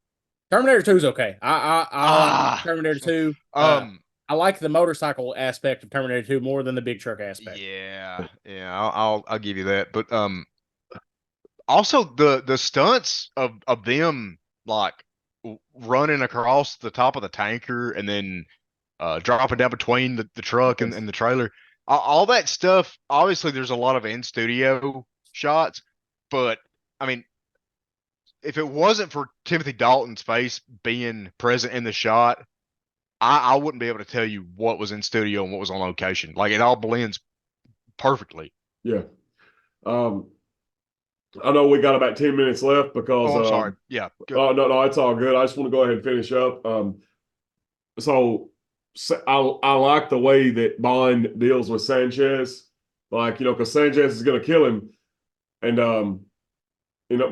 Terminator 2 is okay. I like Ah, Terminator 2. I like the motorcycle aspect of Terminator 2 more than the big truck aspect. yeah, I'll give you that. But also the stunts of them, like running across the top of the tanker and then dropping down between the truck and the trailer, all that stuff. Obviously, there's a lot of in studio shots, but I mean, if it wasn't for Timothy Dalton's face being present in the shot, I wouldn't be able to tell you what was in studio and what was on location. Like, it all blends perfectly. Yeah. I know we got about 10 minutes left because Oh, I'm sorry. Yeah. Good. oh no, it's all good. I just want to go ahead and finish up. So I like the way that Bond deals with Sanchez. Like, because Sanchez is gonna kill him. And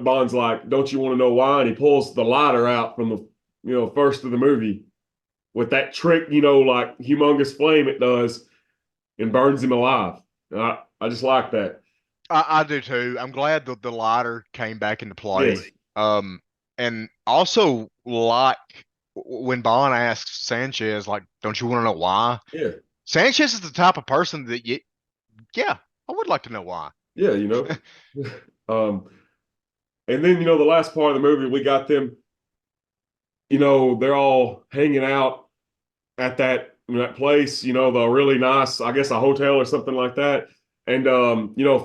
Bond's like, don't you want to know why? And he pulls the lighter out from the first of the movie with that trick, like humongous flame it does, and burns him alive. And I just like that. I do too. I'm glad that the lighter came back into play. Yes. And also, like, when Bond asks Sanchez, like, don't you want to know why? Yeah. Sanchez is the type of person that, yeah, I would like to know why. Yeah, and then the last part of the movie, we got them, they're all hanging out at that place, the really nice, I guess, a hotel or something like that. And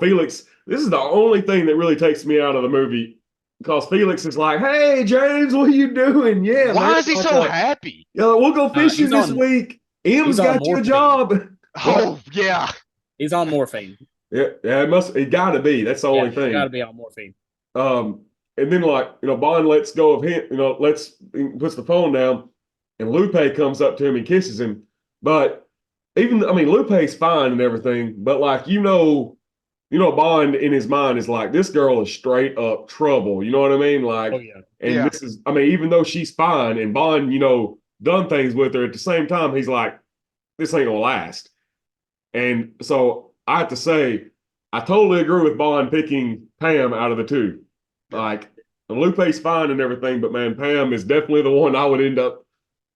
Felix, this is the only thing that really takes me out of the movie, because Felix is like, "Hey, James, what are you doing? Yeah, Why man, is he so happy? Yeah, we'll go fishing this week. M's got you a job." Oh, yeah. He's on morphine. Yeah, it gotta be. That's the only thing. Got to be on morphine. And then, like, Bond lets go of him, puts the phone down, and Lupe comes up to him and kisses him. But Lupe's fine and everything, but like, Bond in his mind is like, this girl is straight up trouble. You know what I mean? Like, Oh yeah. and Yeah. this is, even though she's fine and Bond, done things with her, at the same time, he's like, this ain't gonna last. And so I have to say, I totally agree with Bond picking Pam out of the two. Like, Lupe's fine and everything, but man, Pam is definitely the one I would end up.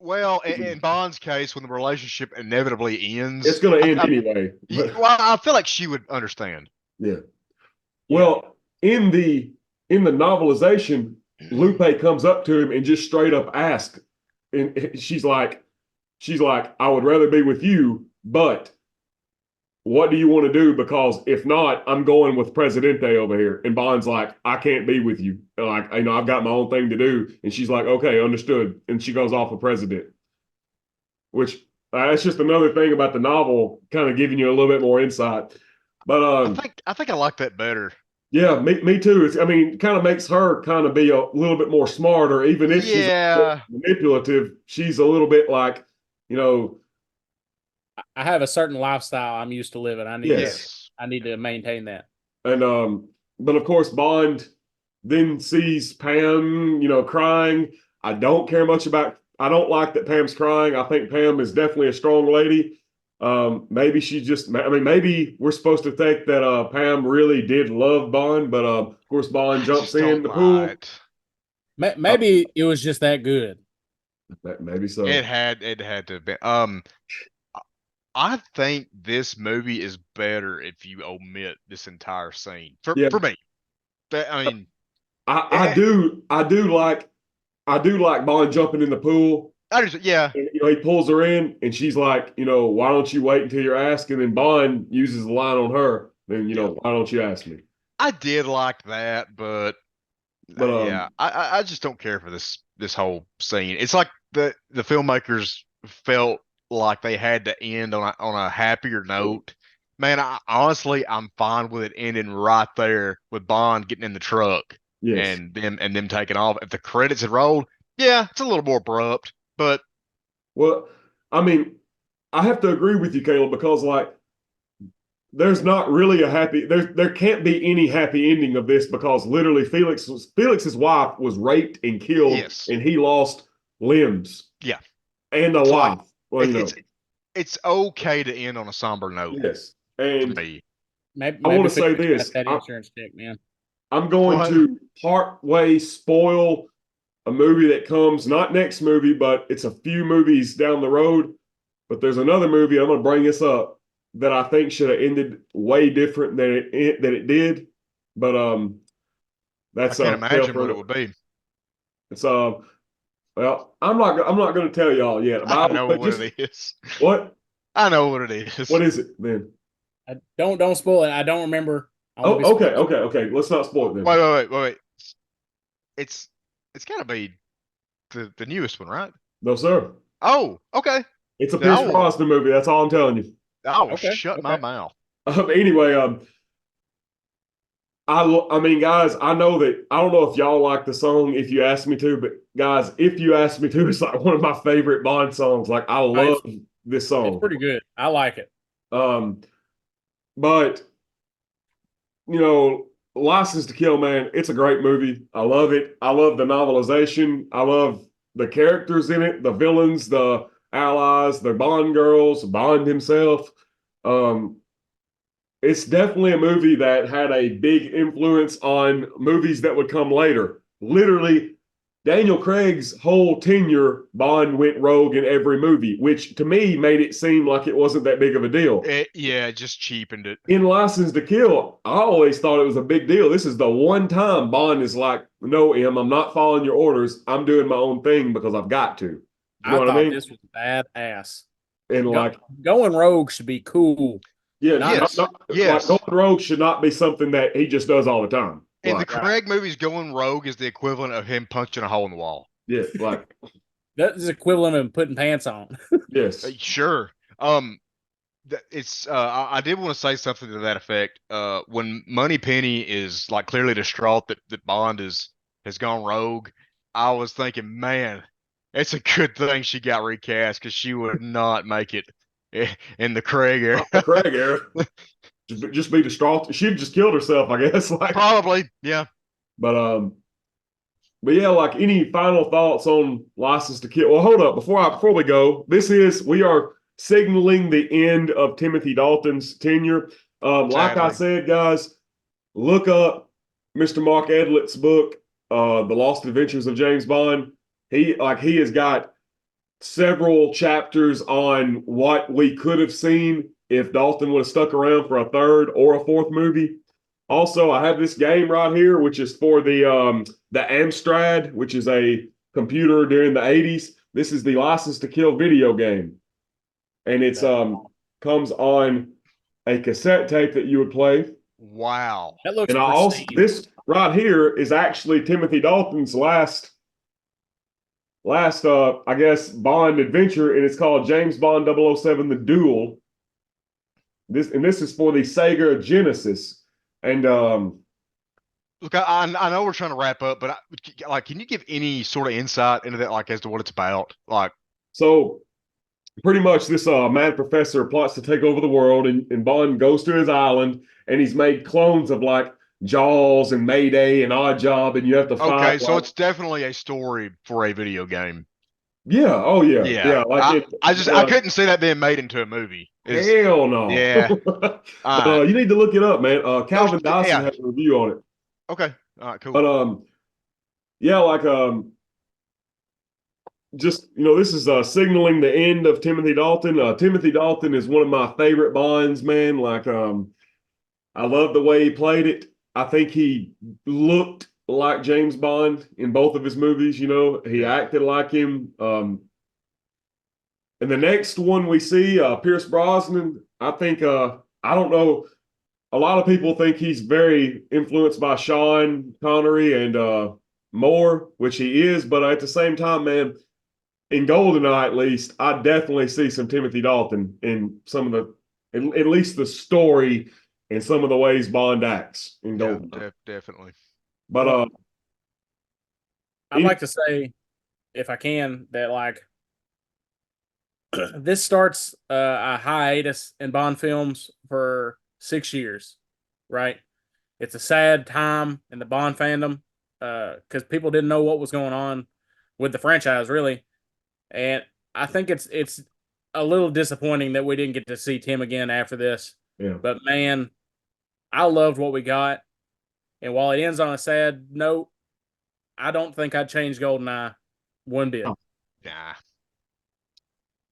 Well, in Bond's case, when the relationship inevitably ends, It's going to end anyway. Well, I feel like she would understand. Yeah. Well, in the novelization, Lupe comes up to him and just straight up asks, and she's like, I would rather be with you, but what do you want to do? Because if not, I'm going with Presidente over here. And Bond's like, I can't be with you. Like, I've got my own thing to do. And she's like, okay, understood. And she goes off with President, which that's just another thing about the novel, kind of giving you a little bit more insight. But I think I like that better. yeah, me too. I mean, it kind of makes her kind of be a little bit more smarter, even if she's manipulative. She's a little bit like, you know, I have a certain lifestyle I'm used to living. I need to maintain that. And but of course Bond then sees Pam, crying. I don't care much about. I don't like that Pam's crying. I think Pam is definitely a strong lady. Maybe she just. I mean, maybe we're supposed to think that Pam really did love Bond, but of course Bond jumps in the pool. Maybe it was just that good. Maybe so. It had to be. I think this movie is better if you omit this entire scene. For me. I mean, I do like Bond jumping in the pool. Yeah. And, he pulls her in, and she's like, why don't you wait until you're asked? And then Bond uses the line on her. Then why don't you ask me? I did like that, but yeah, I just don't care for this whole scene. It's like the filmmakers felt like they had to end on a happier note. Man, honestly, I'm fine with it ending right there with Bond getting in the truck and them taking off. If the credits had rolled, yeah, it's a little more abrupt, but well, I mean, I have to agree with you, Caleb, because like there's not really a happy there can't be any happy ending of this because literally Felix's wife was raped and killed and he lost limbs. Yeah. And a wife. Well, it's okay to end on a somber note. Yes. And maybe I want to say this. That insurance check, man. I'm going to partway spoil a movie that comes not next movie, but it's a few movies down the road. But there's another movie, I'm going to bring this up, that I think should have ended way different than it did. But that's I can't imagine what it would be. It's well, I'm not going to tell y'all yet. I know what it is. What? I know what it is. What is it then? Don't spoil it. I don't remember. Okay. Let's not spoil it then. Wait. It's got to be the newest one, right? No, sir. Oh, okay. It's a Pierce Brosnan movie. That's all I'm telling you. Oh, shut my mouth. Anyway, I mean, guys, I know that I don't know if y'all like the song if you ask me to, but guys, if you ask me to, it's like one of my favorite Bond songs. Like I love this song. It's pretty good. I like it. But License to Kill, man, it's a great movie. I love it. I love the novelization. I love the characters in it, the villains, the allies, the Bond girls, Bond himself. It's definitely a movie that had a big influence on movies that would come later. Literally, Daniel Craig's whole tenure, Bond went rogue in every movie, which to me made it seem like it wasn't that big of a deal. It just cheapened it. In License to Kill, I always thought it was a big deal. This is the one time Bond is like, no, M, I'm not following your orders. I'm doing my own thing because I've got to. You know what I mean? This was badass. And going rogue should be cool. Yeah, yes. Like going rogue should not be something that he just does all the time. In the Craig movies, going rogue is the equivalent of him punching a hole in the wall. Yeah, that's equivalent of putting pants on. Yes, sure. It's I did want to say something to that effect. When Moneypenny is like clearly distraught that Bond has gone rogue, I was thinking, man, it's a good thing she got recast because she would not make it in the Craig era. Craig era. Just be distraught. She'd just killed herself, I guess. Probably, yeah. But yeah, like any final thoughts on License to Kill? Well, hold up before we go. We are signaling the end of Timothy Dalton's tenure. Like I said, guys, look up Mr. Mark Edlett's book, The Lost Adventures of James Bond. He has got several chapters on what we could have seen if Dalton would have stuck around for a third or a fourth movie. Also, I have this game right here, which is for the Amstrad, which is a computer during the 80s. This is the License to Kill video game. And it's comes on a cassette tape that you would play. Wow. That looks And I also, pristine. this right here is actually Timothy Dalton's last I guess Bond adventure, and it's called James Bond 007 The Duel. This is for the Sega Genesis. And Look, I know we're trying to wrap up, but like, can you give any sort of insight into that, like as to what it's about? Like, so pretty much this mad professor plots to take over the world, and Bond goes to his island, and he's made clones of like Jaws and Mayday and Odd Job, and you have to okay, fight. so Like, it's definitely a story for a video game. yeah, oh yeah, Yeah. yeah. Like I couldn't see that being made into a movie. hell no. Yeah. But All right. you need to look it up, man. Calvin Yeah. Dyson has a review on it. Okay. All right, cool. But yeah, like just this is signaling the end of Timothy Dalton. Timothy Dalton is one of my favorite Bonds, man. Like I love the way he played it. I think he looked like James Bond in both of his movies. He acted like him. And the next one we see, Pierce Brosnan, I think I don't know. A lot of people think he's very influenced by Sean Connery and Moore, which he is, but at the same time, man, in GoldenEye at least, I definitely see some Timothy Dalton in some of at least the story and some of the ways Bond acts in GoldenEye. Definitely. But I'd like to say, if I can, that like this starts a hiatus in Bond films for 6 years, right? It's a sad time in the Bond fandom because people didn't know what was going on with the franchise, really. And I think it's a little disappointing that we didn't get to see Tim again after this. yeah, But man, I loved what we got. And while it ends on a sad note, I don't think I'd change GoldenEye one bit. Nah.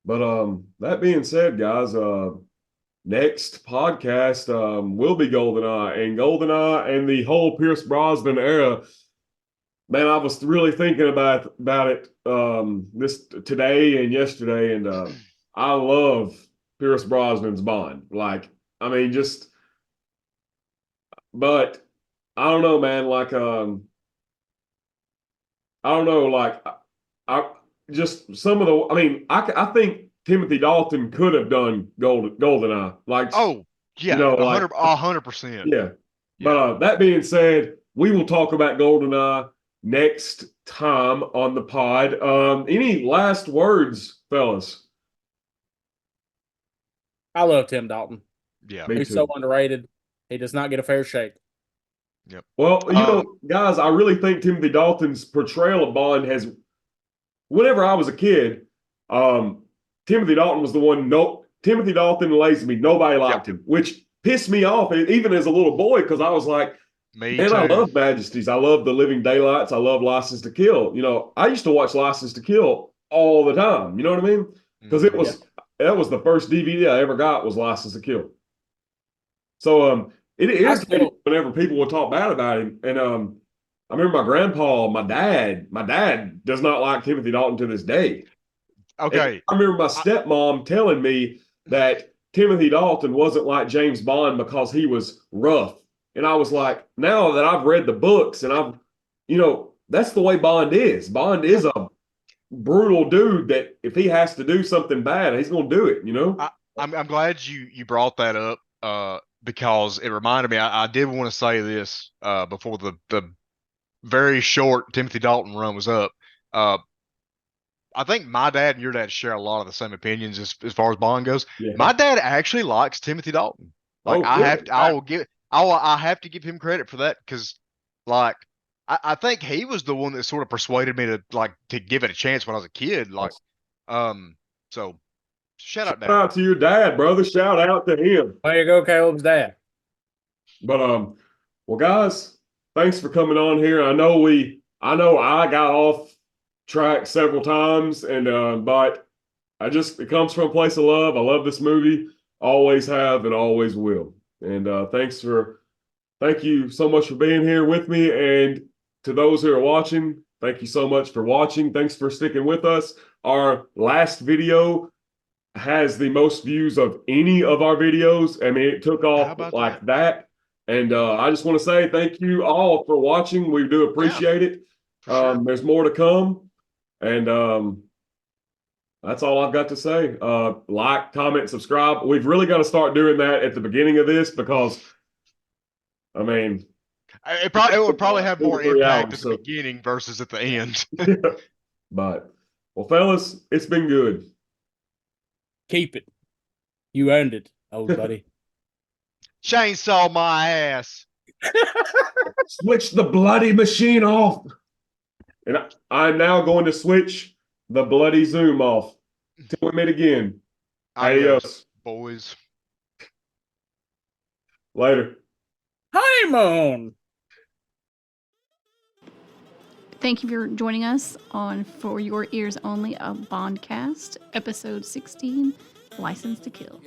but that being said, guys, next podcast will be GoldenEye and the whole Pierce Brosnan era. Man, I was really thinking about it this today and yesterday, and I love Pierce Brosnan's Bond. Like, I mean, but I don't know, man. Like, I don't know, like, I just some of the. I mean, I think Timothy Dalton could have done GoldenEye. Like, Oh, yeah, like 100%. yeah. But that being said, we will talk about GoldenEye next time on the pod. Any last words, fellas? I love Tim Dalton. Yeah. Me He's too. so underrated. He does not get a fair shake. Yep. Well, guys, I really think Timothy Dalton's portrayal of Bond has. Whenever I was a kid, Timothy Dalton was the one. No, Timothy Dalton and Lazenby, nobody liked him, which pissed me off, even as a little boy, because I was like, Me man, too. I love Majesties. I love The Living Daylights. I love License to Kill. I used to watch License to Kill all the time. You know what I mean? Because that was the first DVD I ever got was License to Kill. So it irritated me whenever people would talk bad about him. And I remember my grandpa, my dad does not like Timothy Dalton to this day. Okay. And I remember my stepmom telling me that Timothy Dalton wasn't like James Bond because he was rough. And I was like, now that I've read the books and that's the way Bond is. Bond is a brutal dude that if he has to do something bad, he's going to do it, I'm glad you brought that up because it reminded me. I did want to say this before the very short Timothy Dalton run was up. I think my dad and your dad share a lot of the same opinions as far as Bond goes. Yeah. My dad actually likes Timothy Dalton. Like I have to give him credit for that because like I think he was the one that sort of persuaded me to give it a chance when I was a kid. Like so shout out, Dad. Shout out to your dad, brother. Shout out to him. There you go, Caleb's dad. But well, guys, thanks for coming on here. I know I got off track several times, and but it comes from a place of love. I love this movie, always have and always will. And thank you so much for being here with me. And to those who are watching, thank you so much for watching. Thanks for sticking with us. Our last video has the most views of any of our videos. I mean, it took How off about like that. And I just want to say thank you all for watching. We do appreciate it. For sure. There's more to come. And that's all I've got to say. Like, comment, subscribe. We've really got to start doing that at the beginning of this because, I mean, It would probably have 2 to more 3 impact hours, at the beginning versus at the end. But, well, fellas, it's been good. Keep it. You earned it, old buddy. Chainsaw my ass. Switch the bloody machine off. And I'm now going to switch the bloody Zoom off. Till we meet again. Adios. Boys. Later. Hi, Moon. Thank you for joining us on For Your Ears Only, a Bondcast, episode 16, License to Kill.